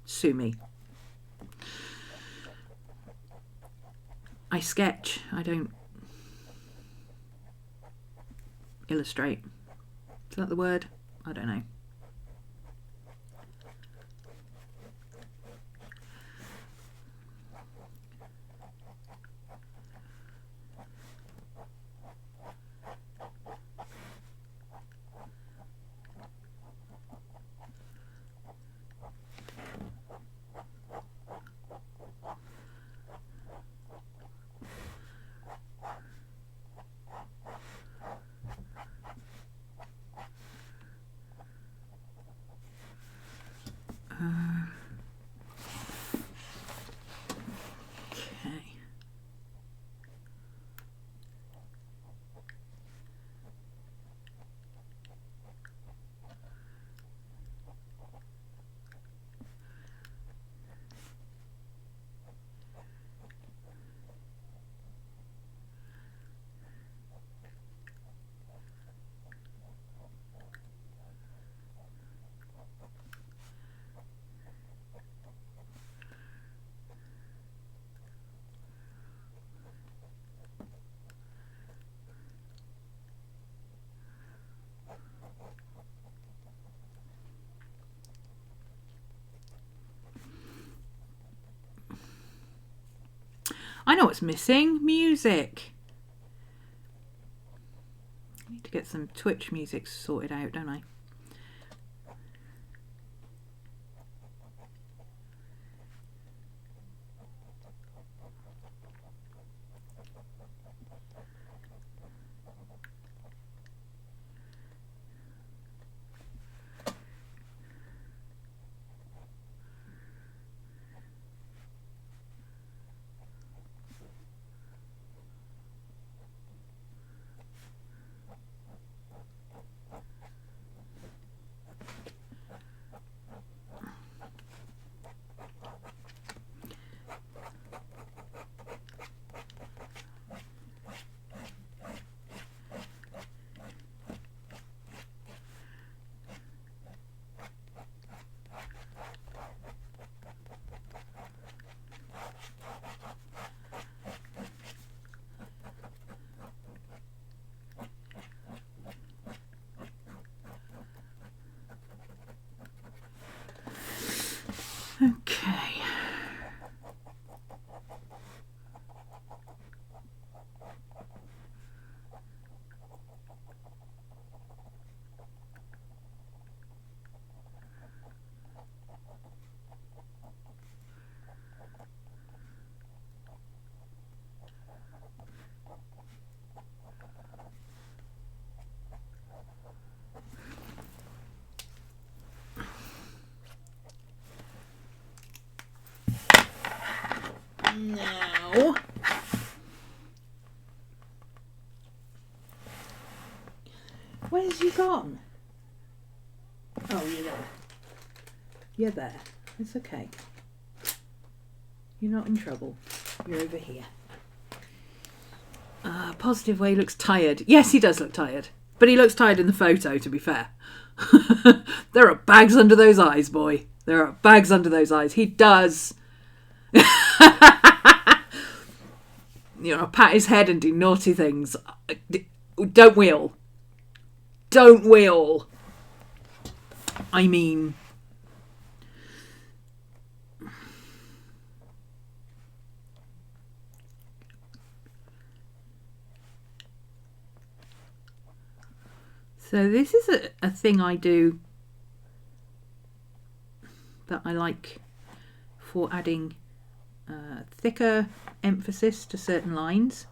Sue me. I sketch. I don't illustrate. Is that the word? I don't know. Okay. I know what's missing. Music. I need to get some Twitch music sorted out, don't I? Okay. Now, where's you gone? Oh, you're there. You're there. It's okay. You're not in trouble. You're over here. Positive way looks tired. Yes, he does look tired. But he looks tired in the photo, to be fair. There are bags under those eyes, boy. There are bags under those eyes. He does. You know, pat his head and do naughty things. Don't we all? Don't we all? I mean... So this is a thing I do that I like for adding thicker emphasis to certain lines.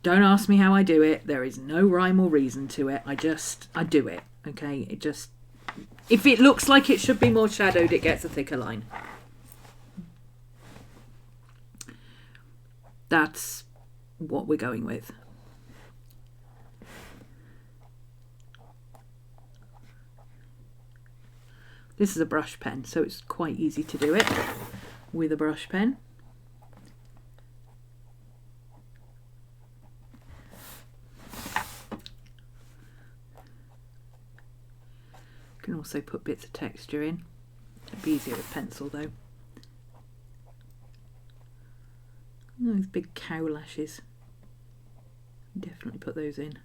Don't ask me how I do it. There is no rhyme or reason to it. I do it. Okay, it just, if it looks like it should be more shadowed, it gets a thicker line. That's what we're going with. This is a brush pen, so it's quite easy to do it with a brush pen. You can also put bits of texture in. It'd be easier with pencil though. Those big cow lashes. Definitely put those in.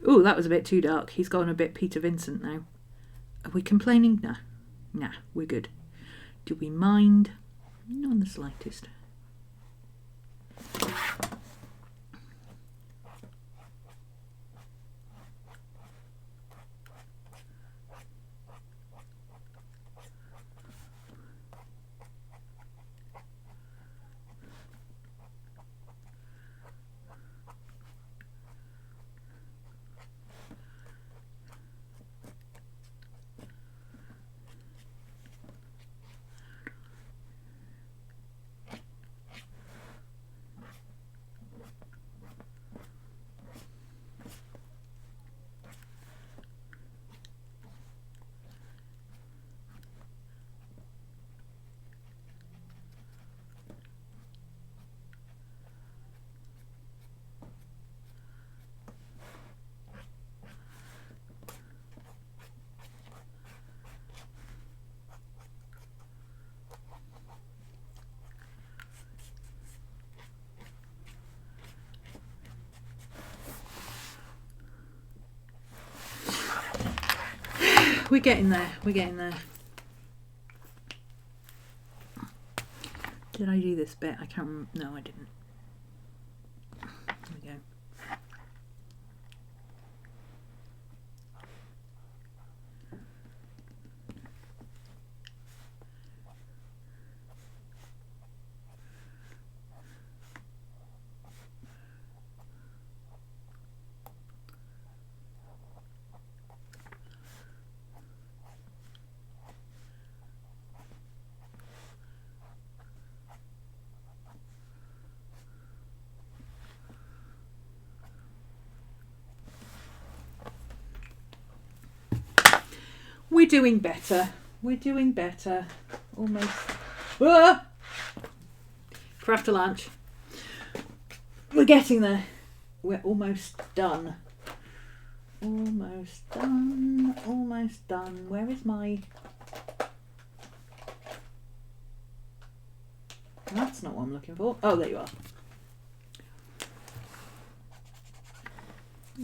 Oh, that was a bit too dark. He's gone a bit Peter Vincent now. Are we complaining? Nah. Nah, we're good. Do we mind? Not in the slightest. We're getting there. We're getting there. Did I do this bit? I can't remember. No, I didn't. There we go. We're doing better. We're doing better. Almost. Ah! For after lunch. We're getting there. We're almost done. Almost done. Almost done. Where is my... That's not what I'm looking for. Oh, there you are.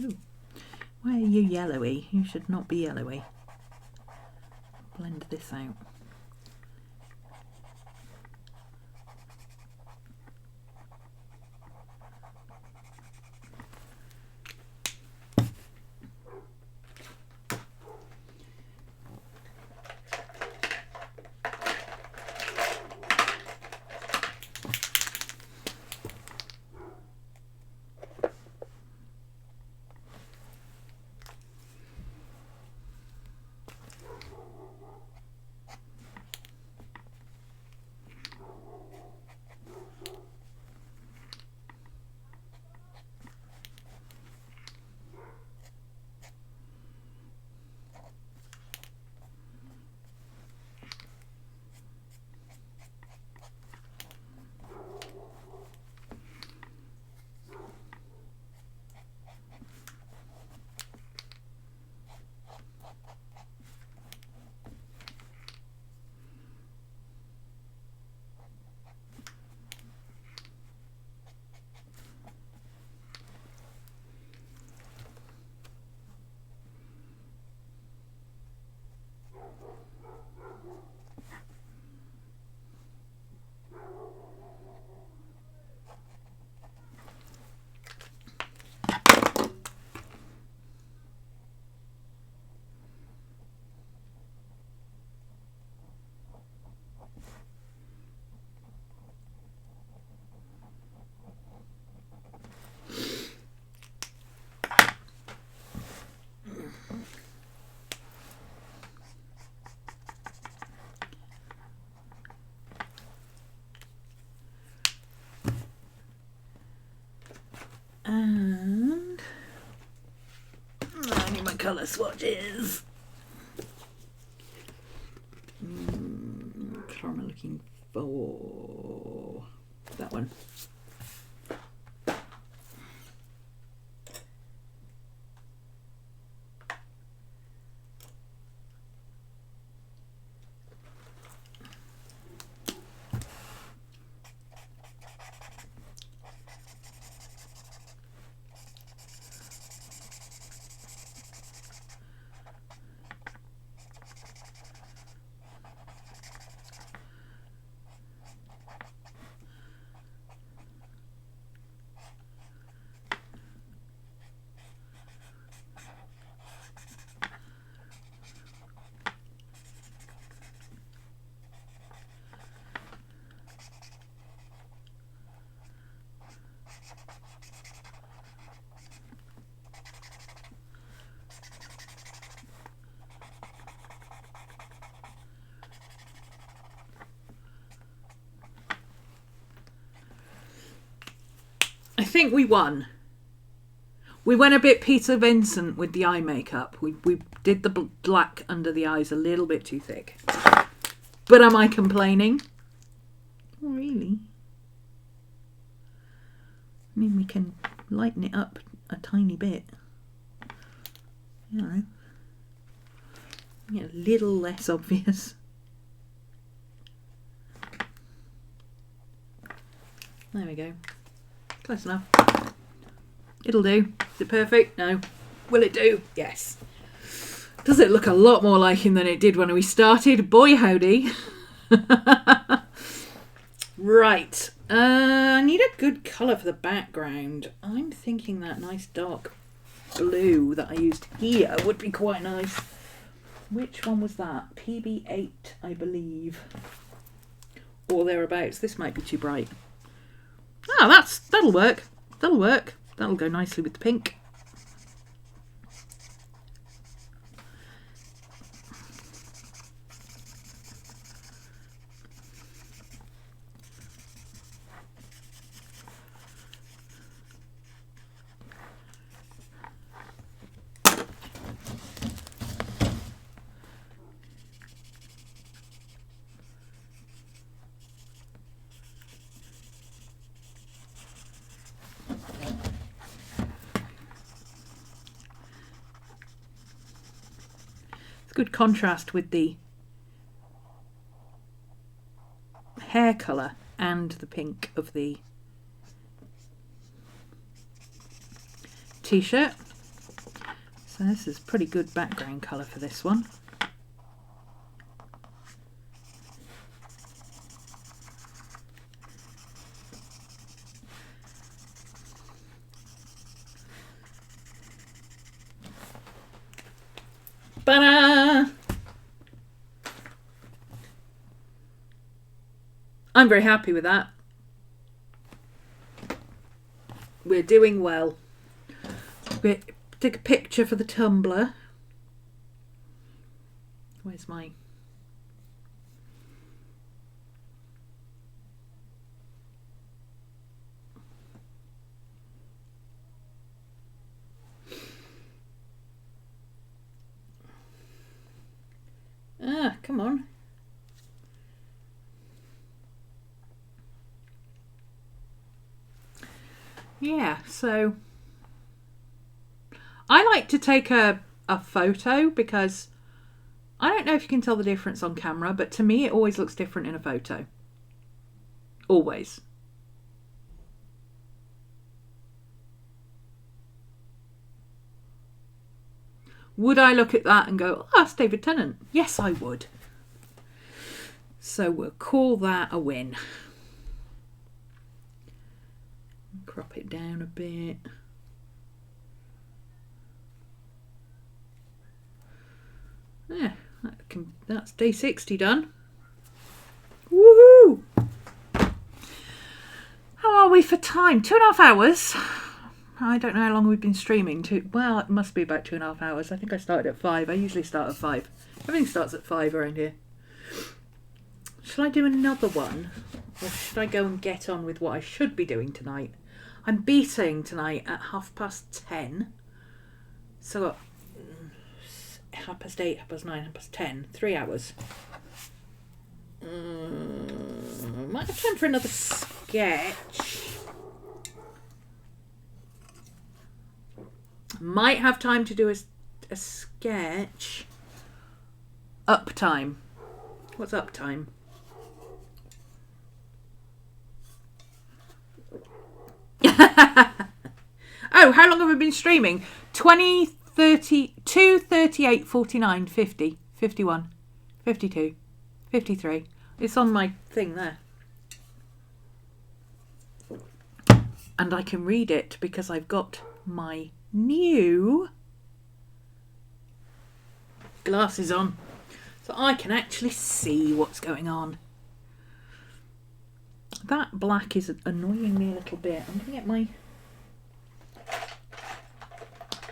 Ooh. Why are you yellowy? You should not be yellowy. Blend this out. colour swatches. Colour am I looking for? That one. I think we won. We went a bit Peter Vincent with the eye makeup. We did the black under the eyes a little bit too thick. But am I complaining? Not really. I mean, we can lighten it up a tiny bit. You know. Get a little less obvious. There we go. Close enough. It'll do. Is it perfect? No. Will it do? Yes. Does it look a lot more like him than it did when we started? Boy howdy. Right. I need a good colour for the background. I'm thinking that nice dark blue that I used here would be quite nice. Which one was that? PB8, I believe. Or thereabouts. This might be too bright. Oh, that'll work. That'll work. That'll go nicely with the pink. Good contrast with the hair colour and the pink of the t-shirt. So this is pretty good background colour for this one. I'm very happy with that. We're doing well. Take a picture for the Tumblr. Where's my... come on. Yeah, so I like to take a photo because I don't know if you can tell the difference on camera, but to me it always looks different in a photo. Always. Would I look at that and go, oh, that's David Tennant? Yes, I would. So we'll call that a win. Crop it down a bit. Yeah, that's day 60 done. Woohoo! How are we for time? 2.5 hours. I don't know how long we've been streaming. Well, it must be about 2.5 hours. I think I started at 5. I usually start at 5. Everything starts at 5 around here. Shall I do another one? Or should I go and get on with what I should be doing tonight? I'm beating tonight at 10:30. So 8:30, 9:30, 10. 3 hours. Might have time for another sketch. Might have time to do a sketch. Uptime. What's uptime? Oh, how long have we been streaming? 20, 30, 2, 38, 49, 50, 51, 52, 53. It's on my thing there. And I can read it because I've got my new glasses on. So I can actually see what's going on. That black is annoying me a little bit. I'm going to get my...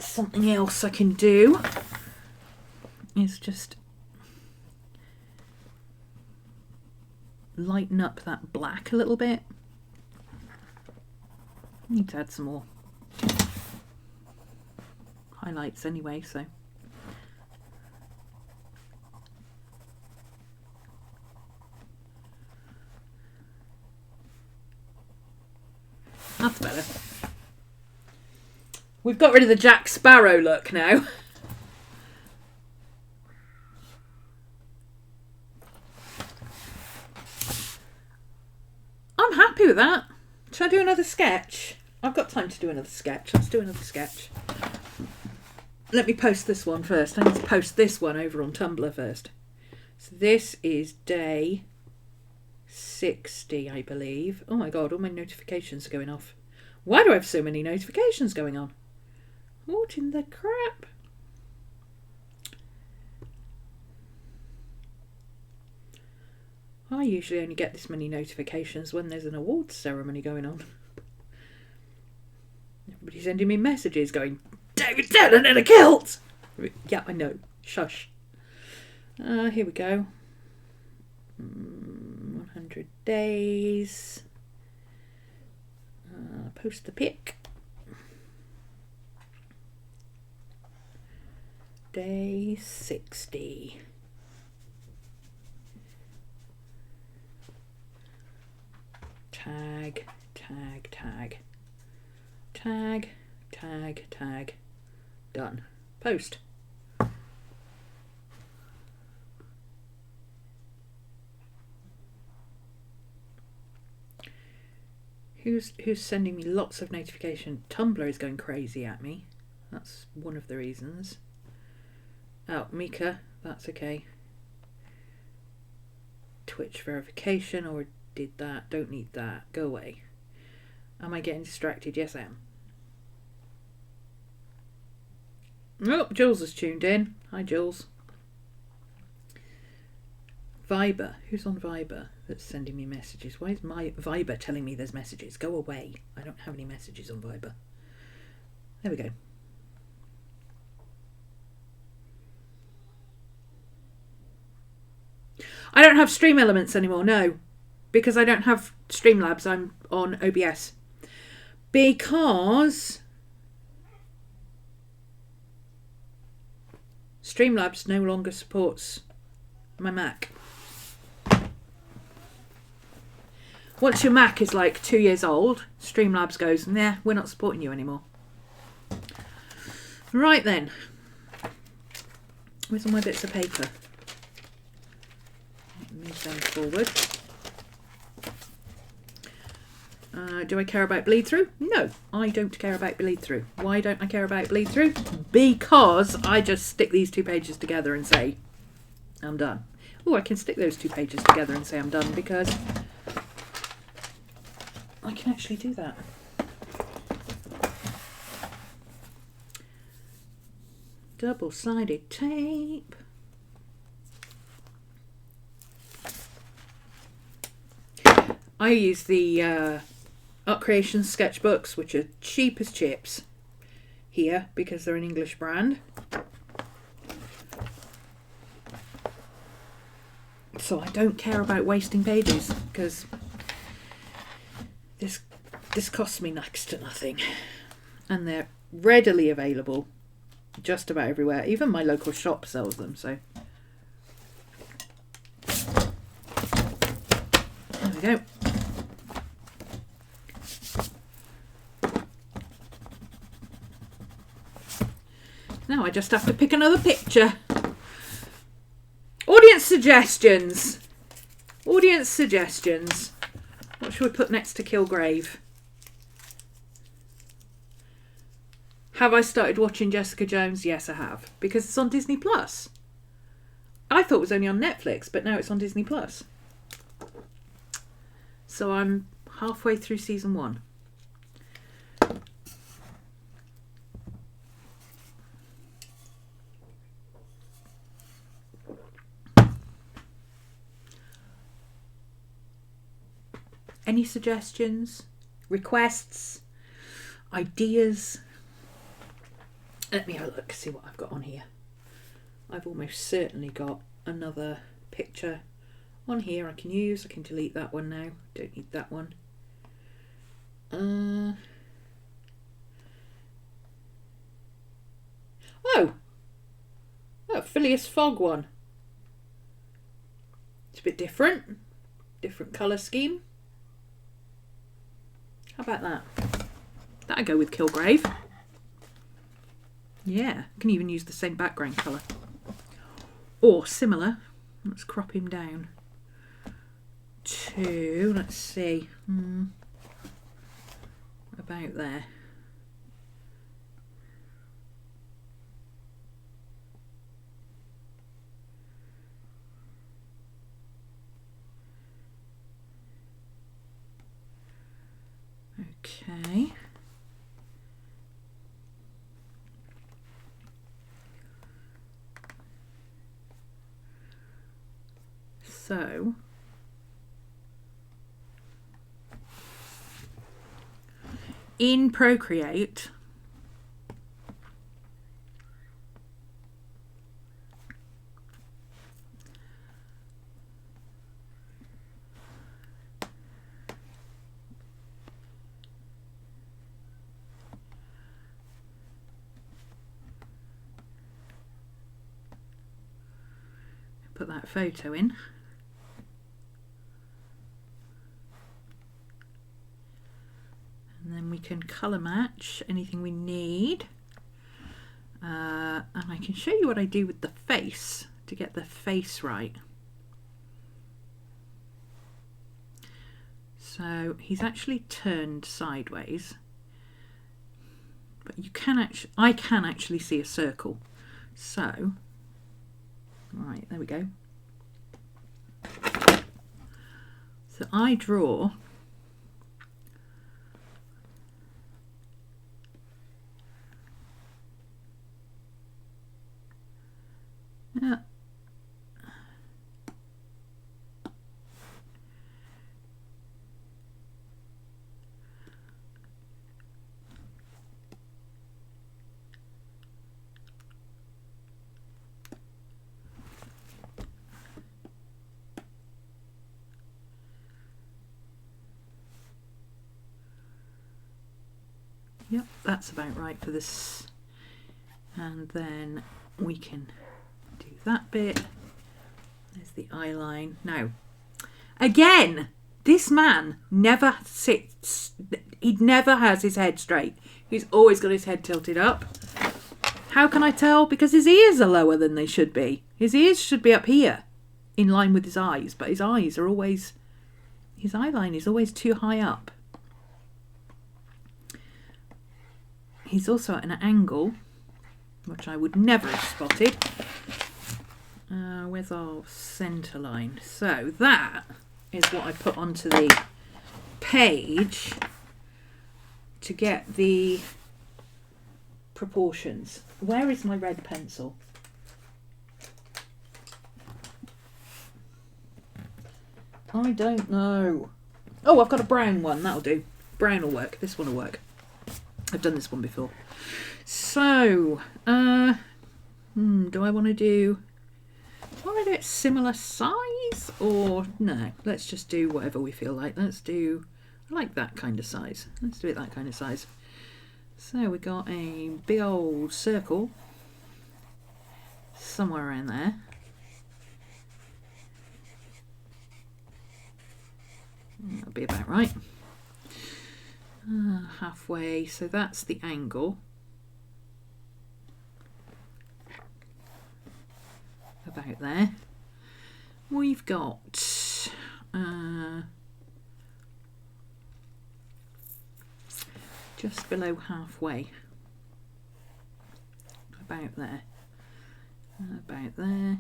Something else I can do is just lighten up that black a little bit. Need to add some more highlights anyway, so that's better. We've got rid of the Jack Sparrow look now. I'm happy with that. Should I do another sketch? I've got time to do another sketch. Let's do another sketch. Let me post this one first. I need to post this one over on Tumblr first. So this is day 60, I believe. Oh my god, all my notifications are going off. Why do I have so many notifications going on? What in the crap? I usually only get this many notifications when there's an awards ceremony going on. Everybody's sending me messages going, David Tennant in a kilt! Yeah, I know. Shush. Here we go. 100 days. Post the pic. Day 60. Tag, tag, tag. Tag, tag, tag. Done. Post. Who's sending me lots of notification? Tumblr is going crazy at me. That's one of the reasons. Oh, Mika, that's okay. Twitch verification, or did that. Don't need that. Go away. Am I getting distracted? Yes, I am. Oh, Jules has tuned in. Hi, Jules. Viber. Who's on Viber that's sending me messages? Why is my Viber telling me there's messages? Go away. I don't have any messages on Viber. There we go. I don't have Stream Elements anymore, no. Because I don't have Streamlabs. I'm on OBS. Because Streamlabs no longer supports my Mac. Once your Mac is like 2 years old, Streamlabs goes, nah, we're not supporting you anymore. Right then. Where's all my bits of paper? Move them forward. Do I care about bleed through? No, I don't care about bleed through. Why don't I care about bleed through? Because I just stick these 2 pages together and say, I'm done. Oh, I can stick those 2 pages together and say I'm done because I can actually do that. Double-sided tape. I use the Art Creations sketchbooks, which are cheap as chips here because they're an English brand. So I don't care about wasting pages because this costs me next to nothing, and they're readily available just about everywhere. Even my local shop sells them, so. There we go. Now I just have to pick another picture. Audience suggestions. Audience suggestions. What should we put next to Kilgrave? Have I started watching Jessica Jones? Yes, I have. Because it's on Disney Plus. I thought it was only on Netflix, but now it's on Disney Plus. So I'm halfway through season 1. Any suggestions, requests, ideas? Let me have a look, see what I've got on here. I've almost certainly got another picture on here I can use. I can delete that one now. Don't need that one. Oh, Phileas Fogg one. It's a bit different. Different colour scheme. How about that? That'd go with Kilgrave. Yeah, I can even use the same background colour. Or similar. Let's crop him down to, let's see, about there. Okay. So in Procreate, put that photo in. And then we can colour match anything we need. And I can show you what I do with the face to get the face right. So he's actually turned sideways. But you can actually, I can actually see a circle. So, right, there we go. So I draw Yep, that's about right for this. And then we can do that bit. There's the eye line. Now, again, this man never sits, he never has his head straight. He's always got his head tilted up. How can I tell? Because his ears are lower than they should be. His ears should be up here, in line with his eyes, but his eyes are always, his eye line is always too high up. He's also at an angle, which I would never have spotted. Where's our centre line? So that is what I put onto the page to get the proportions. Where is my red pencil? I don't know. Oh, I've got a brown one. That'll do. Brown will work. This one will work. I've done this one before. So, do I want to do it similar size or no? Let's just do whatever we feel like. Let's do, I like that kind of size. Let's do it that kind of size. So we got a big old circle. somewhere around there. That'll be about right. Halfway, so that's the angle. About there. We've got just below halfway. About there. About there.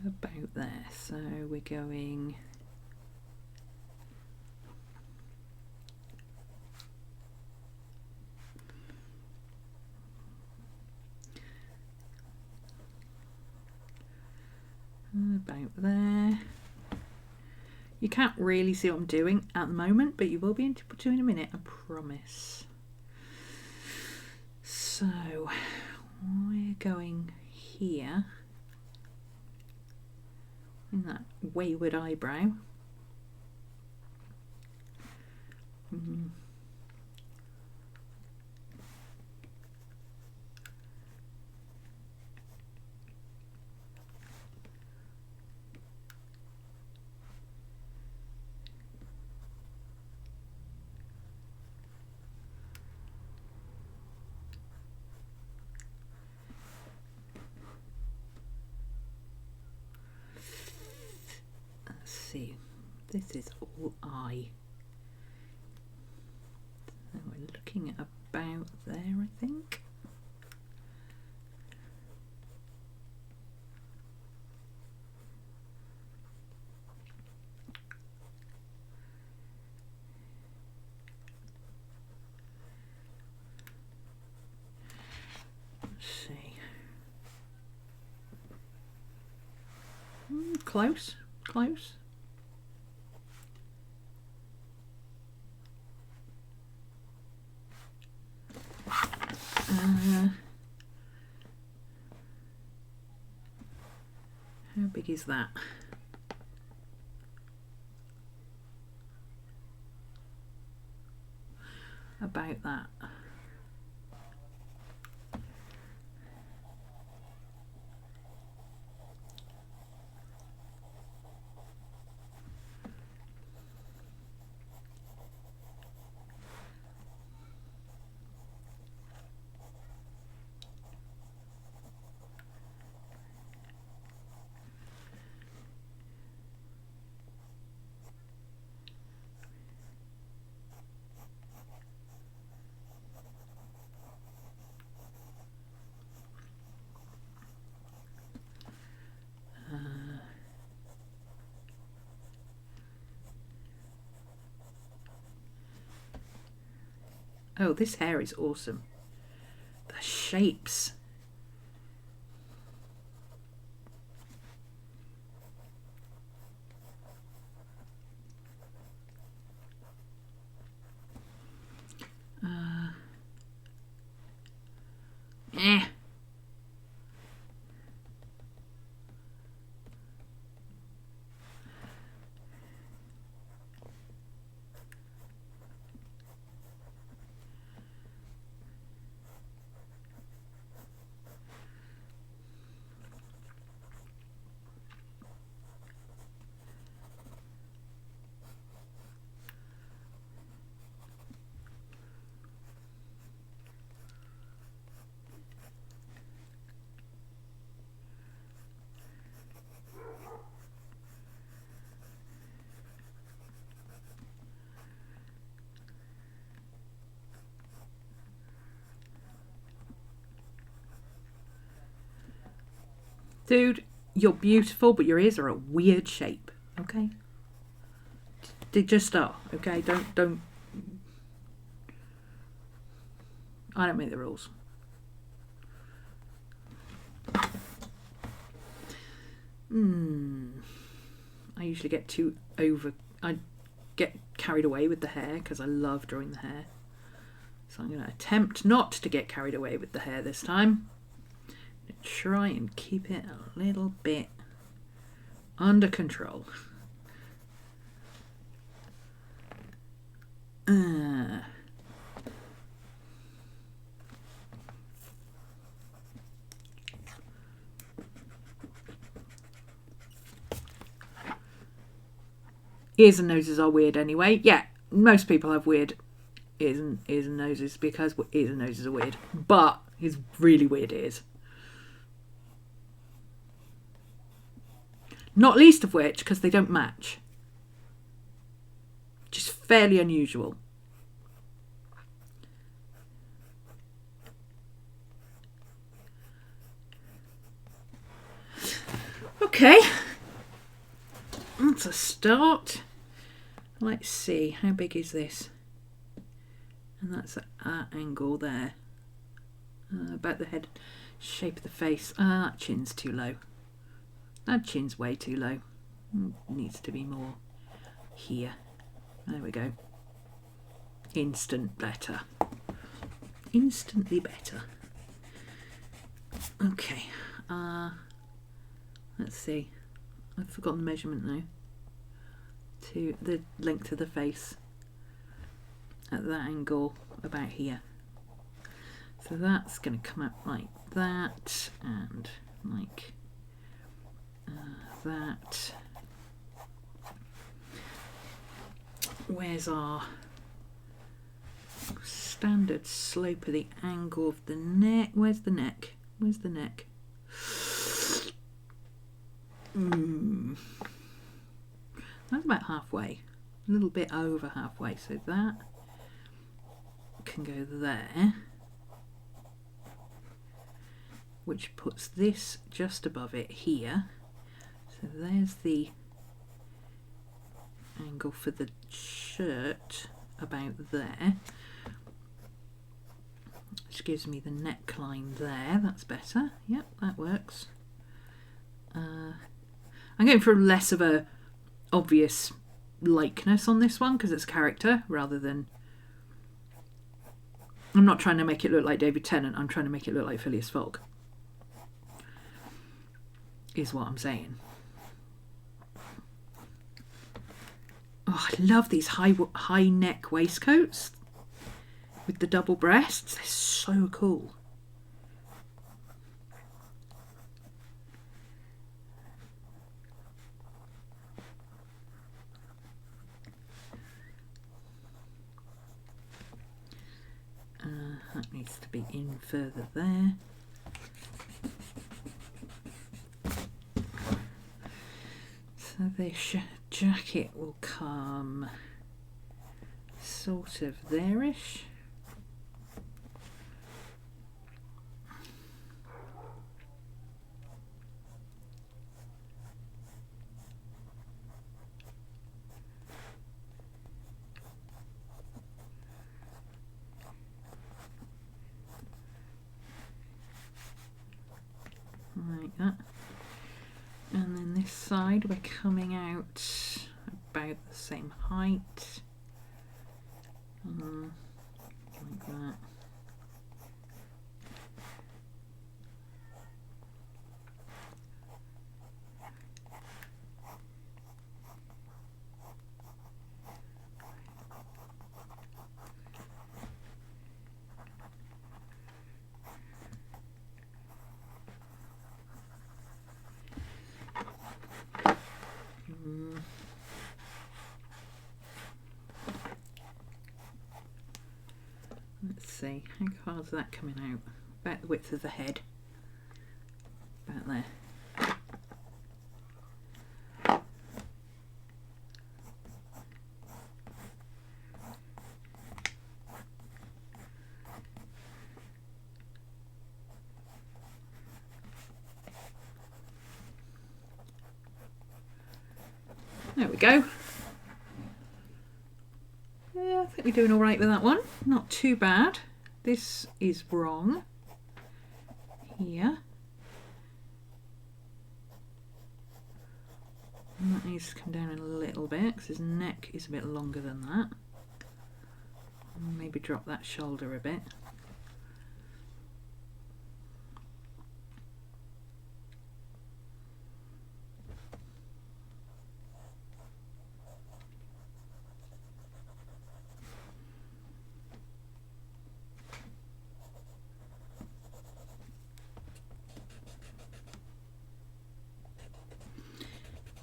About there, so we're going about there. You can't really see what I'm doing at the moment, but you will be able to in a minute, I promise. So we're going here. In that wayward eyebrow. See, this is all eye. So we're looking at about there, I think. Let's see. Close, close. How big is that? About that. Oh, this hair is awesome. The shapes. Eh. Dude, you're beautiful, but your ears are a weird shape, okay? They just are, okay? Don't... I don't make the rules. usually get I get carried away with the hair because I love drawing the hair. So I'm going to attempt not to get carried away with the hair this time. Try and keep it a little bit under control. Ears and noses are weird anyway. Yeah, most people have weird ears and noses because ears and noses are weird. But his really weird ears. Not least of which because they don't match. Which is fairly unusual. Okay. That's a start. Let's see, how big is this? And that's at that angle there. About the head shape of the face. That chin's too low. That chin's way too low. Needs to be more here. There we go. Instant better. Instantly better. Okay. Let's see. I've forgotten the measurement now. To the length of the face at that angle about here. So that's going to come up like that and like that. Where's our standard slope of the angle of the neck? Where's the neck? Where's the neck? That's about halfway, a little bit over halfway, so that can go there, which puts this just above it here. So there's the angle for the shirt about there, which gives me the neckline there. That's better. Yep, that works. I'm going for less of a obvious likeness on this one because it's character rather than... I'm not trying to make it look like David Tennant, I'm trying to make it look like Phileas Fogg, is what I'm saying. Oh, I love these high neck waistcoats with the double breasts. They're so cool. That needs to be in further there. So the jacket will come sort of there-ish. Like that. And then this side we're coming out about the same height. Like that. Let's see, how far is that coming out? About the width of the head. About there. There we go. Yeah, I think we're doing all right with that one. Not too bad. This is wrong. Here. And that eyes come down a little bit because his neck is a bit longer than that. Maybe drop that shoulder a bit.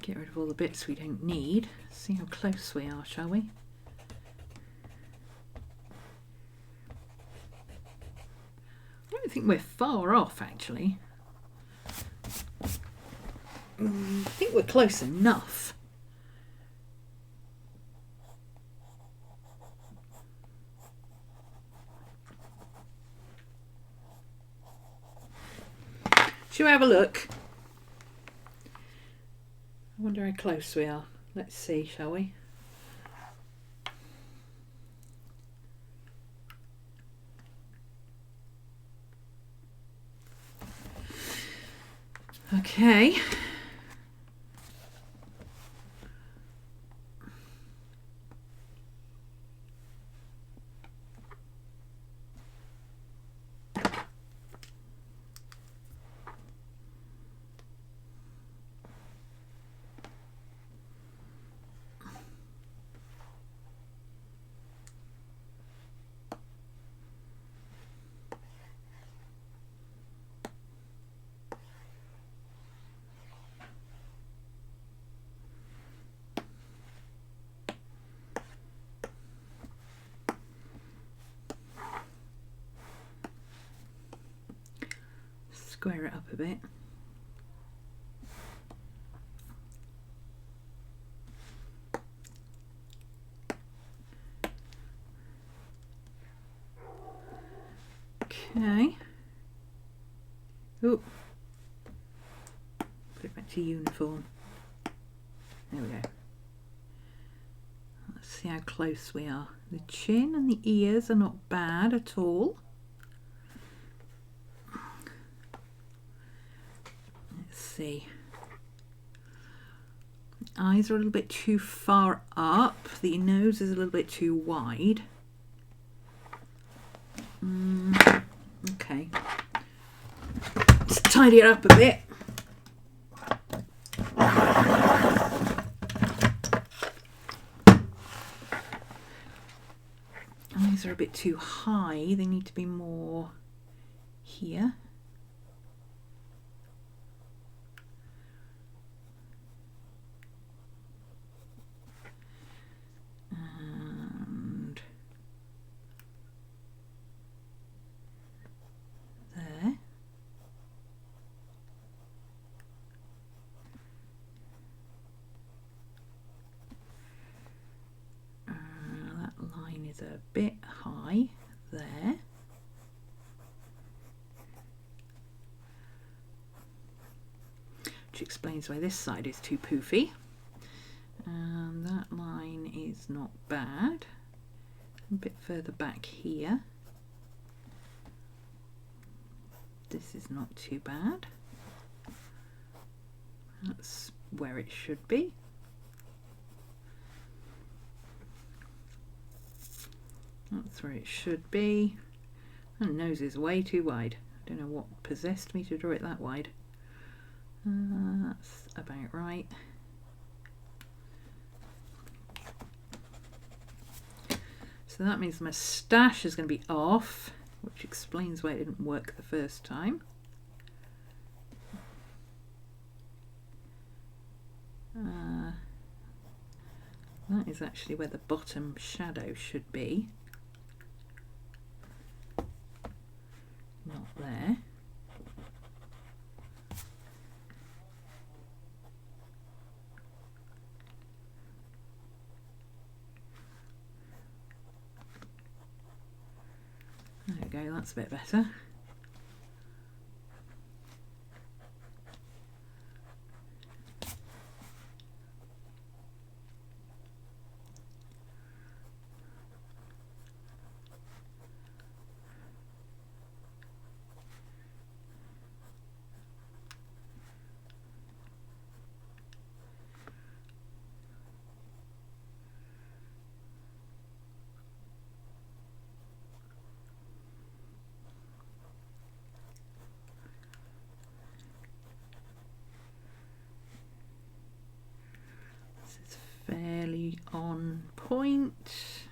Get rid of all the bits we don't need. See how close we are, shall we? I don't think we're far off, actually. I think we're close enough. Shall we have a look? I wonder how close we are. Let's see, shall we? Okay. Square it up a bit. Okay. Ooh. Put it back to uniform. There we go. Let's see how close we are. The chin and the ears are not bad at all. Let's see. The eyes are a little bit too far up. The nose is a little bit too wide. Okay. Let's tidy it up a bit. Eyes are a bit too high. They need to be more here. And there. That line is a bit high there. Which explains why this side is too poofy. And that line is not bad. A bit further back here. This is not too bad. That's where it should be. That's where it should be. And the nose is way too wide. I don't know what possessed me to draw it that wide. That's about right. So that means the moustache is going to be off, which explains why it didn't work the first time. That is actually where the bottom shadow should be. Not there. There we go, that's a bit better. on point.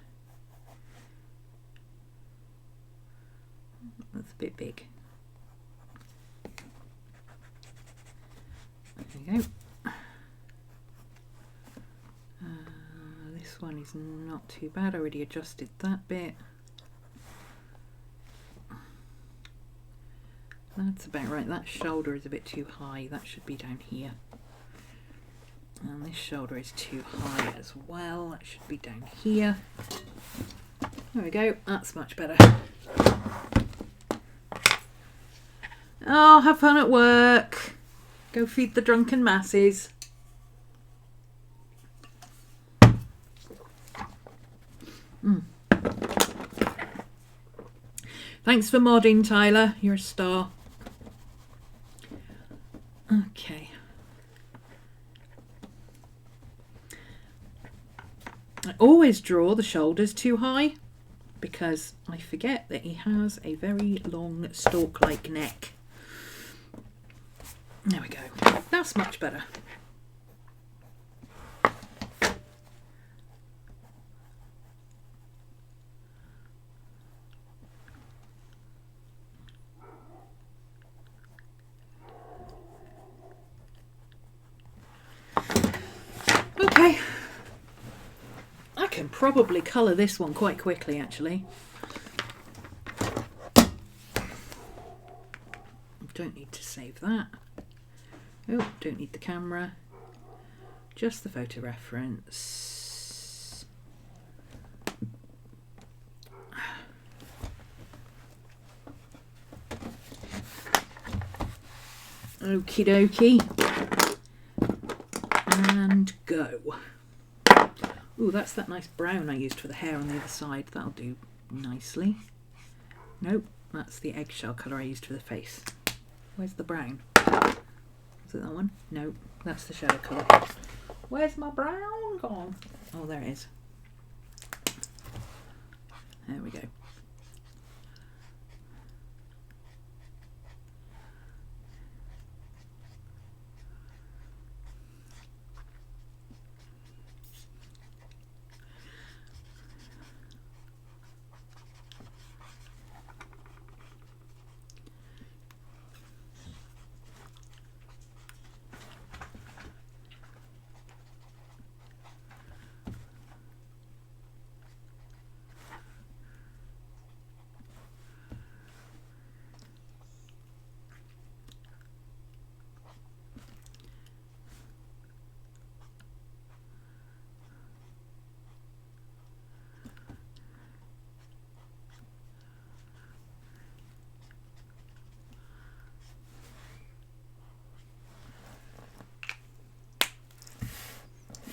That's a bit big. There we go. This one is not too bad. I already adjusted that bit. That's about right. That shoulder is a bit too high. That should be down here. And this shoulder is too high as well. That should be down here. There we go. That's much better. Oh, have fun at work. Go feed the drunken masses. Thanks for modding, Tyler. You're a star. Okay. I always draw the shoulders too high because I forget that he has a very long stalk-like neck. There we go. That's much better. Okay. I can probably colour this one quite quickly, actually. Don't need to save that. Oh, don't need the camera. Just the photo reference. Okie dokie. And go. Ooh, that's that nice brown I used for the hair on the other side. That'll do nicely. Nope, that's the eggshell colour I used for the face. Where's the brown? Is it that one? No, that's the shadow colour. Where's my brown gone? Oh, there it is. There we go.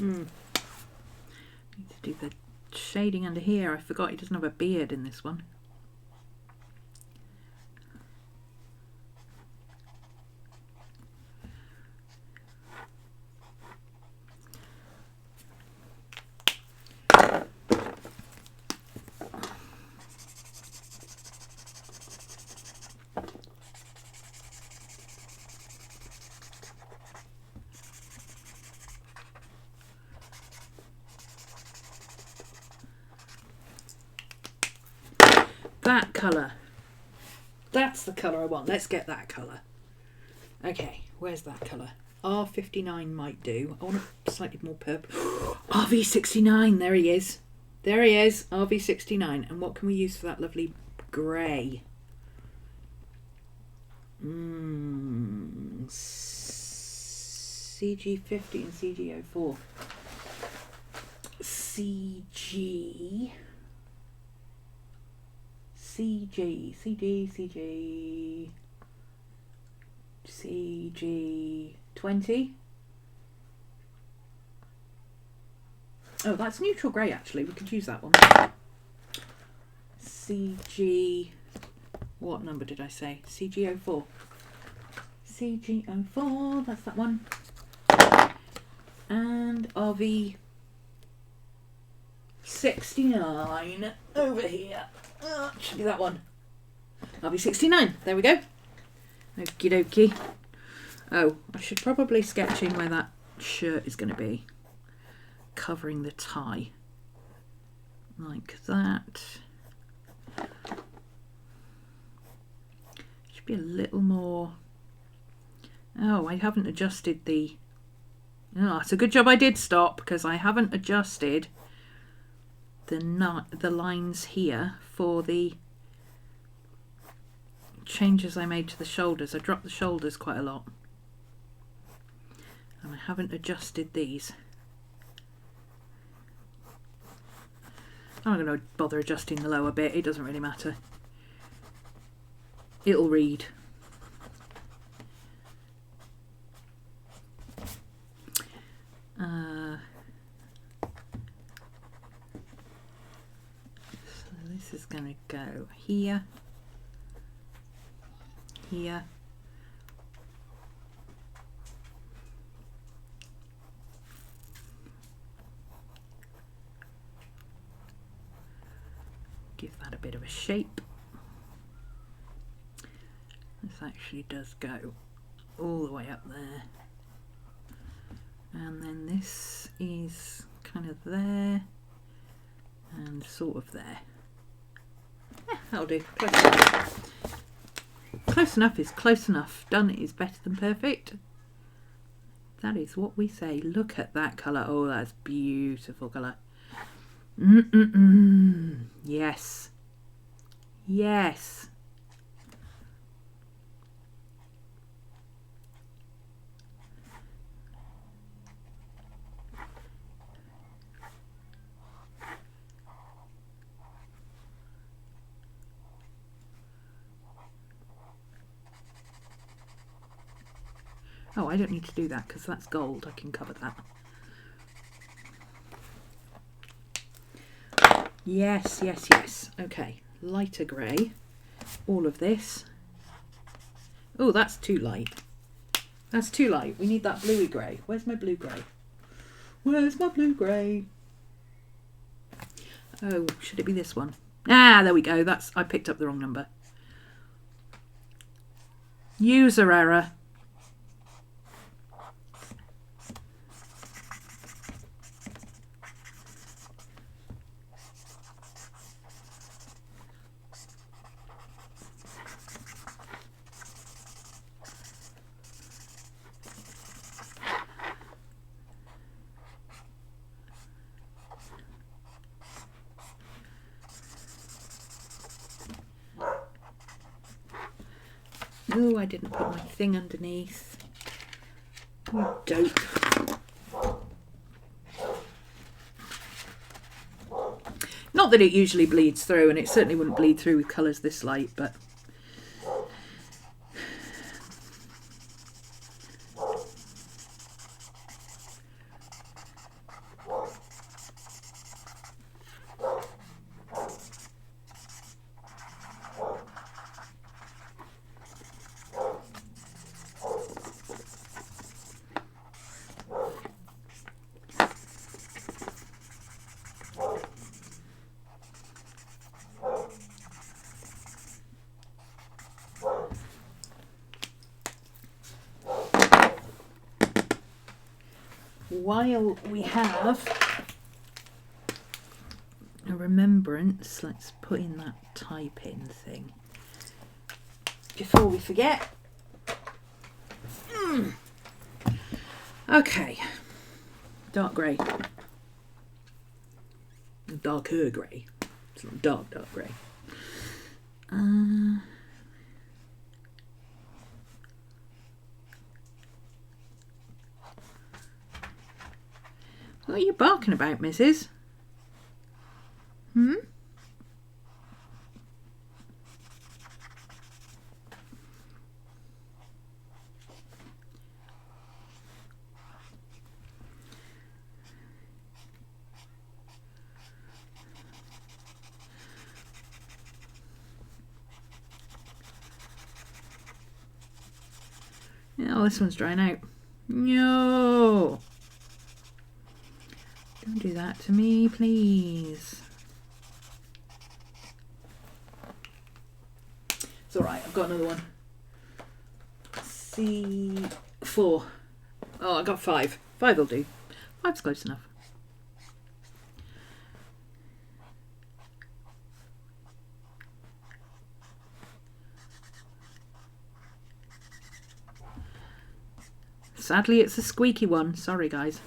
Need to do the shading under here. I forgot he doesn't have a beard in this one. That colour. That's the colour I want. Let's get that colour. Okay, where's that colour? R59 might do. I want a slightly more purple. RV69, there he is. There he is, RV69. And what can we use for that lovely grey? CG50 and CG04. CG... CG20. Oh, that's neutral grey actually. We could use that one. CG, what number did I say? CG04. CG04, that's that one. And RV69 over here. Should be that one. RV69. There we go. Okie dokie. Oh, I should probably sketch in where that shirt is going to be. covering the tie. Like that. Should be a little more. Oh, I haven't adjusted the. Oh, it's a good job I did stop, because I haven't adjusted the lines here for the changes I made to the shoulders. I dropped the shoulders quite a lot, and I haven't adjusted these. I'm not going to bother adjusting the lower bit, it doesn't really matter. It'll read. So this is going to go here, here, give that a bit of a shape. This actually does go all the way up there, and then this is kind of there and sort of there. Yeah, that'll do. Close enough. Close enough is close enough. Done is better than perfect. That is what we say. Look at that colour. Oh, that's beautiful colour. Yes. Yes. Oh, I don't need to do that because that's gold. I can cover that. Yes, yes, yes. Okay, lighter grey. All of this. Oh, that's too light. That's too light. We need that bluey grey. Where's my blue grey? Where's my blue grey? Oh, should it be this one? Ah, there we go. That's, I picked up the wrong number. User error. Oh, I didn't put my thing underneath. You dope. Not that it usually bleeds through, and it certainly wouldn't bleed through with colours this light, but... While we have a remembrance, let's put in that type in thing before we forget. Okay, dark grey, darker grey. It's not dark grey. What are you barking about, missus? Hmm? Oh, this one's drying out. No! Don't do that to me, please. It's alright, I've got another one. C4. Oh, I got 5. 5 will do. 5's close enough. Sadly, it's a squeaky one. Sorry, guys.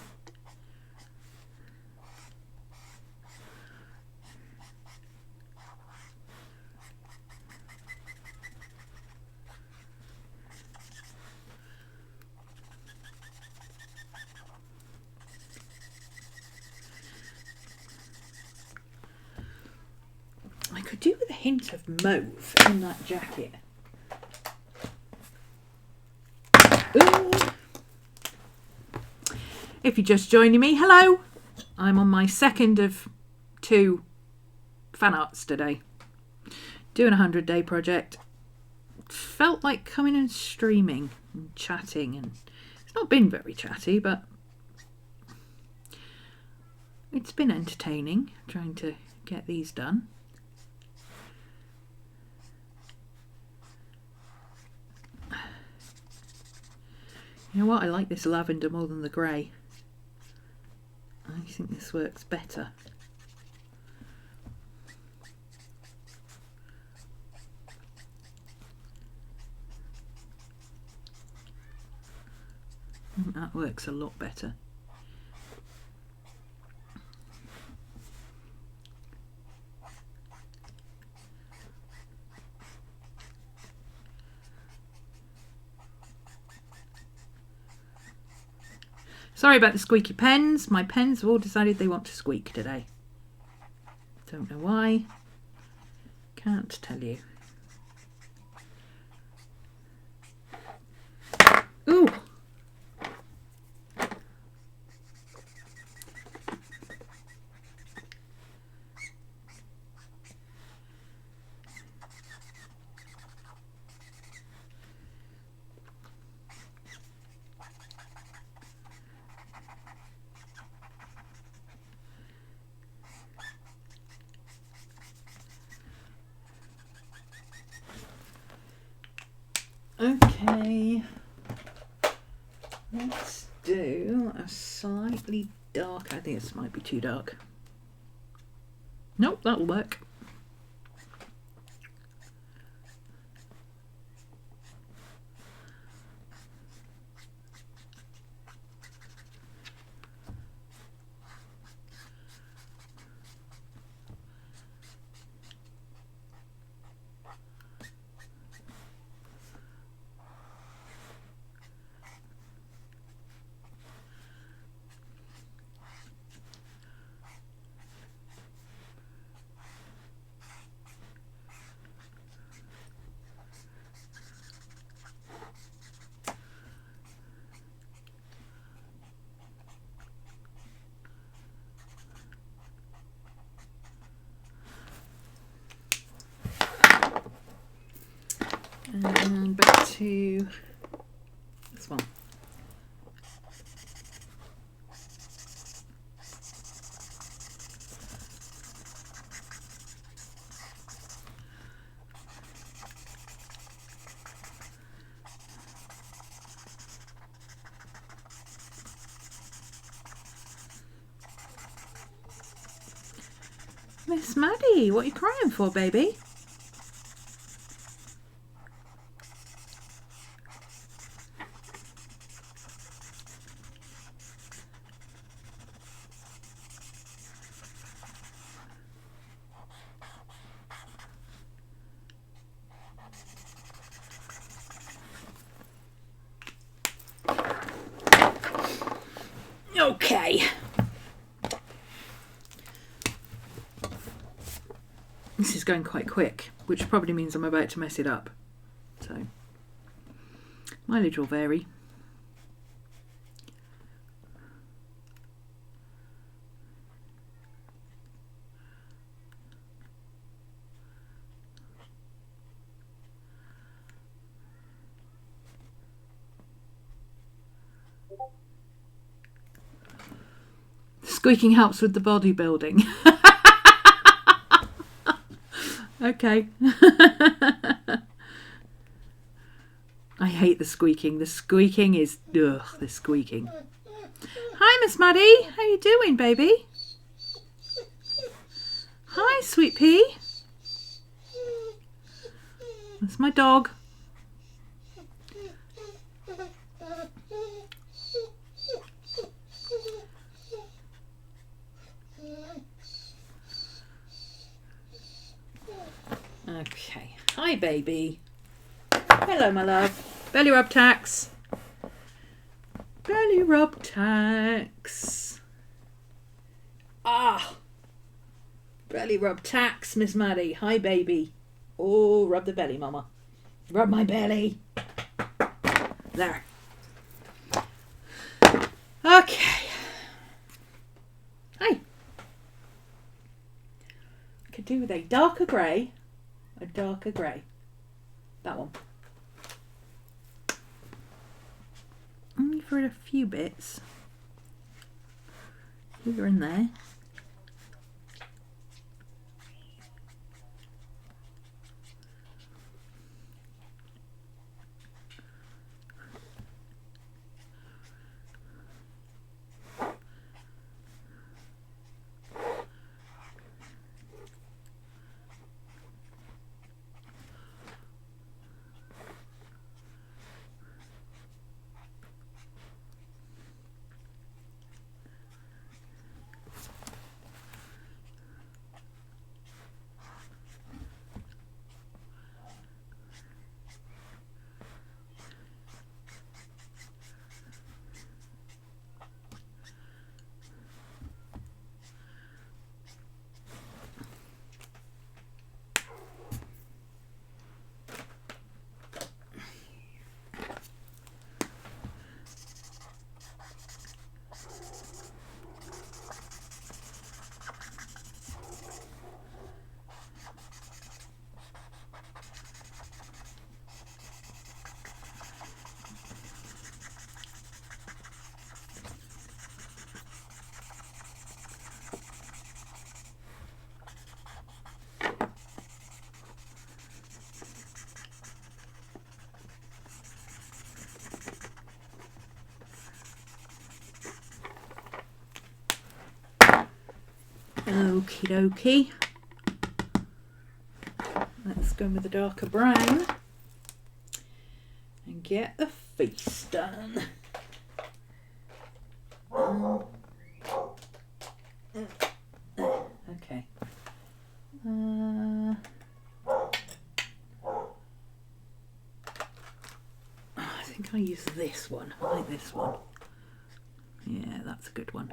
I could do with a hint of mauve in that jacket. Ooh. If you're just joining me, hello. I'm on my second of 2 fan arts today. Doing a 100-day project. Felt like coming and streaming and chatting, and it's not been very chatty, but it's been entertaining trying to get these done. You know what? I like this lavender more than the grey. I think this works better. I think that works a lot better. Sorry about the squeaky pens. My pens have all decided they want to squeak today. Don't know why. Can't tell you. Ooh! Okay, let's do a slightly dark. I think this might be too dark. Nope, that'll work. And back to this one. Miss Maddie, what are you crying for, baby? Okay. This is going quite quick, which probably means I'm about to mess it up. So, mileage will vary. Squeaking helps with the bodybuilding. Okay. I hate the squeaking. The squeaking is... Ugh, the squeaking. Hi, Miss Maddie. How you doing, baby? Hi, sweet pea. That's my dog. Hi, baby. Hello, my love. Belly rub tax. Belly rub tax. Ah. Belly rub tax, Miss Maddie. Hi, baby. Oh, rub the belly, mama. Rub my belly. There. Okay. Hi. Could do with a darker grey. A darker grey. That one. Only for a few bits. You're in there. Okie dokie. Let's go with the darker brown and get the face done. Okay. I think I use this one. I like this one. Yeah, that's a good one.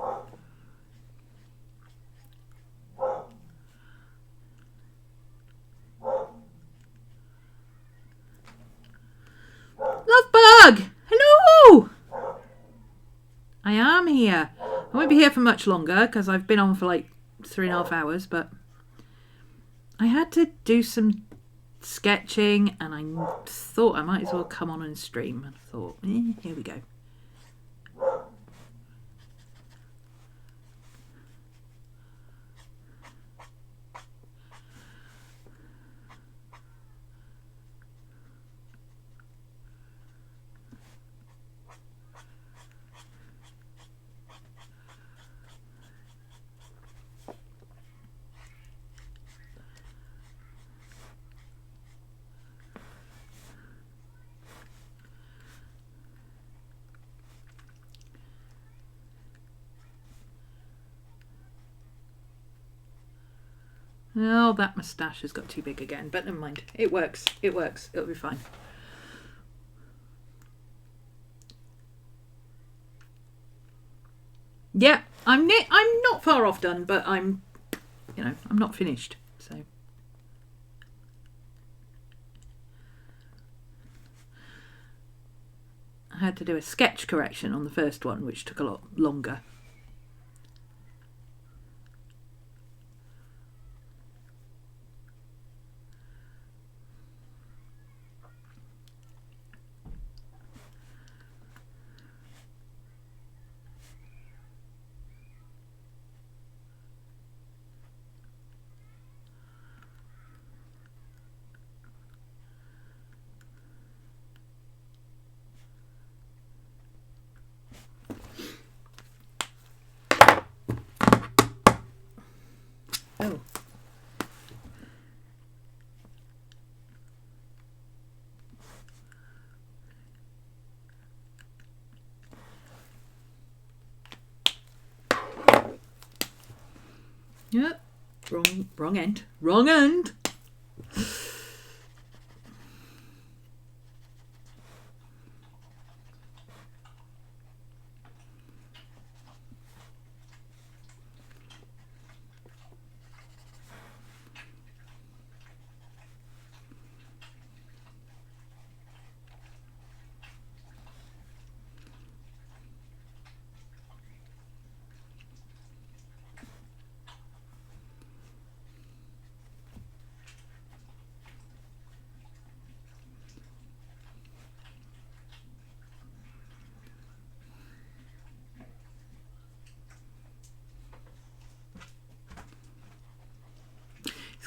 Lovebug! Hello! I am here. I won't be here for much longer because I've been on for like 3.5 hours, but I had to do some sketching and I thought I might as well come on and stream. And I thought, here we go. Oh, that moustache has got too big again, but never mind. It works. It works. It'll be fine. Yeah, I'm not far off done, but I'm not finished. So I had to do a sketch correction on the first one, which took a lot longer. Oh. Yep. Wrong end. Wrong end.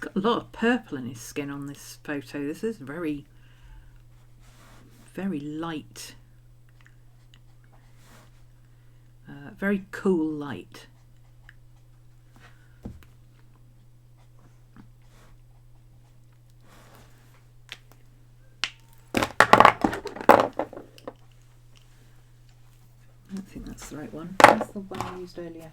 got a lot of purple in his skin on this photo. This is very, very light. Very cool light. I don't think that's the right one. That's the one I used earlier.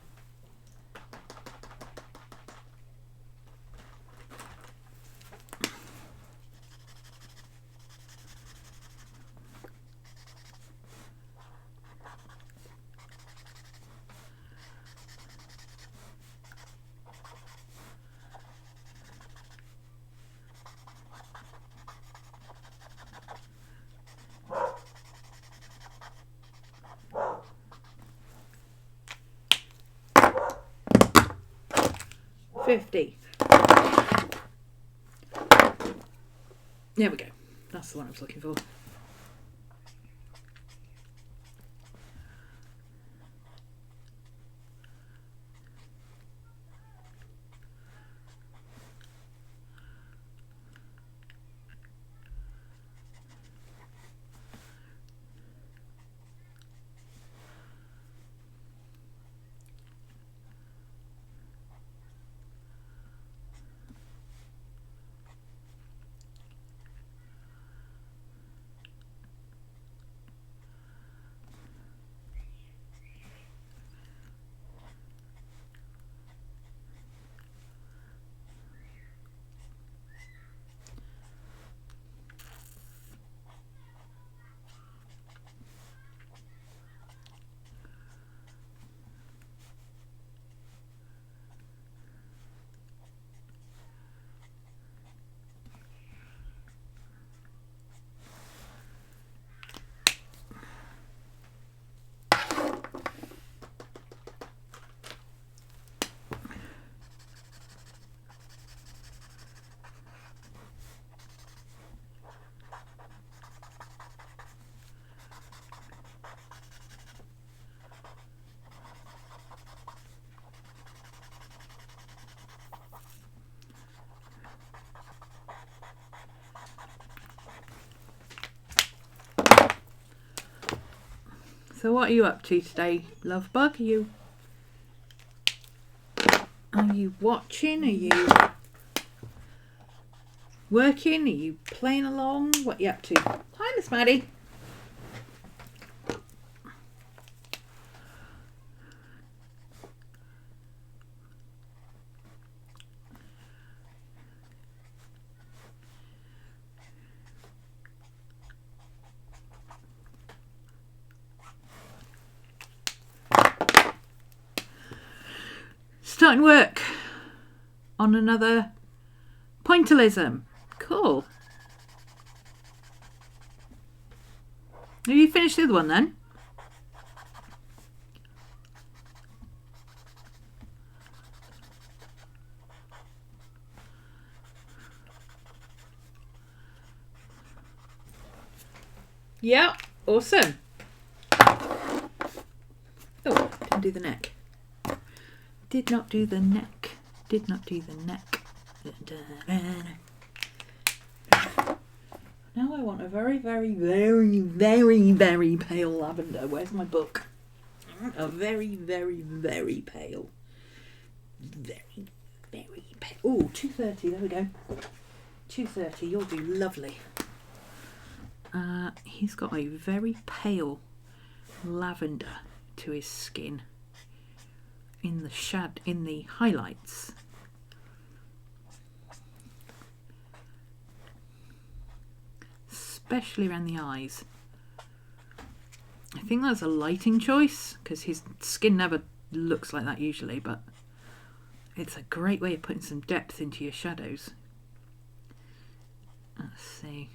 $50. There we go. That's the one I was looking for. So what are you up to today, love bug? Are you watching? Are you working? Are you playing along? What are you up to? Hi, Miss Maddie. Starting work on another pointillism. Cool. Have you finished the other one then? Yeah, awesome. Oh, didn't do the neck. Did not do the neck. Did not do the neck. Now I want a very, very, very, very, very pale lavender. Where's my book? A very, very, very pale. Very, very pale. Oh, 2:30. There we go. 2:30. You'll do lovely. He's got a very pale lavender to his skin. In the highlights. Especially around the eyes. I think that's a lighting choice because his skin never looks like that usually, but it's a great way of putting some depth into your shadows. Let's see.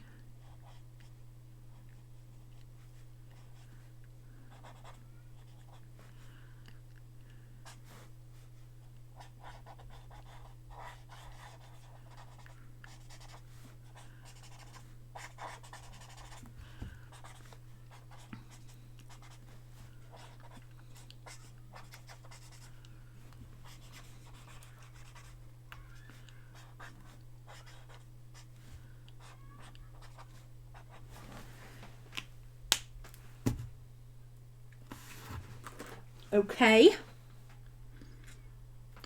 Okay.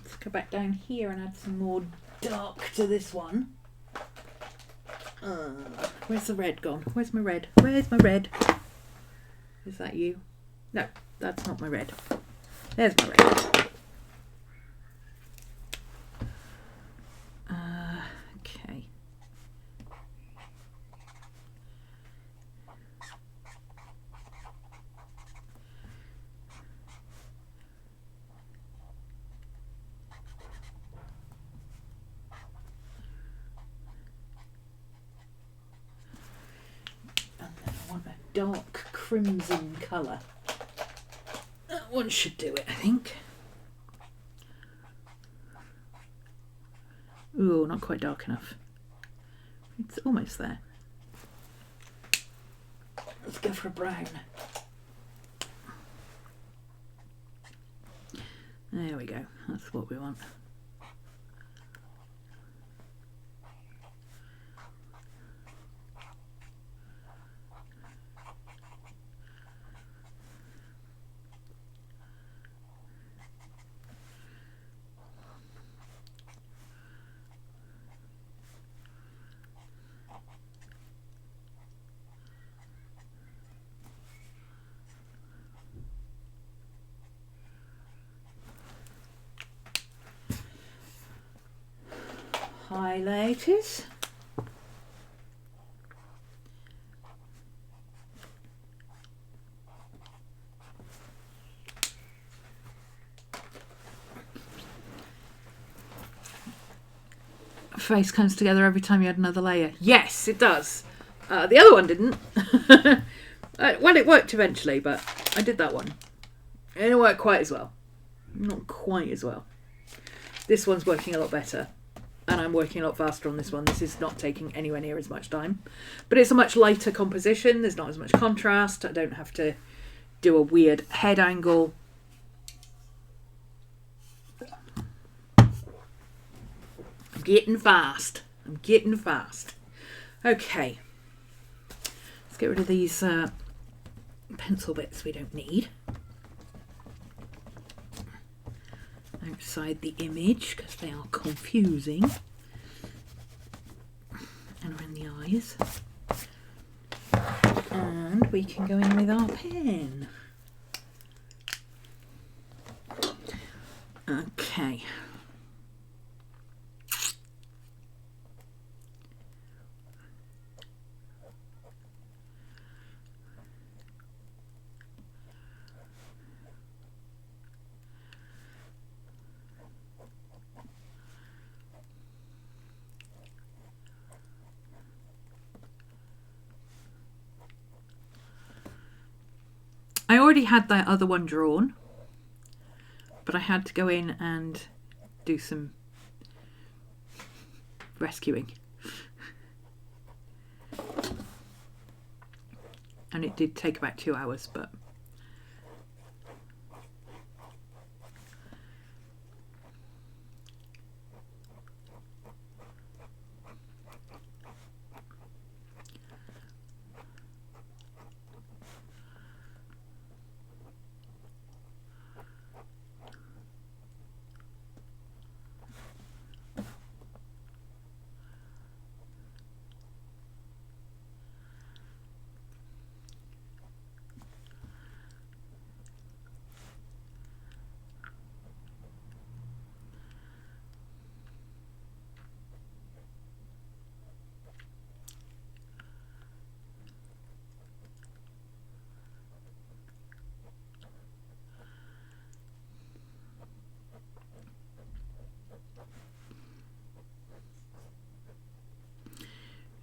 Let's go back down here and add some more dark to this one. Where's the red gone? Where's my red? Where's my red? Is that you? No, that's not my red. There's my red. Okay. And then I want a dark crimson colour. That one should do it, I think. Ooh, not quite dark enough. It's almost there. Let's go for a brown. There we go. That's what we want. Highlighters. Face comes together every time you add another layer. Yes, it does. The other one didn't. Well, it worked eventually, but I did that one. It didn't work quite as well. Not quite as well. This one's working a lot better. And I'm working a lot faster on this one. This is not taking anywhere near as much time. But it's a much lighter composition. There's not as much contrast. I don't have to do a weird head angle. I'm getting fast. I'm getting fast. Okay. Let's get rid of these pencil bits we don't need. Outside the image because they are confusing, and around the eyes, and we can go in with our pen. Okay. I already had that other one drawn, but I had to go in and do some rescuing. And it did take about 2 hours, but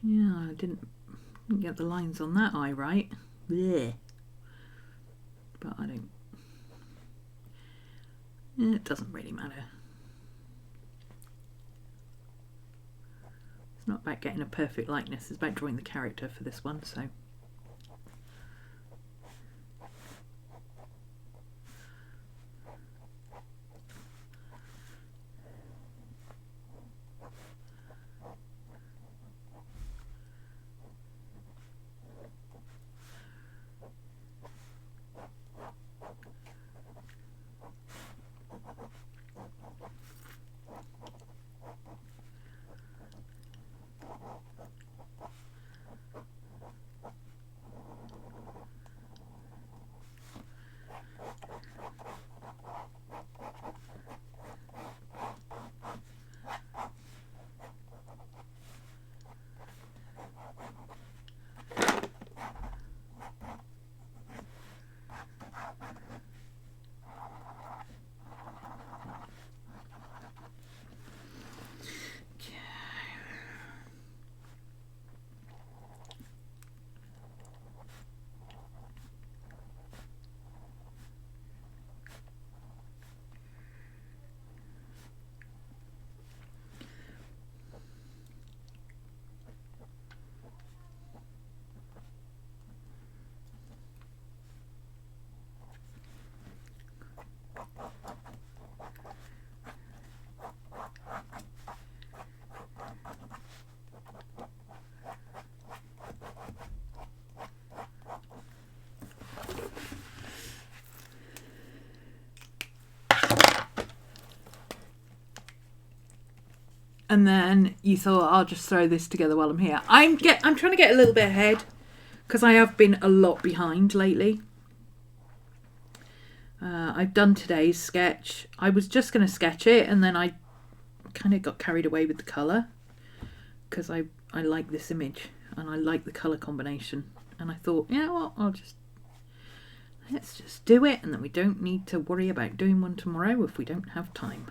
yeah, I didn't get the lines on that eye right. Blech. But I don't. It doesn't really matter. It's not about getting a perfect likeness, it's about drawing the character for this one, so. And then you thought, I'll just throw this together while I'm here. I'm trying to get a little bit ahead because I have been a lot behind lately. I've done today's sketch. I was just going to sketch it, and then I kind of got carried away with the colour because I like this image and I like the colour combination. And I thought, you know what, let's just do it, and then we don't need to worry about doing one tomorrow if we don't have time.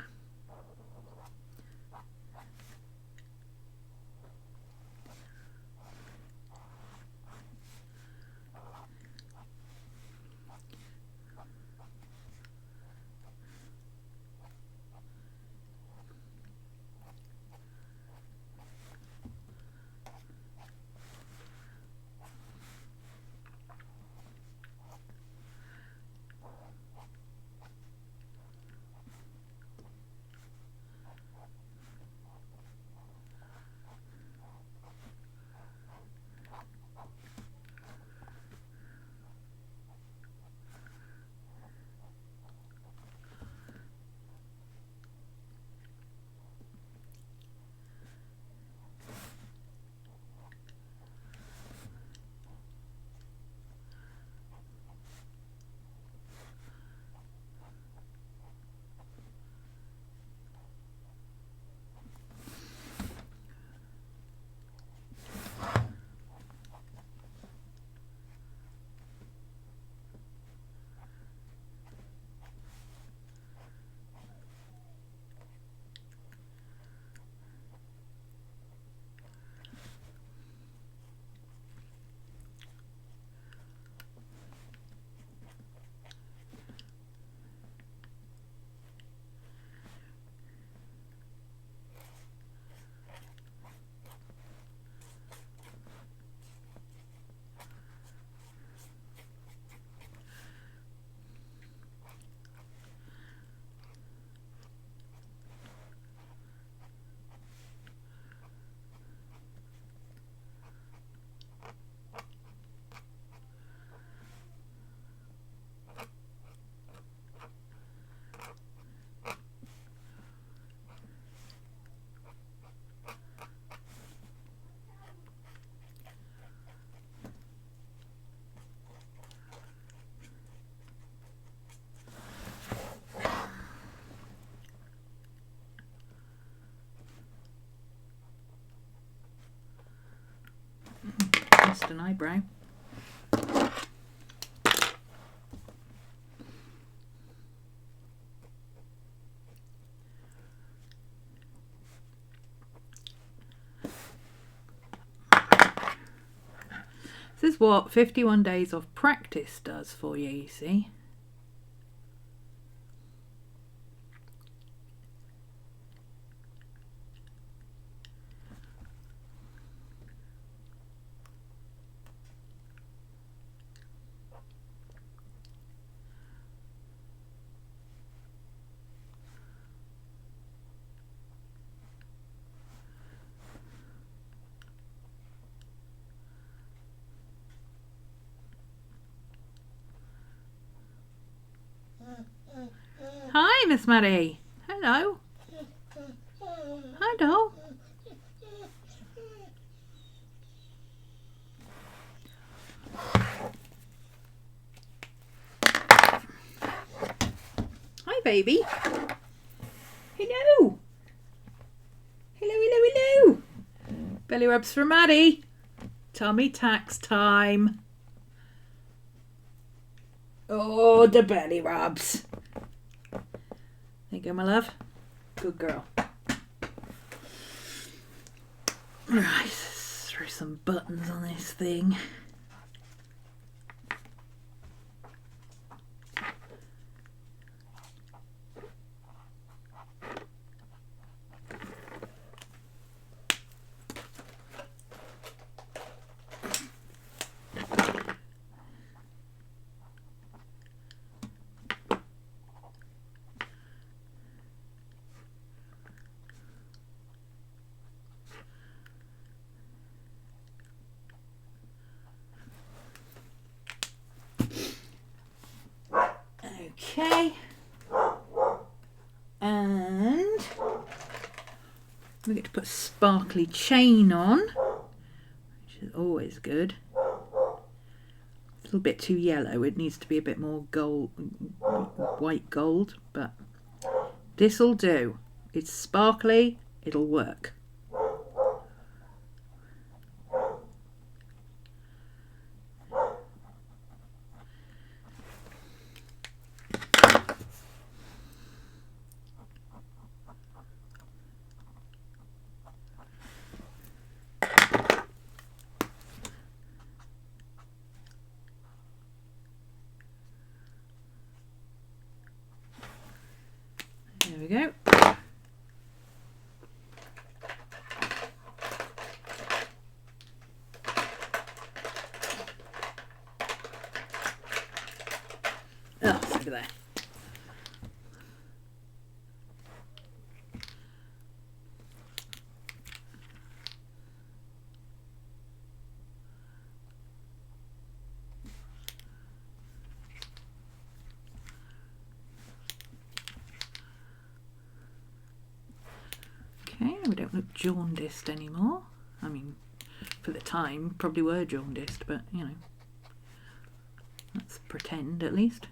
Just an eyebrow. This is what 51 days of practice does for you, you see. Hi, Miss Maddie. Hello. Hi, doll. Hi, baby. Hello. Hello, hello, hello. Belly rubs for Maddie. Tummy tax time. Oh, the belly rubs. There you go, my love. Good girl. Right, let's throw some buttons on this thing. Okay, and We get to put sparkly chain on, which is always good. A little bit too yellow. It needs to be a bit more gold, white gold, but this'll do. It's sparkly, it'll work. There we go. Oh, it's over there. Okay, we don't look jaundiced anymore. I mean, for the time, probably were jaundiced, but you know, let's pretend at least.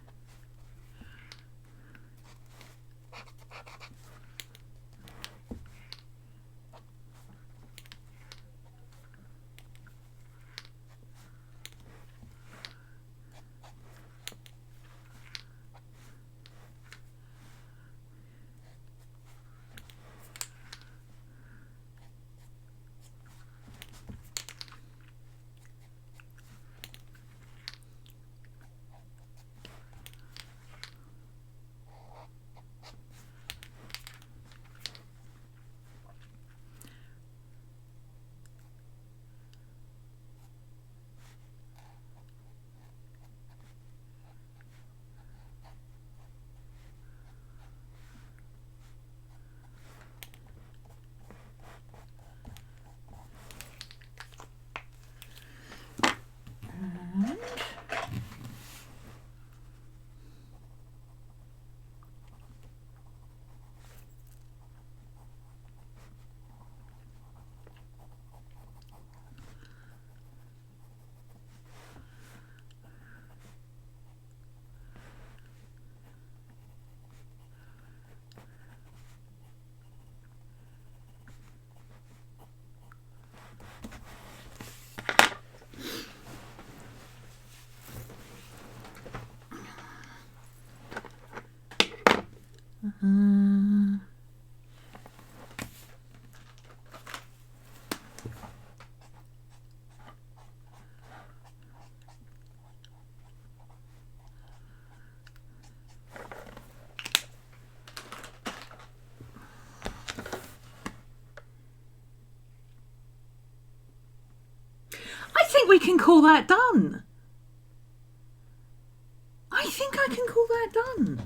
I think we can call that done. I think I can call that done.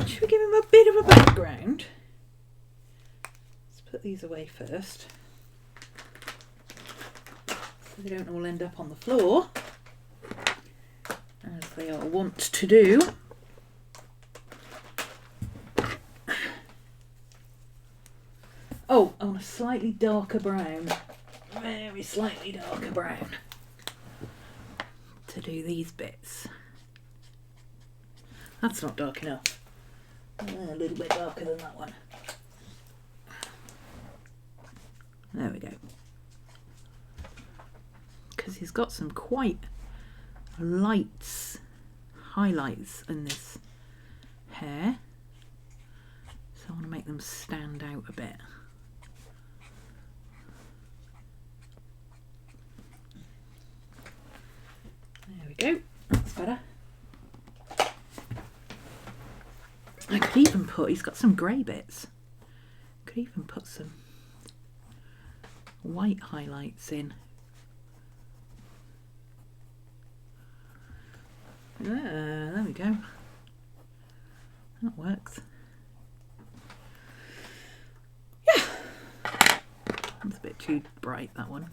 Should we give him a bit of a background? Let's put these away first, so they don't all end up on the floor, as they are wont to do. Oh, I want a slightly darker brown. Very slightly darker brown to do these bits. That's not dark enough. A little bit darker than that one. There we go. Because he's got some quite lights, highlights in this hair. So I want to make them stand out a bit. There we go, that's better. I could even put, he's got some grey bits. Could even put some white highlights in. There we go. That works. Yeah. That's a bit too bright, that one.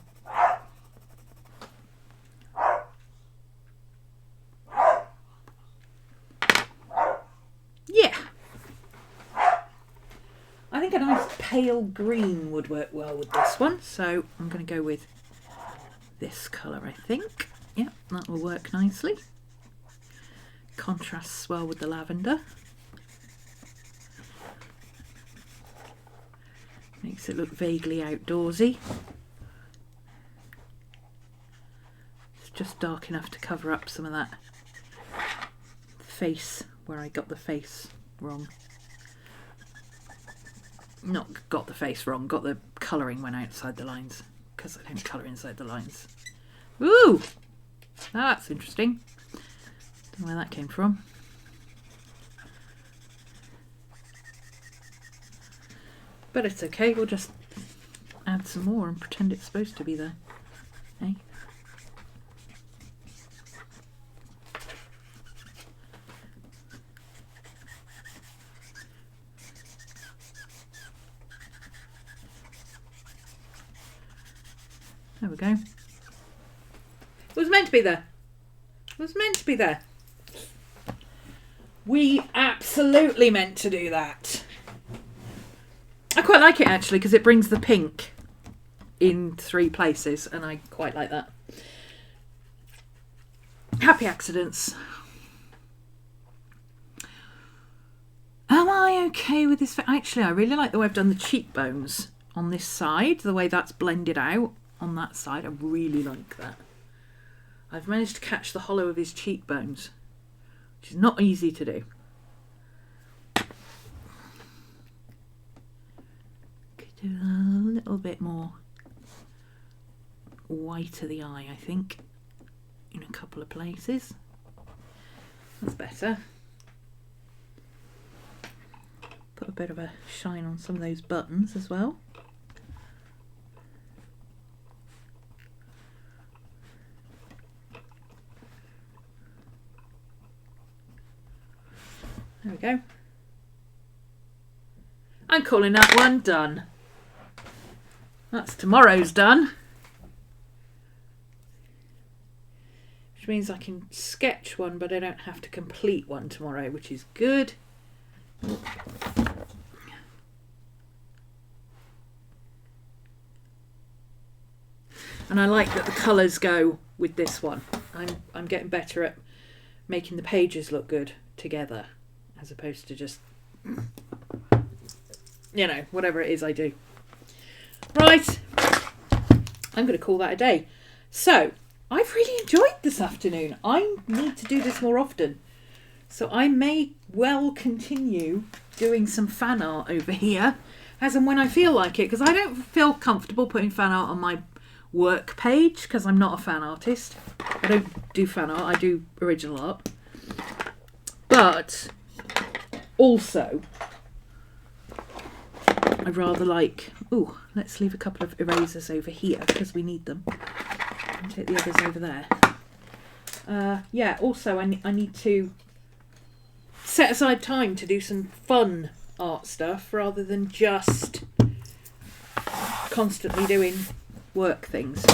think a nice pale green would work well with this one. So I'm going to go with this colour, I think. Yeah, that will work nicely. Contrasts well with the lavender. Makes it look vaguely outdoorsy. It's just dark enough to cover up some of that face where I got the face wrong. Not got the face wrong, got the colouring went outside the lines because I don't colour inside the lines. Ooh! That's interesting. Don't know where that came from. But it's okay, we'll just add some more and pretend it's supposed to be there. Eh? There we go. It was meant to be there. It was meant to be there. We absolutely meant to do that. I quite like it actually because it brings the pink in 3 places and I quite like that. Happy accidents. Am I okay with this? Actually, I really like the way I've done the cheekbones on this side, the way that's blended out on that side. I really like that. I've managed to catch the hollow of his cheekbones, which is not easy to do. Could do a little bit more white to the eye, I think, in a couple of places. That's better. Put a bit of a shine on some of those buttons as well. There we go. I'm calling that one done. That's tomorrow's done. Which means I can sketch one, but I don't have to complete one tomorrow, which is good. And I like that the colours go with this one. I'm getting better at making the pages look good together, as opposed to just, you know, whatever it is I do. Right, I'm going to call that a day. So, I've really enjoyed this afternoon. I need to do this more often. So I may well continue doing some fan art over here, as and when I feel like it, because I don't feel comfortable putting fan art on my work page, because I'm not a fan artist. I don't do fan art, I do original art. But also, I rather like, ooh, let's leave a couple of erasers over here because we need them. And take the others over there. Yeah, also I need to set aside time to do some fun art stuff rather than just constantly doing work things.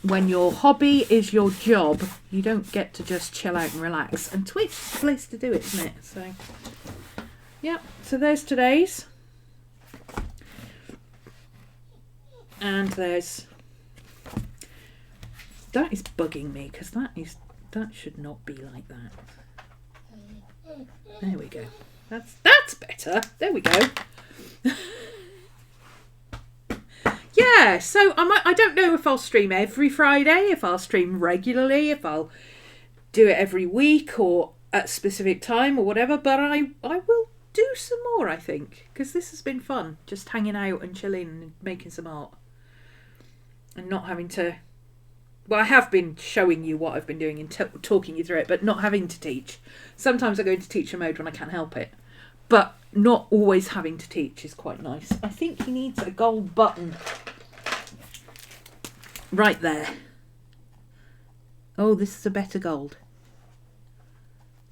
When your hobby is your job, you don't get to just chill out and relax. And Twitch is the place to do it, isn't it? So, yeah. So there's today's. And there's... That is bugging me, because that should not be like that. There we go. That's better. There we go. Yeah, so I don't know if I'll stream every Friday, if I'll stream regularly, if I'll do it every week or at a specific time or whatever, but I will do some more, I think, because this has been fun, just hanging out and chilling and making some art and not having to... Well, I have been showing you what I've been doing and talking you through it, but not having to teach. Sometimes I go into teacher mode when I can't help it, but not always having to teach is quite nice. I think he needs a gold button right there. Oh, this is a better gold.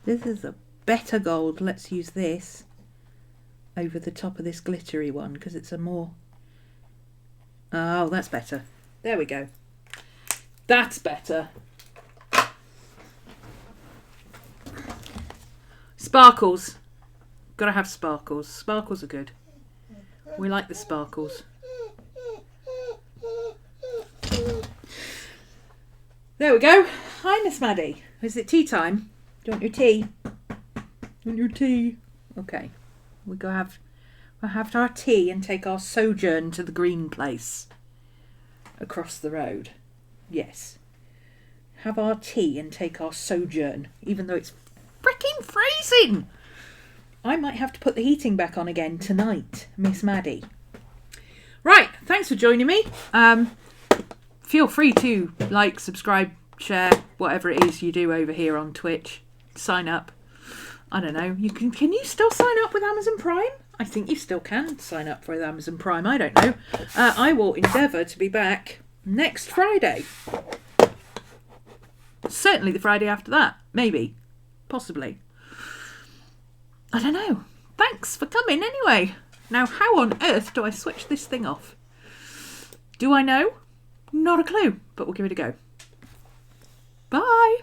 This is a better gold. Let's use this over the top of this glittery one because it's a more... Oh, that's better. There we go. That's better. Sparkles. Got to have sparkles. Sparkles are good. We like the sparkles. There we go. Hi, Miss Maddie. Is it tea time? Do you want your tea? Want your tea? Okay. We'll have our tea and take our sojourn to the green place across the road. Yes. Have our tea and take our sojourn, even though it's freaking freezing. I might have to put the heating back on again tonight, Miss Maddie. Right, thanks for joining me. Feel free to like, subscribe, share, whatever it is you do over here on Twitch. Sign up. I don't know. Can you still sign up with Amazon Prime? I think you still can sign up for Amazon Prime. I don't know. I will endeavour to be back next Friday. Certainly the Friday after that. Maybe. Possibly. I don't know. Thanks for coming anyway. Now, how on earth do I switch this thing off? Do I know? Not a clue, but we'll give it a go. Bye.